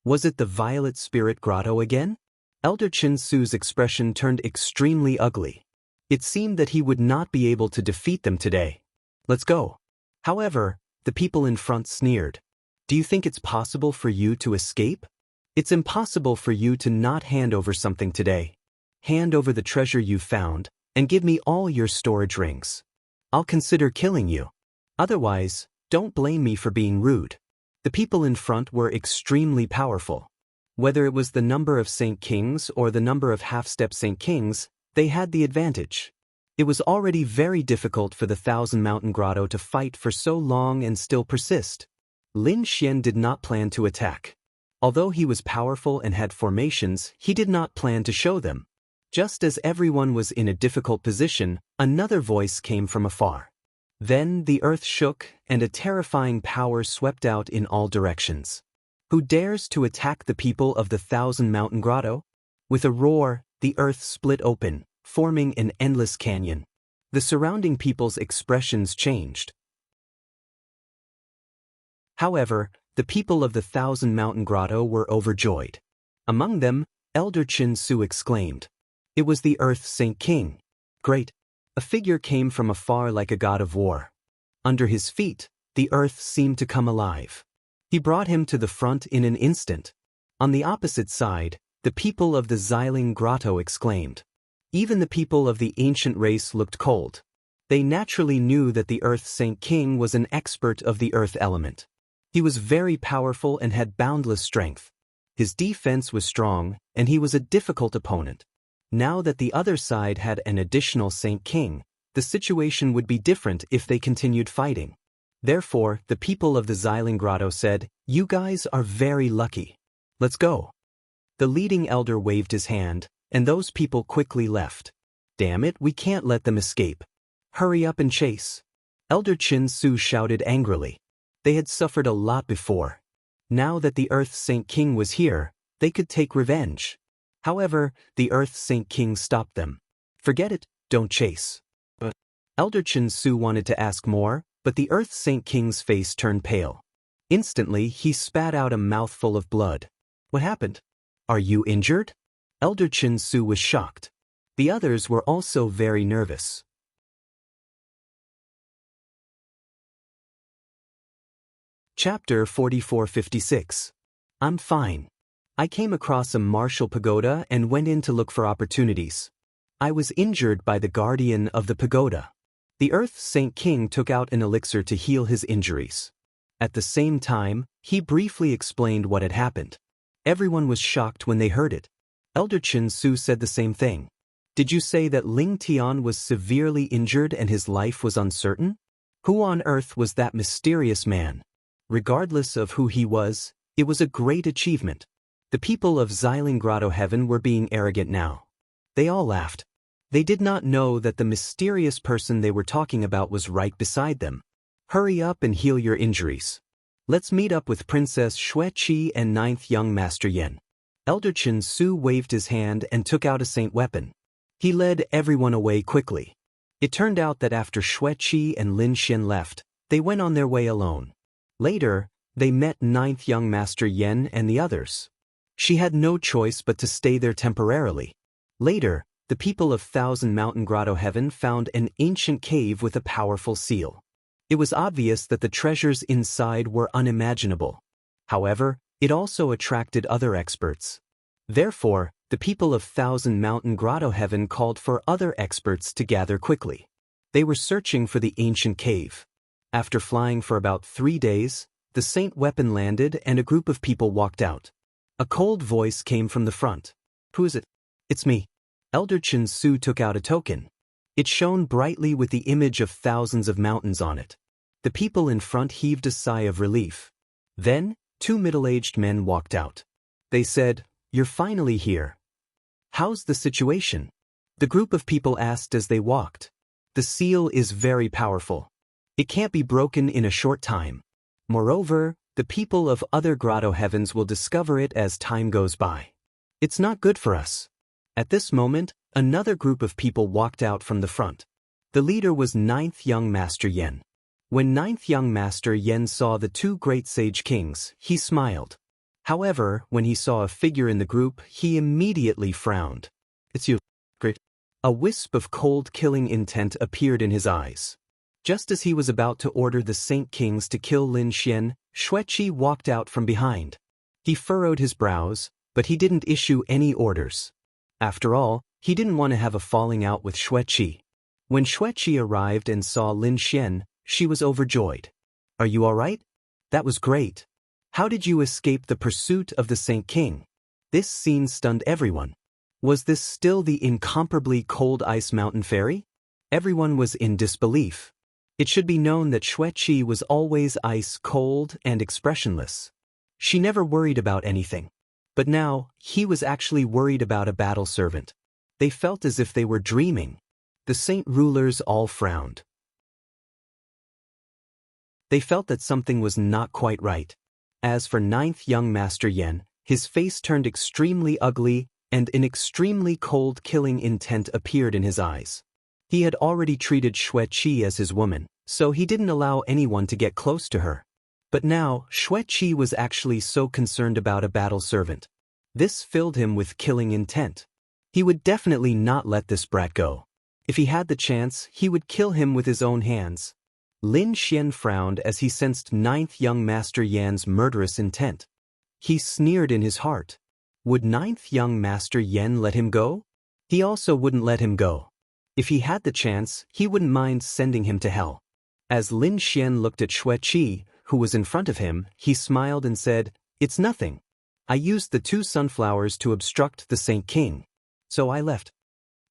Was it the Violet Spirit Grotto again? Elder Chen Su's expression turned extremely ugly. It seemed that he would not be able to defeat them today. Let's go. However, the people in front sneered. Do you think it's possible for you to escape? It's impossible for you to not hand over something today. Hand over the treasure you found, and give me all your storage rings. I'll consider killing you. Otherwise, don't blame me for being rude. The people in front were extremely powerful. Whether it was the number of Saint Kings or the number of half-step Saint Kings, they had the advantage. It was already very difficult for the Thousand Mountain Grotto to fight for so long and still persist. Lin Xian did not plan to attack. Although he was powerful and had formations, he did not plan to show them. Just as everyone was in a difficult position, another voice came from afar. Then the earth shook, and a terrifying power swept out in all directions. Who dares to attack the people of the Thousand Mountain Grotto? With a roar, the earth split open, forming an endless canyon. The surrounding people's expressions changed. However, the people of the Thousand Mountain Grotto were overjoyed. Among them, Elder Chen Su exclaimed. It was the Earth Saint King. Great! A figure came from afar like a god of war. Under his feet, the earth seemed to come alive. He brought him to the front in an instant. On the opposite side, the people of the Xiling Grotto exclaimed. Even the people of the ancient race looked cold. They naturally knew that the Earth Saint King was an expert of the earth element. He was very powerful and had boundless strength. His defense was strong, and he was a difficult opponent. Now that the other side had an additional Saint King, the situation would be different if they continued fighting. Therefore, the people of the Xiling Grotto said, "You guys are very lucky. Let's go." The leading elder waved his hand, and those people quickly left. Damn it, we can't let them escape. Hurry up and chase. Elder Chen Su shouted angrily. They had suffered a lot before. Now that the Earth Saint King was here, they could take revenge. However, the Earth Saint King stopped them. Forget it, don't chase. Elder Chen Su wanted to ask more, but the Earth Saint King's face turned pale. Instantly, he spat out a mouthful of blood. What happened? Are you injured? Elder Chen Su was shocked. The others were also very nervous. Chapter 4456. I'm fine. I came across a martial pagoda and went in to look for opportunities. I was injured by the guardian of the pagoda. The Earth Saint King took out an elixir to heal his injuries. At the same time, he briefly explained what had happened. Everyone was shocked when they heard it. Elder Chen Su said the same thing. Did you say that Ling Tian was severely injured and his life was uncertain? Who on earth was that mysterious man? Regardless of who he was, it was a great achievement. The people of Xiling Grotto Heaven were being arrogant now. They all laughed. They did not know that the mysterious person they were talking about was right beside them. Hurry up and heal your injuries. Let's meet up with Princess Xueqi and 9th Young Master Yan. Elder Chen Su waved his hand and took out a saint weapon. He led everyone away quickly. It turned out that after Xueqi and Lin Xian left, they went on their way alone. Later, they met 9th Young Master Yan and the others. She had no choice but to stay there temporarily. Later, the people of Thousand Mountain Grotto Heaven found an ancient cave with a powerful seal. It was obvious that the treasures inside were unimaginable. However, it also attracted other experts. Therefore, the people of Thousand Mountain Grotto Heaven called for other experts to gather quickly. They were searching for the ancient cave. After flying for about 3 days, the Saint weapon landed and a group of people walked out. A cold voice came from the front. "Who is it?" "It's me." Elder Chen Su took out a token. It shone brightly with the image of thousands of mountains on it. The people in front heaved a sigh of relief. Then, 2 middle-aged men walked out. They said, "You're finally here. How's the situation?" The group of people asked as they walked. "The seal is very powerful. It can't be broken in a short time. Moreover, the people of other grotto heavens will discover it as time goes by. It's not good for us." At this moment, another group of people walked out from the front. The leader was 9th Young Master Yen. When 9th Young Master Yen saw the 2 great sage kings, he smiled. However, when he saw a figure in the group, he immediately frowned. "It's you, great." A wisp of cold killing intent appeared in his eyes. Just as he was about to order the Saint Kings to kill Lin Xian, Xueqi walked out from behind. He furrowed his brows, but he didn't issue any orders. After all, he didn't want to have a falling out with Xueqi. When Xueqi arrived and saw Lin Xian, she was overjoyed. "Are you all right? That was great. How did you escape the pursuit of the Saint King?" This scene stunned everyone. Was this still the incomparably cold ice mountain fairy? Everyone was in disbelief. It should be known that Xueqi was always ice cold and expressionless. She never worried about anything. But now, he was actually worried about a battle servant. They felt as if they were dreaming. The saint rulers all frowned. They felt that something was not quite right. As for 9th Young Master Yen, his face turned extremely ugly, and an extremely cold killing intent appeared in his eyes. He had already treated Xueqi as his woman, so he didn't allow anyone to get close to her. But now, Xueqi was actually so concerned about a battle servant. This filled him with killing intent. He would definitely not let this brat go. If he had the chance, he would kill him with his own hands. Lin Xian frowned as he sensed 9th Young Master Yan's murderous intent. He sneered in his heart. Would 9th Young Master Yen let him go? He also wouldn't let him go. If he had the chance, he wouldn't mind sending him to hell. As Lin Xian looked at Xueqi, who was in front of him, he smiled and said, "It's nothing. I used the 2 sunflowers to obstruct the Saint King. So I left."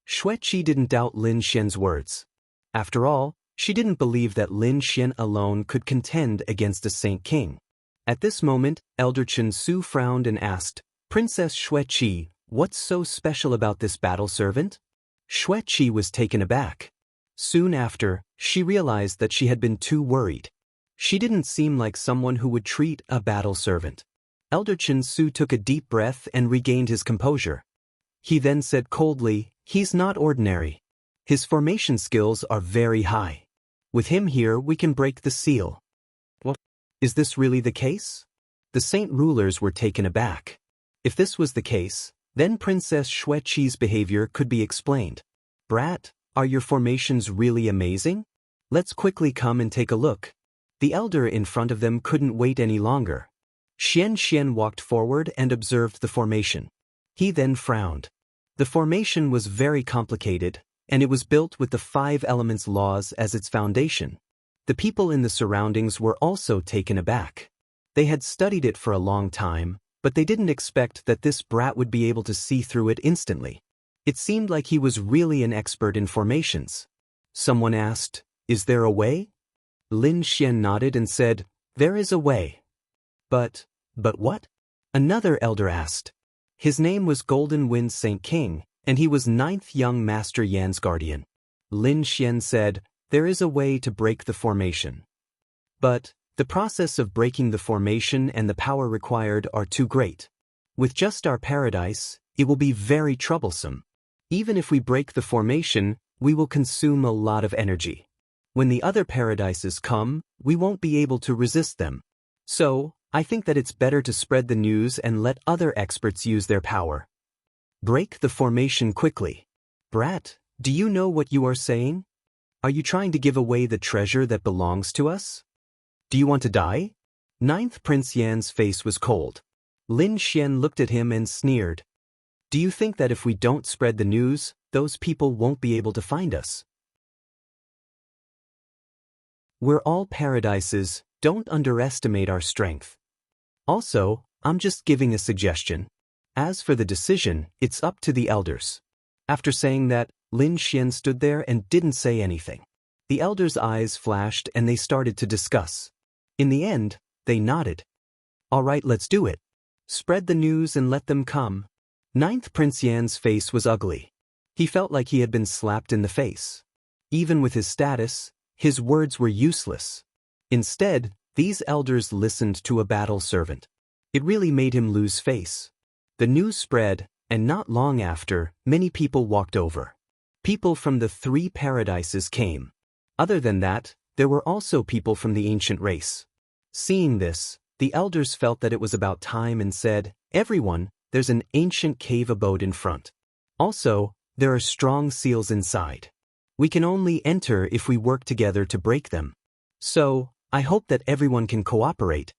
Xueqi didn't doubt Lin Xian's words. After all, she didn't believe that Lin Xian alone could contend against a Saint King. At this moment, Elder Chen Su frowned and asked, "Princess Xueqi, what's so special about this battle servant?" Xueqi was taken aback. Soon after, she realized that she had been too worried. She didn't seem like someone who would treat a battle servant. Elder Chen Su took a deep breath and regained his composure. He then said coldly, "He's not ordinary. His formation skills are very high. With him here, we can break the seal." "What? Is this really the case?" The saint rulers were taken aback. If this was the case, then Princess Xueqi's behavior could be explained. "Brat, are your formations really amazing? Let's quickly come and take a look." The elder in front of them couldn't wait any longer. Xian Xian walked forward and observed the formation. He then frowned. The formation was very complicated, and it was built with the 5 elements laws as its foundation. The people in the surroundings were also taken aback. They had studied it for a long time, but they didn't expect that this brat would be able to see through it instantly. It seemed like he was really an expert in formations. Someone asked, "Is there a way?" Lin Xian nodded and said, "There is a way." But what?" Another elder asked. His name was Golden Wind Saint King, and he was 9th Young Master Yan's guardian. Lin Xian said, "There is a way to break the formation. But the process of breaking the formation and the power required are too great. With just our paradise, it will be very troublesome. Even if we break the formation, we will consume a lot of energy. When the other paradises come, we won't be able to resist them. So, I think that it's better to spread the news and let other experts use their power. Break the formation quickly. Brat, do you know what you are saying? Are you trying to give away the treasure that belongs to us? Do you want to die? Ninth Prince Yan's face was cold. Lin Xian looked at him and sneered. Do you think that if we don't spread the news, those people won't be able to find us? We're all paradises, don't underestimate our strength. Also, I'm just giving a suggestion. As for the decision, it's up to the elders. After saying that, Lin Xian stood there and didn't say anything. The elders' eyes flashed and they started to discuss. In the end, they nodded. All right, let's do it. Spread the news and let them come. Ninth Prince Yan's face was ugly. He felt like he had been slapped in the face. Even with his status, his words were useless. Instead, these elders listened to a battle servant. It really made him lose face. The news spread, and not long after, many people walked over. People from the 3 paradises came. Other than that, there were also people from the ancient race. Seeing this, the elders felt that it was about time and said, Everyone, there's an ancient cave abode in front. Also, there are strong seals inside. We can only enter if we work together to break them. So, I hope that everyone can cooperate.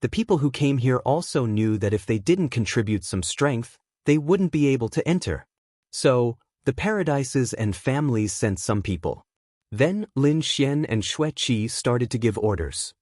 The people who came here also knew that if they didn't contribute some strength, they wouldn't be able to enter. So, the paradises and families sent some people. Then Lin Xian and Xue Qi started to give orders.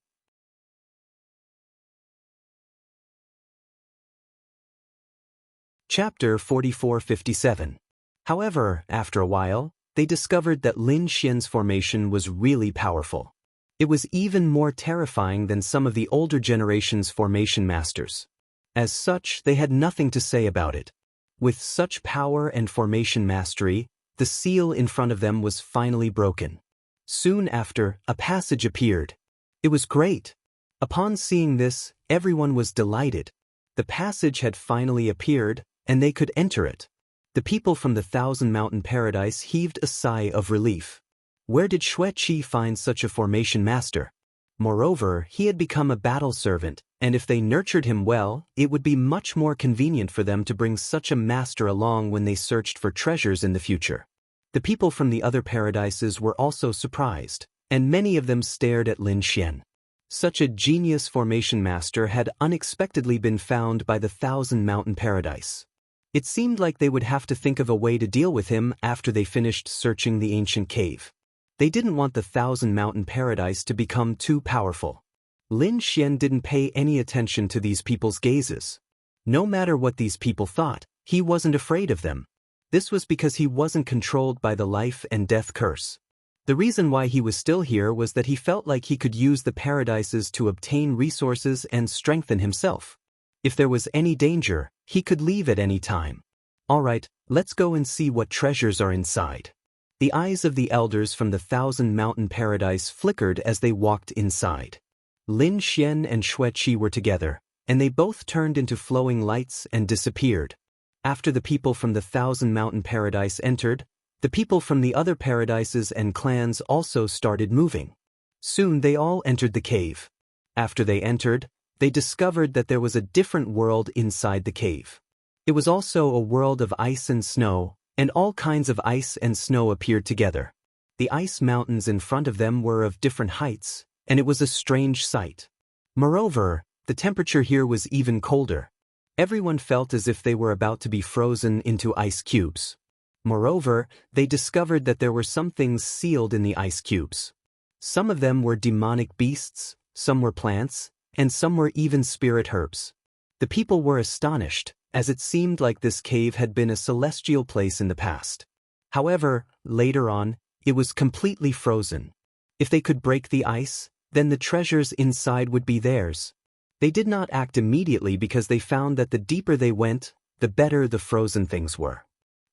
Chapter 4457. However, after a while, they discovered that Lin Xian's formation was really powerful. It was even more terrifying than some of the older generation's formation masters. As such, they had nothing to say about it. With such power and formation mastery, the seal in front of them was finally broken. Soon after, a passage appeared. It was great. Upon seeing this, everyone was delighted. The passage had finally appeared, and they could enter it. The people from the Thousand Mountain Paradise heaved a sigh of relief. Where did Xue Qi find such a formation master? Moreover, he had become a battle servant, and if they nurtured him well, it would be much more convenient for them to bring such a master along when they searched for treasures in the future. The people from the other paradises were also surprised, and many of them stared at Lin Xian. Such a genius formation master had unexpectedly been found by the Thousand Mountain Paradise. It seemed like they would have to think of a way to deal with him after they finished searching the ancient cave. They didn't want the Thousand Mountain Paradise to become too powerful. Lin Xian didn't pay any attention to these people's gazes. No matter what these people thought, he wasn't afraid of them. This was because he wasn't controlled by the life and death curse. The reason why he was still here was that he felt like he could use the paradises to obtain resources and strengthen himself. If there was any danger, he could leave at any time. All right, let's go and see what treasures are inside. The eyes of the elders from the Thousand Mountain Paradise flickered as they walked inside. Lin Xian and Xue Qi were together, and they both turned into flowing lights and disappeared. After the people from the Thousand Mountain Paradise entered, the people from the other paradises and clans also started moving. Soon they all entered the cave. After they entered, they discovered that there was a different world inside the cave. It was also a world of ice and snow, and all kinds of ice and snow appeared together. The ice mountains in front of them were of different heights, and it was a strange sight. Moreover, the temperature here was even colder. Everyone felt as if they were about to be frozen into ice cubes. Moreover, they discovered that there were some things sealed in the ice cubes. Some of them were demonic beasts, some were plants, and some were even spirit herbs. The people were astonished, as it seemed like this cave had been a celestial place in the past. However, later on, it was completely frozen. If they could break the ice, then the treasures inside would be theirs. They did not act immediately because they found that the deeper they went, the better the frozen things were.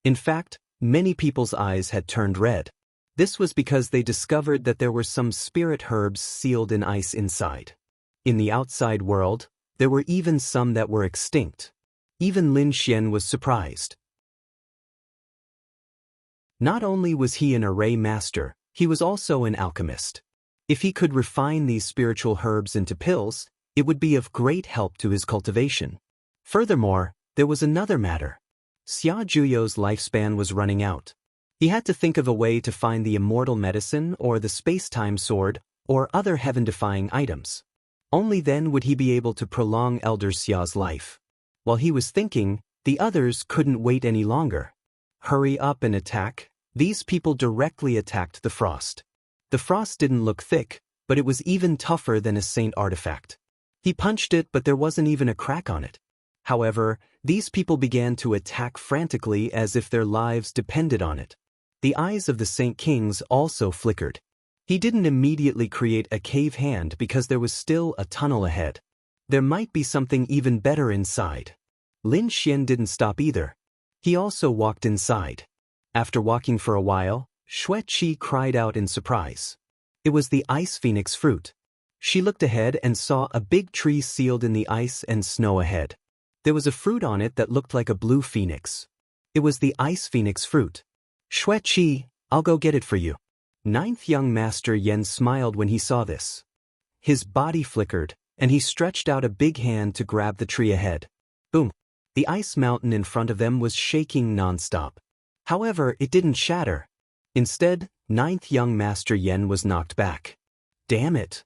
In fact, many people's eyes had turned red. This was because they discovered that there were some spirit herbs sealed in ice inside. In the outside world, there were even some that were extinct. Even Lin Xian was surprised. Not only was he an array master, he was also an alchemist. If he could refine these spiritual herbs into pills, It would be of great help to his cultivation. Furthermore, there was another matter. Xia Juyo's lifespan was running out. He had to think of a way to find the immortal medicine or the space-time sword or other heaven-defying items. Only then would he be able to prolong Elder Xia's life. While he was thinking, the others couldn't wait any longer. Hurry up and attack. These people directly attacked the frost. The frost didn't look thick, but it was even tougher than a saint artifact. He punched it, but there wasn't even a crack on it. However, these people began to attack frantically as if their lives depended on it. The eyes of the Saint Kings also flickered. He didn't immediately create a cave hand because there was still a tunnel ahead. There might be something even better inside. Lin Xian didn't stop either. He also walked inside. After walking for a while, Xue Qi cried out in surprise. It was the ice phoenix fruit. She looked ahead and saw a big tree sealed in the ice and snow ahead. There was a fruit on it that looked like a blue phoenix. It was the ice phoenix fruit. Xue Qi, I'll go get it for you. Ninth young Master Yen smiled when he saw this. His body flickered, and he stretched out a big hand to grab the tree ahead. Boom! The ice mountain in front of them was shaking non-stop. However, it didn't shatter. Instead, Ninth young Master Yen was knocked back. Damn it!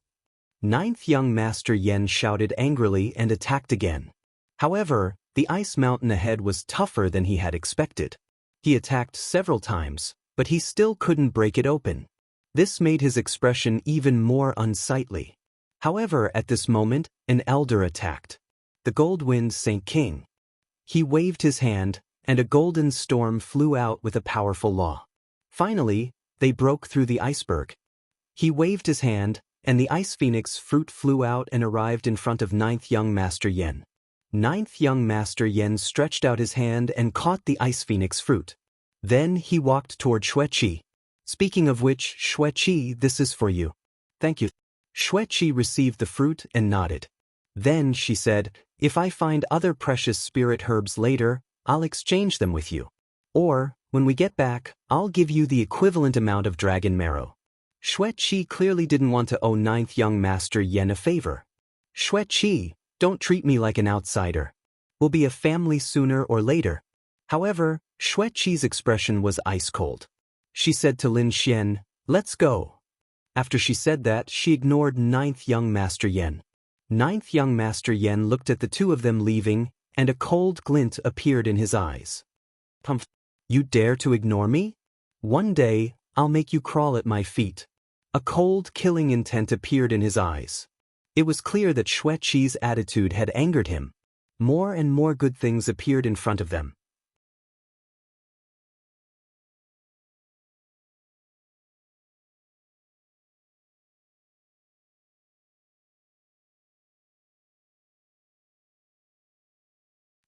Ninth young Master Yen shouted angrily and attacked again. However, the ice mountain ahead was tougher than he had expected. He attacked several times, but he still couldn't break it open. This made his expression even more unsightly. However, at this moment, an elder attacked. The Gold-Wind Saint King. He waved his hand, and a golden storm flew out with a powerful law. Finally, they broke through the iceberg. He waved his hand, and the ice phoenix fruit flew out and arrived in front of Ninth young Master Yen. Ninth young Master Yen stretched out his hand and caught the ice phoenix fruit. Then he walked toward Xue Qi. Speaking of which, Xue Qi, this is for you. Thank you. Xue Qi received the fruit and nodded. Then she said, if I find other precious spirit herbs later, I'll exchange them with you. Or, when we get back, I'll give you the equivalent amount of dragon marrow. Xue Qi clearly didn't want to owe Ninth young Master Yen a favor. Xue Qi, don't treat me like an outsider. We'll be a family sooner or later. However, Xue Qi's expression was ice cold. She said to Lin Xian, let's go. After she said that, she ignored Ninth young Master Yen. Ninth young Master Yen looked at the two of them leaving, and a cold glint appeared in his eyes. Humph! You dare to ignore me? One day, I'll make you crawl at my feet. A cold, killing intent appeared in his eyes. It was clear that Xue Qi's attitude had angered him. More and more good things appeared in front of them.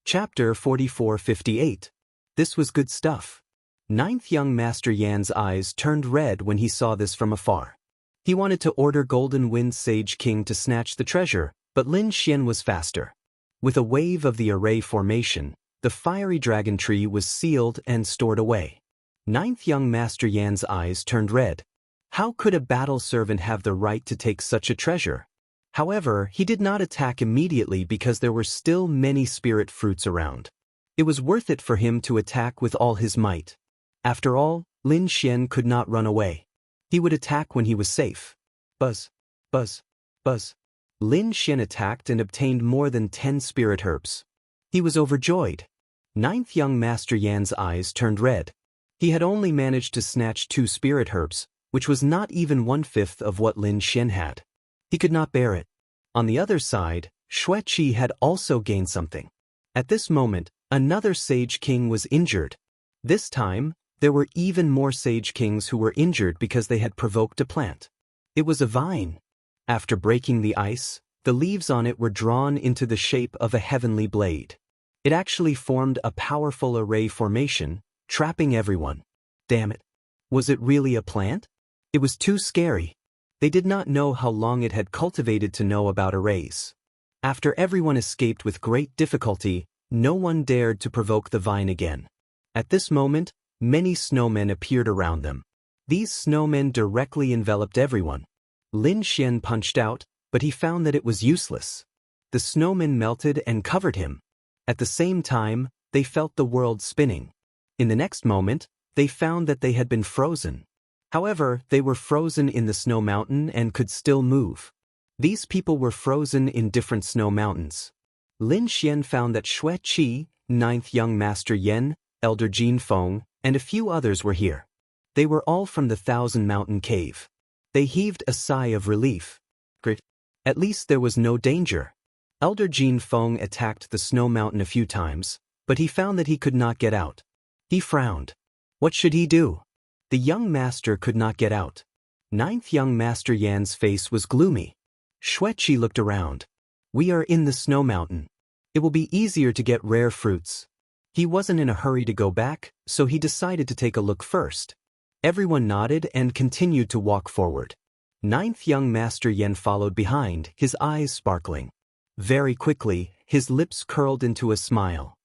Chapter 4458. This was good stuff. Ninth young Master Yan's eyes turned red when he saw this from afar. He wanted to order Golden Wind Sage King to snatch the treasure, but Lin Xian was faster. With a wave of the array formation, the fiery dragon tree was sealed and stored away. Ninth young Master Yan's eyes turned red. How could a battle servant have the right to take such a treasure? However, he did not attack immediately because there were still many spirit fruits around. It was worth it for him to attack with all his might. After all, Lin Xian could not run away. He would attack when he was safe. Buzz, buzz, buzz. Lin Xian attacked and obtained more than 10 spirit herbs. He was overjoyed. Ninth young Master Yan's eyes turned red. He had only managed to snatch 2 spirit herbs, which was not even 1/5 of what Lin Xian had. He could not bear it. On the other side, Xue Qi had also gained something. At this moment, another Sage King was injured. This time, there were even more Sage Kings who were injured because they had provoked a plant. It was a vine. After breaking the ice, the leaves on it were drawn into the shape of a heavenly blade. It actually formed a powerful array formation, trapping everyone. Damn it. Was it really a plant? It was too scary. They did not know how long it had cultivated to know about arrays. After everyone escaped with great difficulty, no one dared to provoke the vine again. At this moment, many snowmen appeared around them. These snowmen directly enveloped everyone. Lin Xian punched out, but he found that it was useless. The snowman melted and covered him. At the same time, they felt the world spinning. In the next moment, they found that they had been frozen. However, they were frozen in the snow mountain and could still move. These people were frozen in different snow mountains. Lin Xian found that Xue Qi, 9th young master Yan, elder Jin Feng, and a few others were here. They were all from the Thousand Mountain Cave. They heaved a sigh of relief. Great. At least there was no danger. Elder Jin Feng attacked the snow mountain a few times, but he found that he could not get out. He frowned. What should he do? The young master could not get out. 9th young master Yan's face was gloomy. Xue Qi looked around. We are in the snow mountain. It will be easier to get rare fruits. He wasn't in a hurry to go back, so he decided to take a look first. Everyone nodded and continued to walk forward. 9th young master Yan followed behind, his eyes sparkling. Very quickly, his lips curled into a smile.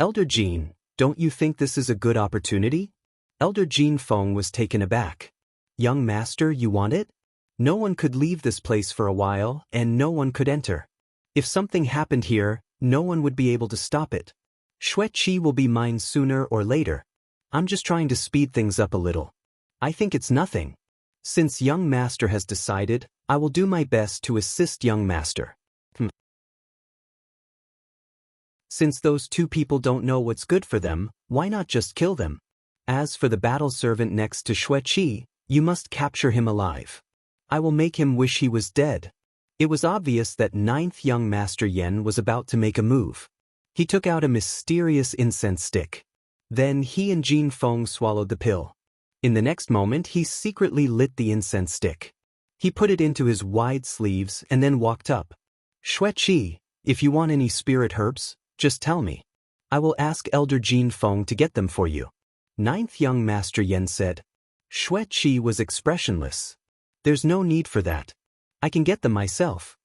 Elder Jin, don't you think this is a good opportunity? Elder Jin Feng was taken aback. Young master, you want it? No one could leave this place for a while, and no one could enter. If something happened here, no one would be able to stop it. Xue Qi will be mine sooner or later. I'm just trying to speed things up a little. I think it's nothing. Since young master has decided, I will do my best to assist young master. Since those two people don't know what's good for them, why not just kill them? As for the battle servant next to Xue Qi, you must capture him alive. I will make him wish he was dead. It was obvious that 9th young master Yan was about to make a move. He took out a mysterious incense stick. Then he and Jin Feng swallowed the pill. In the next moment, he secretly lit the incense stick. He put it into his wide sleeves and then walked up. Xue Qi, if you want any spirit herbs, just tell me. I will ask Elder Jin Feng to get them for you. 9th young master Yan said. Xue Qi was expressionless. There's no need for that. I can get them myself.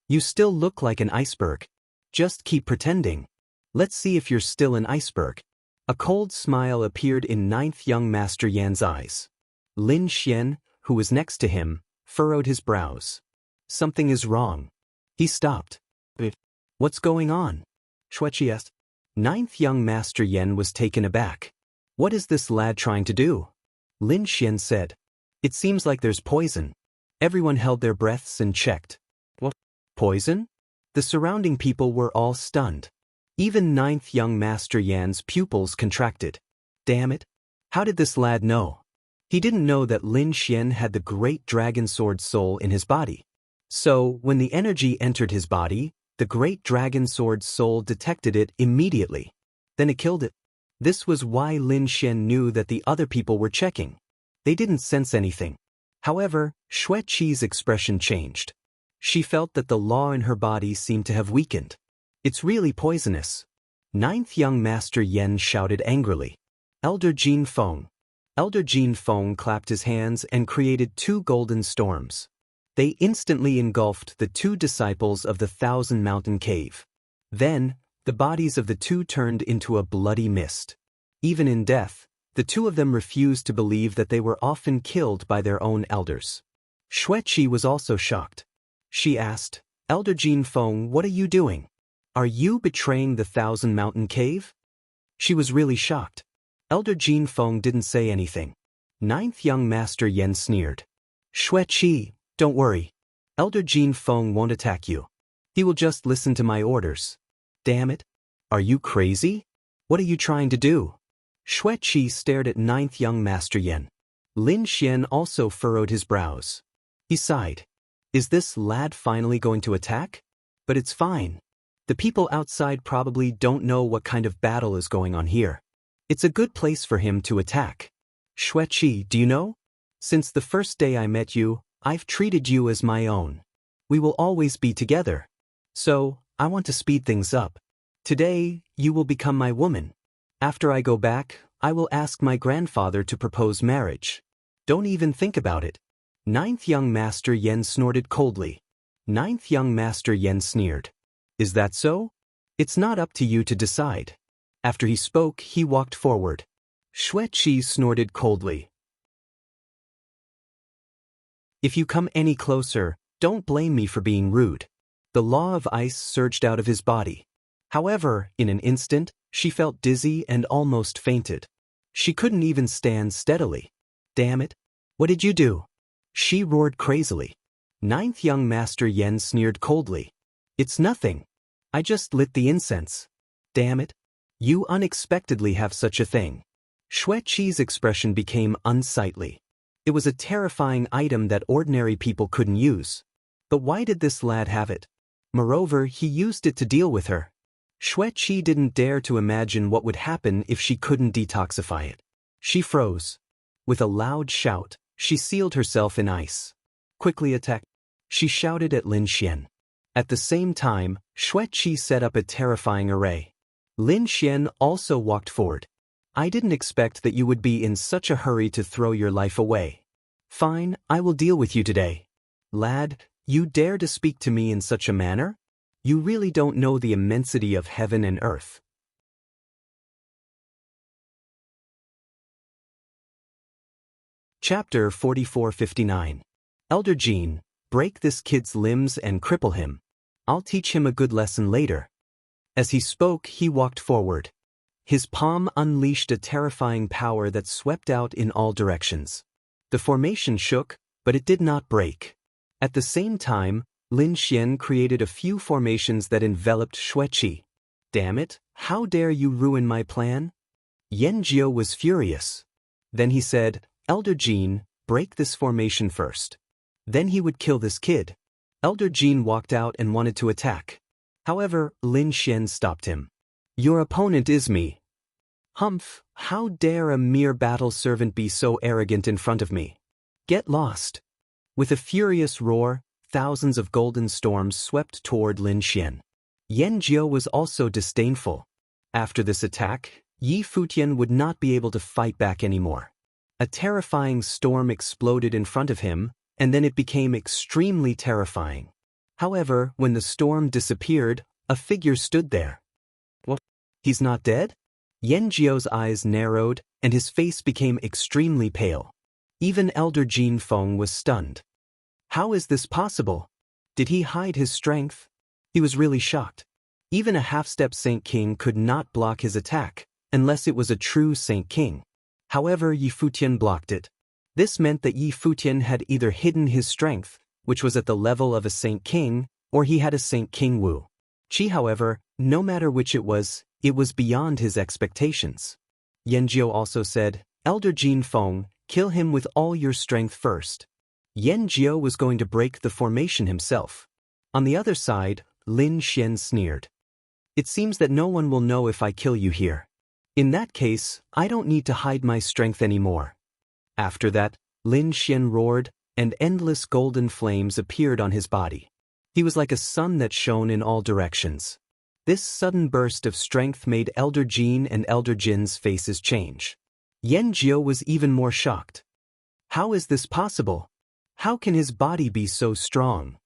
You still look like an iceberg. Just keep pretending. Let's see if you're still an iceberg. A cold smile appeared in 9th young master Yan's eyes. Lin Xian, who was next to him, furrowed his brows. Something is wrong. He stopped. What's going on? Xue Qi asked. 9th young master Yan was taken aback. What is this lad trying to do? Lin Xian said. It seems like there's poison. Everyone held their breaths and checked. What? Poison? The surrounding people were all stunned. Even 9th young master Yan's pupils contracted. Damn it. How did this lad know? He didn't know that Lin Xian had the great dragon sword soul in his body. So, when the energy entered his body, the great dragon sword soul detected it immediately. Then it killed it. This was why Lin Xian knew that the other people were checking. They didn't sense anything. However, Xue Qi's expression changed. She felt that the law in her body seemed to have weakened. It's really poisonous. 9th young master Yan shouted angrily. Elder Jin Feng. Elder Jin Feng clapped his hands and created 2 golden storms. They instantly engulfed the 2 disciples of the Thousand Mountain Cave. Then, the bodies of the 2 turned into a bloody mist. Even in death, the 2 of them refused to believe that they were often killed by their own elders. Xue Qi was also shocked. She asked, Elder Jin Feng, what are you doing? Are you betraying the Thousand Mountain Cave? She was really shocked. Elder Jin Feng didn't say anything. 9th young master Yan sneered. Xue Qi, don't worry. Elder Jin Feng won't attack you. He will just listen to my orders. Damn it. Are you crazy? What are you trying to do? Xue Qi stared at 9th young master Yan. Lin Xian also furrowed his brows. He sighed. Is this lad finally going to attack? But it's fine. The people outside probably don't know what kind of battle is going on here. It's a good place for him to attack. Xue Qi, do you know? Since the first day I met you, I've treated you as my own. We will always be together. So, I want to speed things up. Today, you will become my woman. After I go back, I will ask my grandfather to propose marriage. Don't even think about it. 9th young master Yan snorted coldly. 9th young master Yan sneered. Is that so? It's not up to you to decide. After he spoke, he walked forward. Xue Qi snorted coldly. If you come any closer, don't blame me for being rude. The law of ice surged out of his body. However, in an instant, she felt dizzy and almost fainted. She couldn't even stand steadily. Damn it! What did you do? She roared crazily. Ninth young Master Yen sneered coldly. It's nothing. I just lit the incense. Damn it! You unexpectedly have such a thing. Xueqi's expression became unsightly. It was a terrifying item that ordinary people couldn't use. But why did this lad have it? Moreover, he used it to deal with her. Xueqi didn't dare to imagine what would happen if she couldn't detoxify it. She froze. With a loud shout, she sealed herself in ice. Quickly attack! She shouted at Lin Xian. At the same time, Xueqi set up a terrifying array. Lin Xian also walked forward. I didn't expect that you would be in such a hurry to throw your life away. Fine, I will deal with you today. Lad, you dare to speak to me in such a manner? You really don't know the immensity of heaven and earth. Chapter 4459. Elder Jean, break this kid's limbs and cripple him. I'll teach him a good lesson later. As he spoke, he walked forward. His palm unleashed a terrifying power that swept out in all directions. The formation shook, but it did not break. At the same time, Lin Xian created a few formations that enveloped Xueqi. Damn it, how dare you ruin my plan? Yan Jiu was furious. Then he said, Elder Jean, break this formation first. Then he would kill this kid. Elder Jean walked out and wanted to attack. However, Lin Xian stopped him. Your opponent is me. Humph, how dare a mere battle servant be so arrogant in front of me? Get lost. With a furious roar, thousands of golden storms swept toward Lin Xian. Yan Jiu was also disdainful. After this attack, Yi Futian would not be able to fight back anymore. A terrifying storm exploded in front of him, and then it became extremely terrifying. However, when the storm disappeared, a figure stood there. What? He's not dead? Yan Jiu's eyes narrowed, and his face became extremely pale. Even Elder Jin Feng was stunned. How is this possible? Did he hide his strength? He was really shocked. Even a half-step Saint King could not block his attack, unless it was a true Saint King. However, Yi Futian blocked it. This meant that Yi Futian had either hidden his strength, which was at the level of a Saint King, or he had a Saint King Wu. Qi, however, no matter which it was beyond his expectations. Yan Jiu also said, Elder Jin Feng, kill him with all your strength first. Yan Jiu was going to break the formation himself. On the other side, Lin Xian sneered. It seems that no one will know if I kill you here. In that case, I don't need to hide my strength anymore. After that, Lin Xian roared, and endless golden flames appeared on his body. He was like a sun that shone in all directions. This sudden burst of strength made Elder Jin and Elder Jin's faces change. Yan Jiu was even more shocked. How is this possible? How can his body be so strong?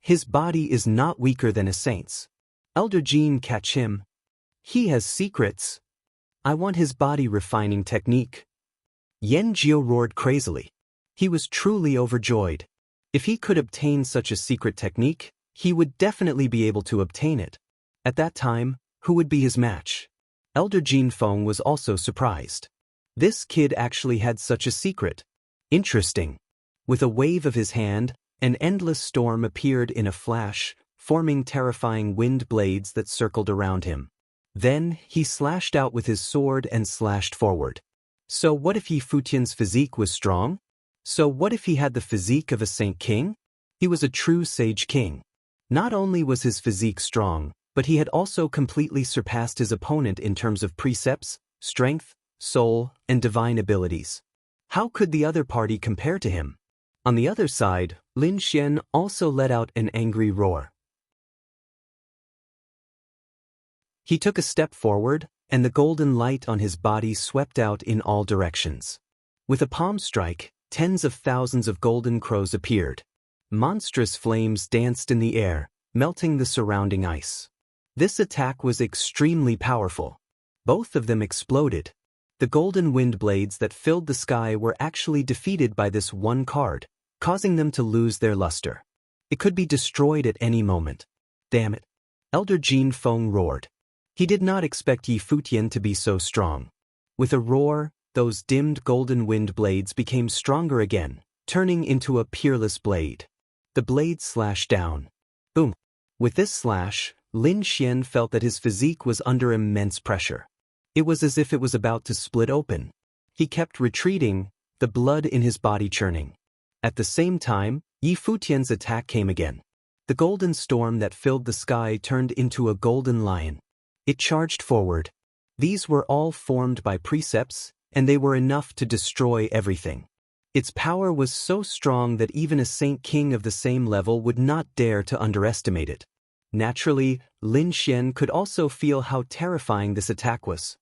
His body is not weaker than a saint's. Elder Jin, catch him. He has secrets. I want his body refining technique. Yan Jiu roared crazily. He was truly overjoyed. If he could obtain such a secret technique, he would definitely be able to obtain it. At that time, who would be his match? Elder Jin Feng was also surprised. This kid actually had such a secret. Interesting. With a wave of his hand, an endless storm appeared in a flash, forming terrifying wind blades that circled around him. Then, he slashed out with his sword and slashed forward. So what if Yi Futian's physique was strong? So what if he had the physique of a Saint King? He was a true Sage King. Not only was his physique strong, but he had also completely surpassed his opponent in terms of precepts, strength, soul, and divine abilities. How could the other party compare to him? On the other side, Lin Xian also let out an angry roar. He took a step forward, and the golden light on his body swept out in all directions. With a palm strike, tens of thousands of golden crows appeared. Monstrous flames danced in the air, melting the surrounding ice. This attack was extremely powerful. Both of them exploded. The golden wind blades that filled the sky were actually defeated by this one card, causing them to lose their luster. It could be destroyed at any moment. Damn it. Elder Jin Feng roared. He did not expect Yi Futian to be so strong. With a roar, those dimmed golden wind blades became stronger again, turning into a peerless blade. The blade slashed down. Boom. With this slash, Lin Xian felt that his physique was under immense pressure. It was as if it was about to split open. He kept retreating, the blood in his body churning. At the same time, Yi Futian's attack came again. The golden storm that filled the sky turned into a golden lion. It charged forward. These were all formed by precepts, and they were enough to destroy everything. Its power was so strong that even a Saint King of the same level would not dare to underestimate it. Naturally, Lin Xian could also feel how terrifying this attack was.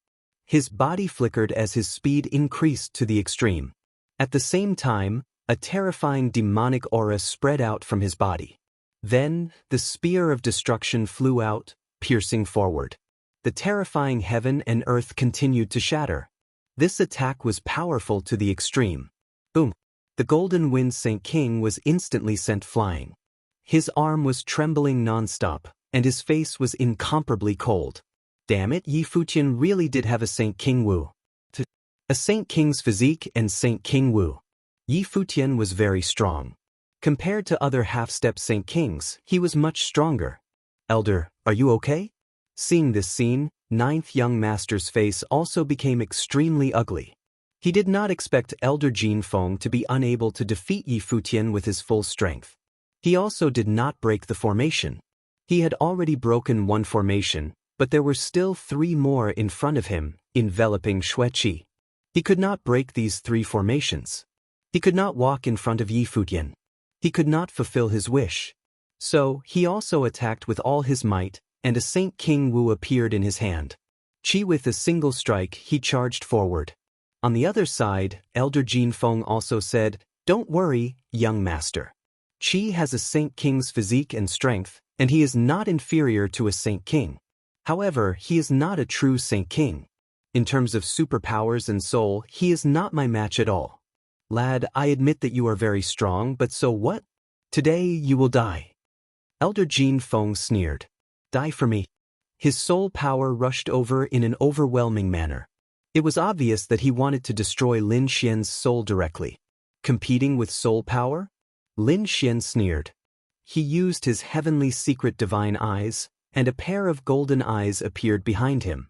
His body flickered as his speed increased to the extreme. At the same time, a terrifying demonic aura spread out from his body. Then, the spear of destruction flew out, piercing forward. The terrifying heaven and earth continued to shatter. This attack was powerful to the extreme. Boom! The Golden Wind Saint King was instantly sent flying. His arm was trembling non-stop, and his face was incomparably cold. Damn it, Yi Futian really did have a Saint King Wu. A Saint King's physique and Saint King Wu. Yi Futian was very strong. Compared to other half-step Saint Kings, he was much stronger. Elder, are you okay? Seeing this scene, ninth young master's face also became extremely ugly. He did not expect Elder Jin Feng to be unable to defeat Yi Futian with his full strength. He also did not break the formation. He had already broken one formation, but there were still 3 more in front of him, enveloping Xueqi. He could not break these 3 formations. He could not walk in front of Yi Futian. He could not fulfill his wish. So, he also attacked with all his might, and a Saint King Wu appeared in his hand. With a single strike, he charged forward. On the other side, Elder Jin Feng also said, "Don't worry, young master. Qi has a Saint King's physique and strength, and he is not inferior to a Saint King. However, he is not a true Saint King. In terms of superpowers and soul, he is not my match at all. Lad, I admit that you are very strong, but so what? Today you will die." Elder Jin Feng sneered. "Die for me." His soul power rushed over in an overwhelming manner. It was obvious that he wanted to destroy Lin Xian's soul directly. Competing with soul power? Lin Xian sneered. He used his heavenly secret divine eyes, and a pair of golden eyes appeared behind him.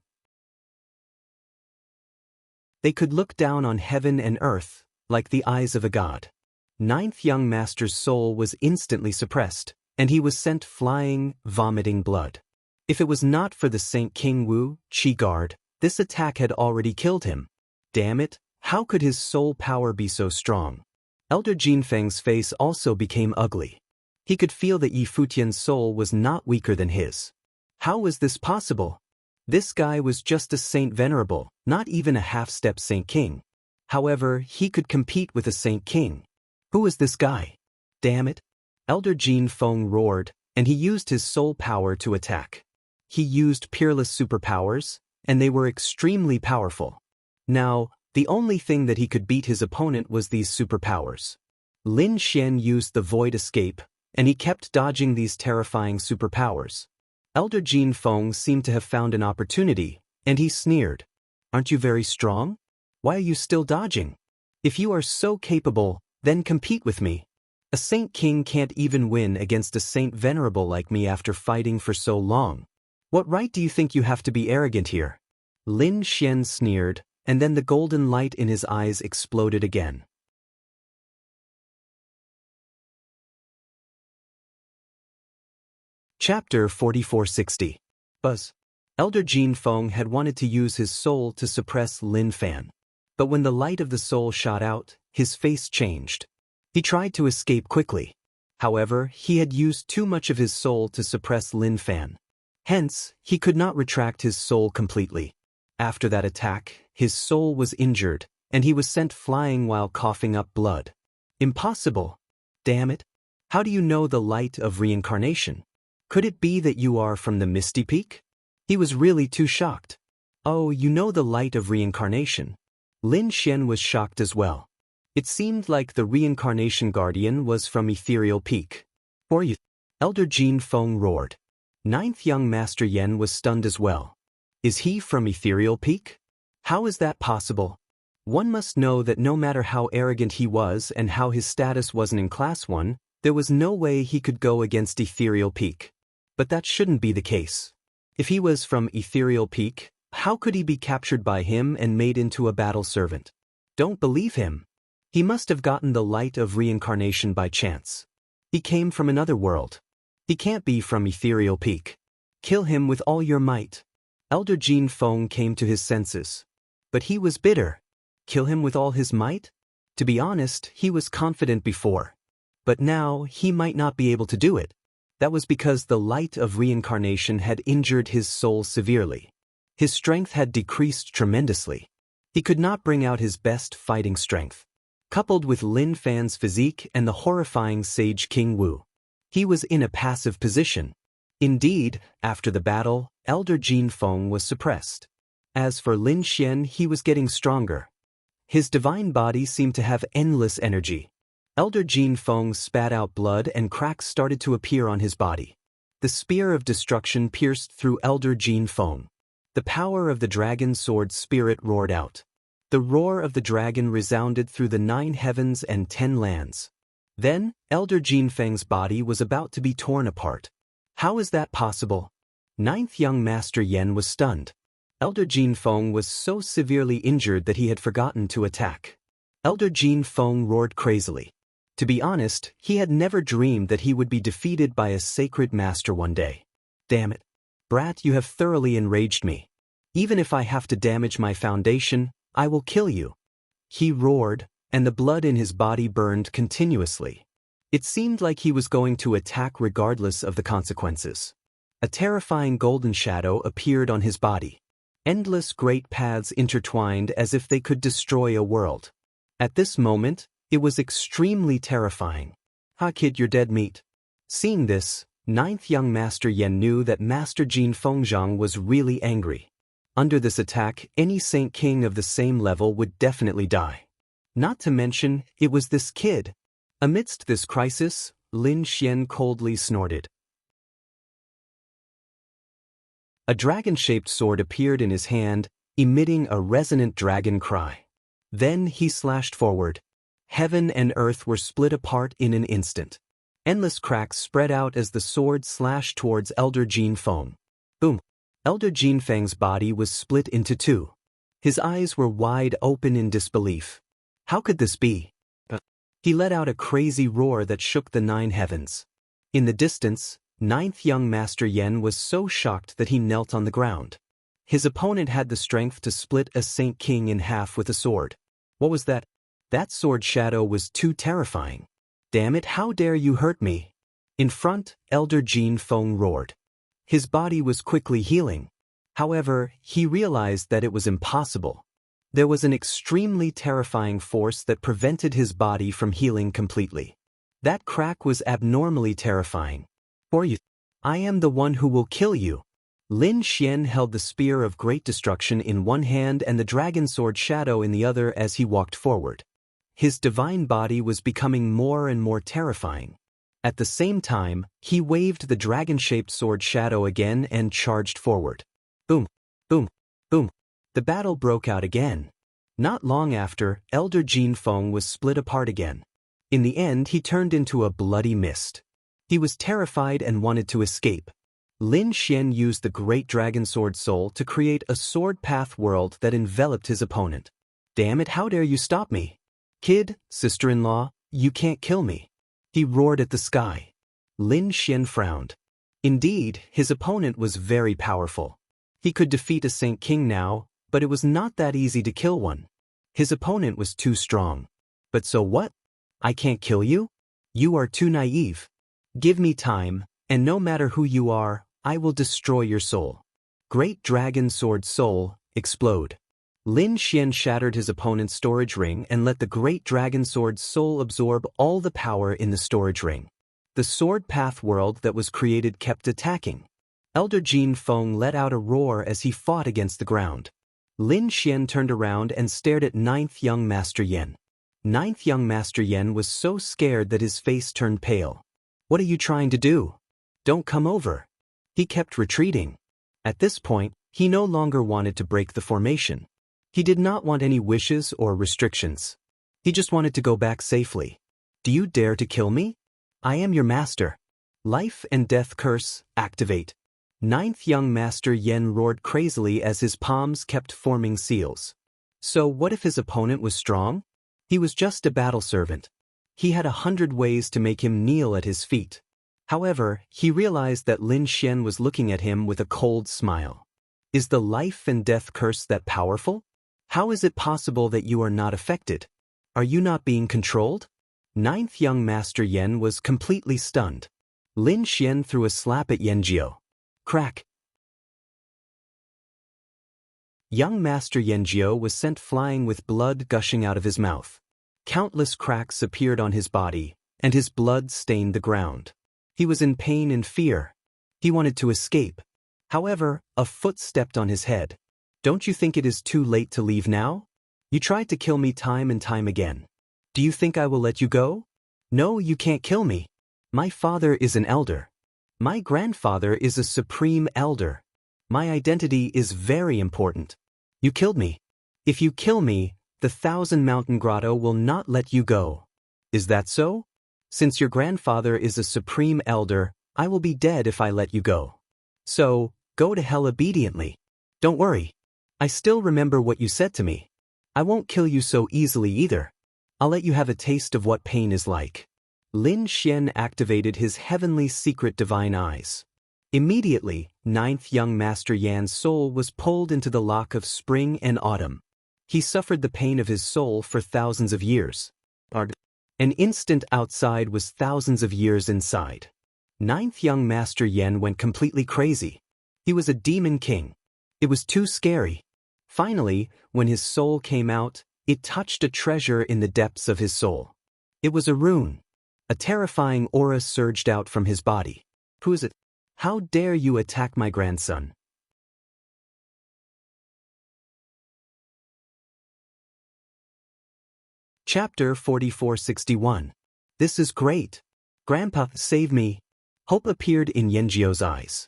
They could look down on heaven and earth, like the eyes of a god. Ninth young master's soul was instantly suppressed, and he was sent flying, vomiting blood. If it was not for the Saint King Wu, Qi Guard, this attack had already killed him. Damn it, how could his soul power be so strong? Elder Jin Feng's face also became ugly. He could feel that Yi Futian's soul was not weaker than his. How was this possible? This guy was just a Saint Venerable, not even a half-step Saint King. However, he could compete with a Saint King. Who was this guy? Damn it! Elder Jin Feng roared, and he used his soul power to attack. He used peerless superpowers, and they were extremely powerful. Now, the only thing that he could beat his opponent was these superpowers. Lin Xian used the Void Escape, and he kept dodging these terrifying superpowers. Elder Jin Feng seemed to have found an opportunity, and he sneered. "Aren't you very strong? Why are you still dodging? If you are so capable, then compete with me. A Saint King can't even win against a Saint Venerable like me after fighting for so long. What right do you think you have to be arrogant here?" Lin Xian sneered, and then the golden light in his eyes exploded again. Chapter 4460. Buzz. Elder Jin Feng had wanted to use his soul to suppress Lin Fan. But when the light of the soul shot out, his face changed. He tried to escape quickly. However, he had used too much of his soul to suppress Lin Fan. Hence, he could not retract his soul completely. After that attack, his soul was injured, and he was sent flying while coughing up blood. Impossible! Damn it! How do you know the light of reincarnation? Could it be that you are from the Misty Peak? He was really too shocked. Oh, you know the light of reincarnation. Lin Xian was shocked as well. It seemed like the reincarnation guardian was from Ethereal Peak. "For you!" Elder Jin Feng roared. Ninth young Master Yen was stunned as well. Is he from Ethereal Peak? How is that possible? One must know that no matter how arrogant he was and how his status wasn't in Class 1, there was no way he could go against Ethereal Peak. But that shouldn't be the case. If he was from Ethereal Peak, how could he be captured by him and made into a battle servant? Don't believe him. He must have gotten the light of reincarnation by chance. He came from another world. He can't be from Ethereal Peak. Kill him with all your might. Elder Jin Feng came to his senses. But he was bitter. Kill him with all his might? To be honest, he was confident before. But now, he might not be able to do it. That was because the light of reincarnation had injured his soul severely. His strength had decreased tremendously. He could not bring out his best fighting strength. Coupled with Lin Fan's physique and the horrifying Sage King Wu, he was in a passive position. Indeed, after the battle, Elder Jin Feng was suppressed. As for Lin Xian, he was getting stronger. His divine body seemed to have endless energy. Elder Jin Feng spat out blood and cracks started to appear on his body. The spear of destruction pierced through Elder Jin Feng. The power of the dragon sword spirit roared out. The roar of the dragon resounded through the 9 heavens and 10 lands. Then, Elder Jin Feng's body was about to be torn apart. How is that possible? Ninth young Master Yen was stunned. Elder Jin Feng was so severely injured that he had forgotten to attack. Elder Jin Feng roared crazily. To be honest, he had never dreamed that he would be defeated by a sacred master one day. Damn it. Brat, you have thoroughly enraged me. Even if I have to damage my foundation, I will kill you. He roared, and the blood in his body burned continuously. It seemed like he was going to attack regardless of the consequences. A terrifying golden shadow appeared on his body. Endless great paths intertwined as if they could destroy a world. At this moment, it was extremely terrifying. Ha kid, you're dead meat. Seeing this, Ninth young Master Yen knew that Master Jin Fengzhang was really angry. Under this attack, any Saint King of the same level would definitely die. Not to mention, it was this kid. Amidst this crisis, Lin Xian coldly snorted. A dragon-shaped sword appeared in his hand, emitting a resonant dragon cry. Then he slashed forward. Heaven and earth were split apart in an instant. Endless cracks spread out as the sword slashed towards Elder Jin Feng. Boom! Elder Jin Feng's body was split into 2. His eyes were wide open in disbelief. How could this be? He let out a crazy roar that shook the 9 heavens. In the distance, Ninth young Master Yen was so shocked that he knelt on the ground. His opponent had the strength to split a Saint King in half with a sword. What was that? That sword shadow was too terrifying. Damn it, how dare you hurt me? In front, Elder Jin Feng roared. His body was quickly healing. However, he realized that it was impossible. There was an extremely terrifying force that prevented his body from healing completely. That crack was abnormally terrifying. For you, I am the one who will kill you. Lin Xian held the spear of great destruction in one hand and the dragon sword shadow in the other as he walked forward. His divine body was becoming more and more terrifying. At the same time, he waved the dragon-shaped sword shadow again and charged forward. Boom, boom, boom. The battle broke out again. Not long after, Elder Jin Feng was split apart again. In the end, he turned into a bloody mist. He was terrified and wanted to escape. Lin Xian used the great dragon sword soul to create a sword path world that enveloped his opponent. Damn it, how dare you stop me? Kid, sister-in-law, you can't kill me. He roared at the sky. Lin Xian frowned. Indeed, his opponent was very powerful. He could defeat a Saint King now, but it was not that easy to kill one. His opponent was too strong. But so what? I can't kill you? You are too naive. Give me time, and no matter who you are, I will destroy your soul. Great Dragon Sword Soul, explode. Lin Xian shattered his opponent's storage ring and let the Great Dragon Sword Soul absorb all the power in the storage ring. The sword path world that was created kept attacking. Elder Jin Feng let out a roar as he fought against the ground. Lin Xian turned around and stared at Ninth young Master Yen. Ninth young Master Yen was so scared that his face turned pale. What are you trying to do? Don't come over. He kept retreating. At this point, he no longer wanted to break the formation. He did not want any wishes or restrictions. He just wanted to go back safely. Do you dare to kill me? I am your master. Life and death curse, activate. Ninth young master Yen roared crazily as his palms kept forming seals. So what if his opponent was strong? He was just a battle servant. He had 100 ways to make him kneel at his feet. However, he realized that Lin Xian was looking at him with a cold smile. Is the life and death curse that powerful? How is it possible that you are not affected? Are you not being controlled? Ninth young master Yen was completely stunned. Lin Xian threw a slap at Yanjiao. Crack. Young master Yanjiao was sent flying with blood gushing out of his mouth. Countless cracks appeared on his body, and his blood stained the ground. He was in pain and fear. He wanted to escape. However, a foot stepped on his head. Don't you think it is too late to leave now? You tried to kill me time and time again. Do you think I will let you go? No, you can't kill me. My father is an elder. My grandfather is a supreme elder. My identity is very important. You killed me. If you kill me, the 1,000 Mountain Grotto will not let you go. Is that so? Since your grandfather is a supreme elder, I will be dead if I let you go. So, go to hell obediently. Don't worry. I still remember what you said to me. I won't kill you so easily either. I'll let you have a taste of what pain is like. Lin Xian activated his heavenly secret divine eyes. Immediately, ninth young master Yan's soul was pulled into the lock of spring and autumn. He suffered the pain of his soul for thousands of years. An instant outside was thousands of years inside. Ninth young master Yen went completely crazy. He was a demon king. It was too scary. Finally, when his soul came out, it touched a treasure in the depths of his soul. It was a rune. A terrifying aura surged out from his body. Who is it? How dare you attack my grandson? Chapter 4461. This is great. Grandpa, save me. Hope appeared in Yanjiao's eyes.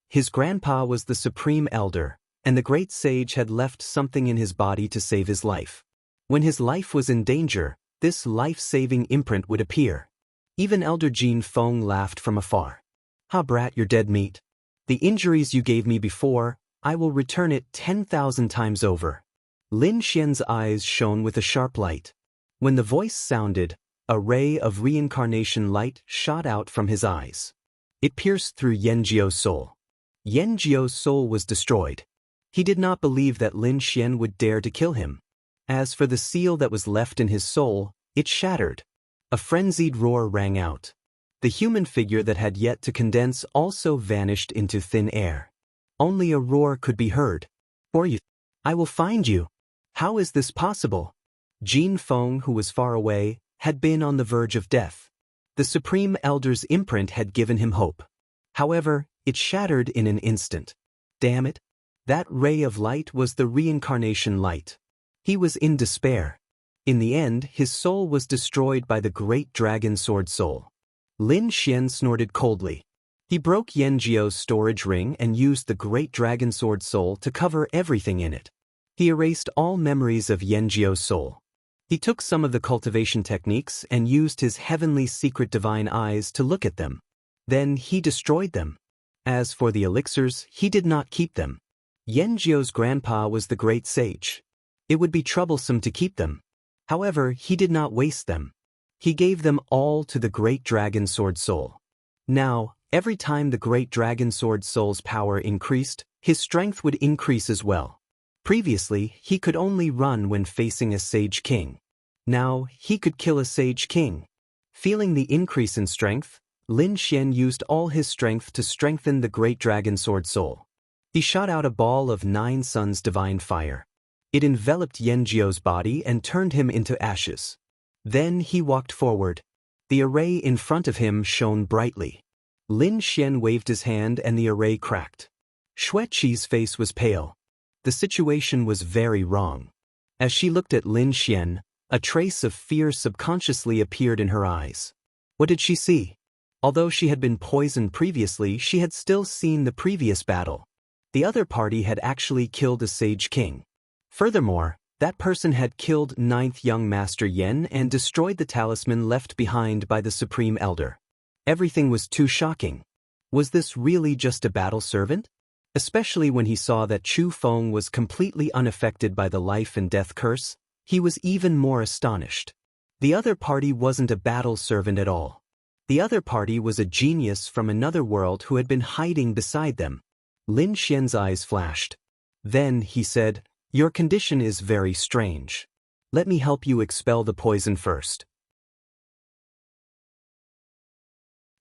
His grandpa was the supreme elder, and the great sage had left something in his body to save his life. When his life was in danger, this life-saving imprint would appear. Even Elder Jin Feng laughed from afar. Ha brat, you're dead meat. The injuries you gave me before, I will return it 10,000 times over. Lin Xian's eyes shone with a sharp light. When the voice sounded, a ray of reincarnation light shot out from his eyes. It pierced through Yanjiao's soul. Yanjiao's soul was destroyed. He did not believe that Lin Xian would dare to kill him. As for the seal that was left in his soul, it shattered. A frenzied roar rang out. The human figure that had yet to condense also vanished into thin air. Only a roar could be heard. For you, I will find you. How is this possible? Jin Feng, who was far away, had been on the verge of death. The Supreme Elder's imprint had given him hope. However, it shattered in an instant. Damn it! That ray of light was the reincarnation light. He was in despair. In the end, his soul was destroyed by the great dragon sword soul. Lin Xian snorted coldly. He broke Yanjiao's storage ring and used the great dragon sword soul to cover everything in it. He erased all memories of Yanjiao's soul. He took some of the cultivation techniques and used his heavenly secret divine eyes to look at them. Then he destroyed them. As for the elixirs, he did not keep them. Yanjiao's grandpa was the great sage. It would be troublesome to keep them. However, he did not waste them. He gave them all to the great dragon sword soul. Now, every time the great dragon sword soul's power increased, his strength would increase as well. Previously, he could only run when facing a sage king. Now, he could kill a sage king. Feeling the increase in strength, Lin Xian used all his strength to strengthen the great dragon sword soul. He shot out a ball of 9 suns divine fire. It enveloped Yanjiao's body and turned him into ashes. Then he walked forward. The array in front of him shone brightly. Lin Xian waved his hand and the array cracked. Xueqi's face was pale. The situation was very wrong. As she looked at Lin Xian, a trace of fear subconsciously appeared in her eyes. What did she see? Although she had been poisoned previously, she had still seen the previous battle. The other party had actually killed a sage king. Furthermore, that person had killed 9th young Master Yen and destroyed the talisman left behind by the Supreme Elder. Everything was too shocking. Was this really just a battle servant? Especially when he saw that Chu Feng was completely unaffected by the life and death curse, he was even more astonished. The other party wasn't a battle servant at all. The other party was a genius from another world who had been hiding beside them. Lin Xian's eyes flashed. Then he said, "Your condition is very strange. Let me help you expel the poison first."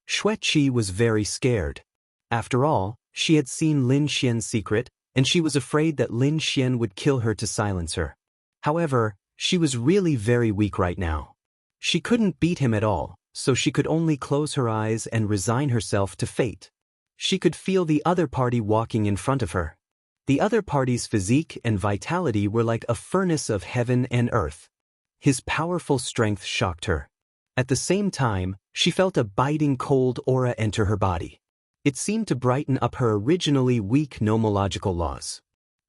Xueqi was very scared. After all, she had seen Lin Xian's secret, and she was afraid that Lin Xian would kill her to silence her. However, she was really very weak right now. She couldn't beat him at all, so she could only close her eyes and resign herself to fate. She could feel the other party walking in front of her. The other party's physique and vitality were like a furnace of heaven and earth. His powerful strength shocked her. At the same time, she felt a biting cold aura enter her body. It seemed to brighten up her originally weak nomological laws.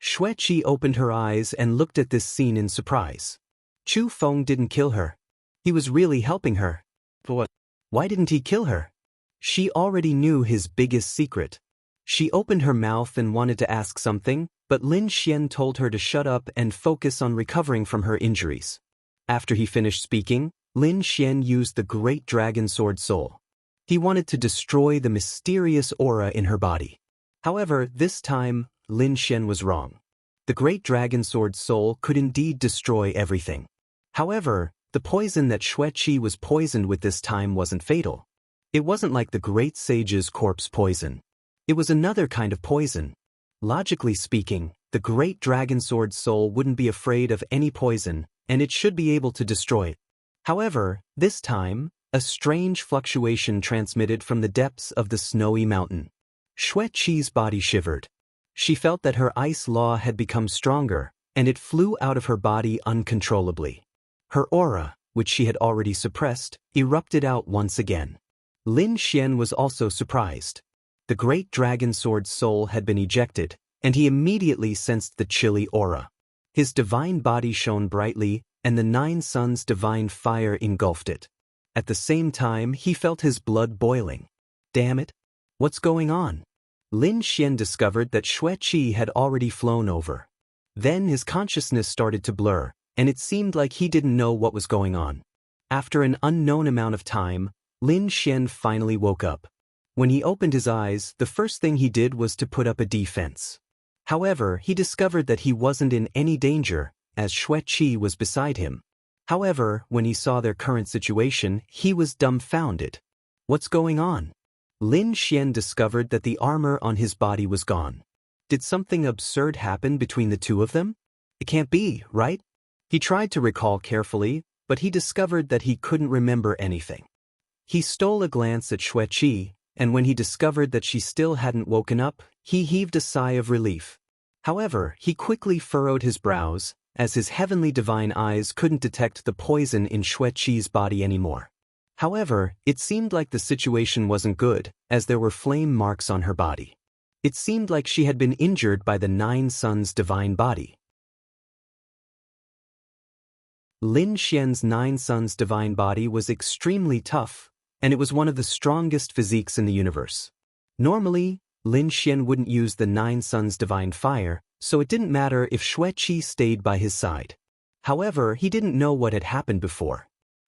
Xueqi opened her eyes and looked at this scene in surprise. Chu Feng didn't kill her. He was really helping her. But why didn't he kill her? She already knew his biggest secret. She opened her mouth and wanted to ask something, but Lin Xian told her to shut up and focus on recovering from her injuries. After he finished speaking, Lin Xian used the Great Dragon Sword Soul. He wanted to destroy the mysterious aura in her body. However, this time, Lin Xian was wrong. The Great Dragon Sword Soul could indeed destroy everything. However, the poison that Xueqi was poisoned with this time wasn't fatal. It wasn't like the Great Sage's corpse poison. It was another kind of poison. Logically speaking, the Great Dragon Sword Soul wouldn't be afraid of any poison, and it should be able to destroy it. However, this time, a strange fluctuation transmitted from the depths of the snowy mountain. Xueqi's body shivered. She felt that her ice law had become stronger, and it flew out of her body uncontrollably. Her aura, which she had already suppressed, erupted out once again. Lin Xian was also surprised. The Great Dragon Sword Soul had been ejected, and he immediately sensed the chilly aura. His divine body shone brightly, and the 9 suns' divine fire engulfed it. At the same time, he felt his blood boiling. Damn it! What's going on? Lin Xian discovered that Xueqi had already flown over. Then his consciousness started to blur, and it seemed like he didn't know what was going on. After an unknown amount of time, Lin Xian finally woke up. When he opened his eyes, the first thing he did was to put up a defense. However, he discovered that he wasn't in any danger, as Xueqi was beside him. However, when he saw their current situation, he was dumbfounded. What's going on? Lin Xian discovered that the armor on his body was gone. Did something absurd happen between the two of them? It can't be, right? He tried to recall carefully, but he discovered that he couldn't remember anything. He stole a glance at Xueqi, and when he discovered that she still hadn't woken up, he heaved a sigh of relief. However, he quickly furrowed his brows, as his heavenly divine eyes couldn't detect the poison in Xueqi's body anymore. However, it seemed like the situation wasn't good, as there were flame marks on her body. It seemed like she had been injured by the 9 suns' divine body. Lin Xian's 9 suns' divine body was extremely tough, and it was one of the strongest physiques in the universe. Normally, Lin Xian wouldn't use the 9 suns' divine fire, so it didn't matter if Xueqi stayed by his side. However, he didn't know what had happened before.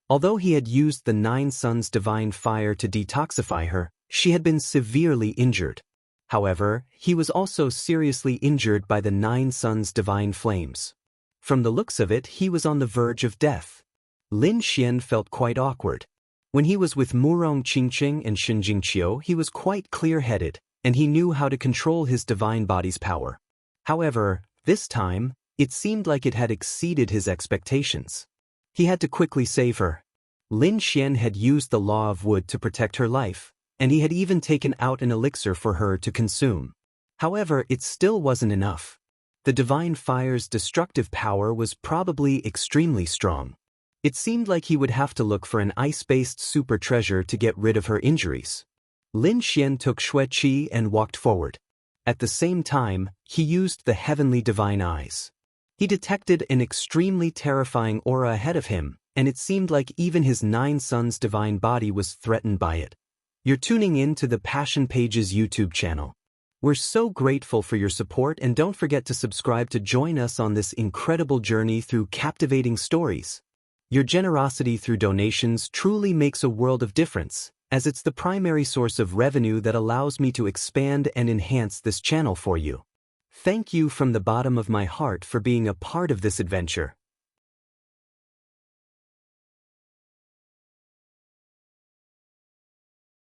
Although he had used the 9 suns' divine fire to detoxify her, she had been severely injured. However, he was also seriously injured by the 9 suns' divine flames. From the looks of it, he was on the verge of death. Lin Xian felt quite awkward. When he was with Murong Qingqing and Shinjingqiu, he was quite clear-headed, and he knew how to control his divine body's power. However, this time, it seemed like it had exceeded his expectations. He had to quickly save her. Lin Xian had used the law of wood to protect her life, and he had even taken out an elixir for her to consume. However, it still wasn't enough. The divine fire's destructive power was probably extremely strong. It seemed like he would have to look for an ice-based super treasure to get rid of her injuries. Lin Xian took Xue Qi and walked forward. At the same time, he used the heavenly divine eyes. He detected an extremely terrifying aura ahead of him, and it seemed like even his 9 sons' divine body was threatened by it. You're tuning in to the Passion Pages YouTube channel. We're so grateful for your support, and don't forget to subscribe to join us on this incredible journey through captivating stories. Your generosity through donations truly makes a world of difference, as it's the primary source of revenue that allows me to expand and enhance this channel for you. Thank you from the bottom of my heart for being a part of this adventure.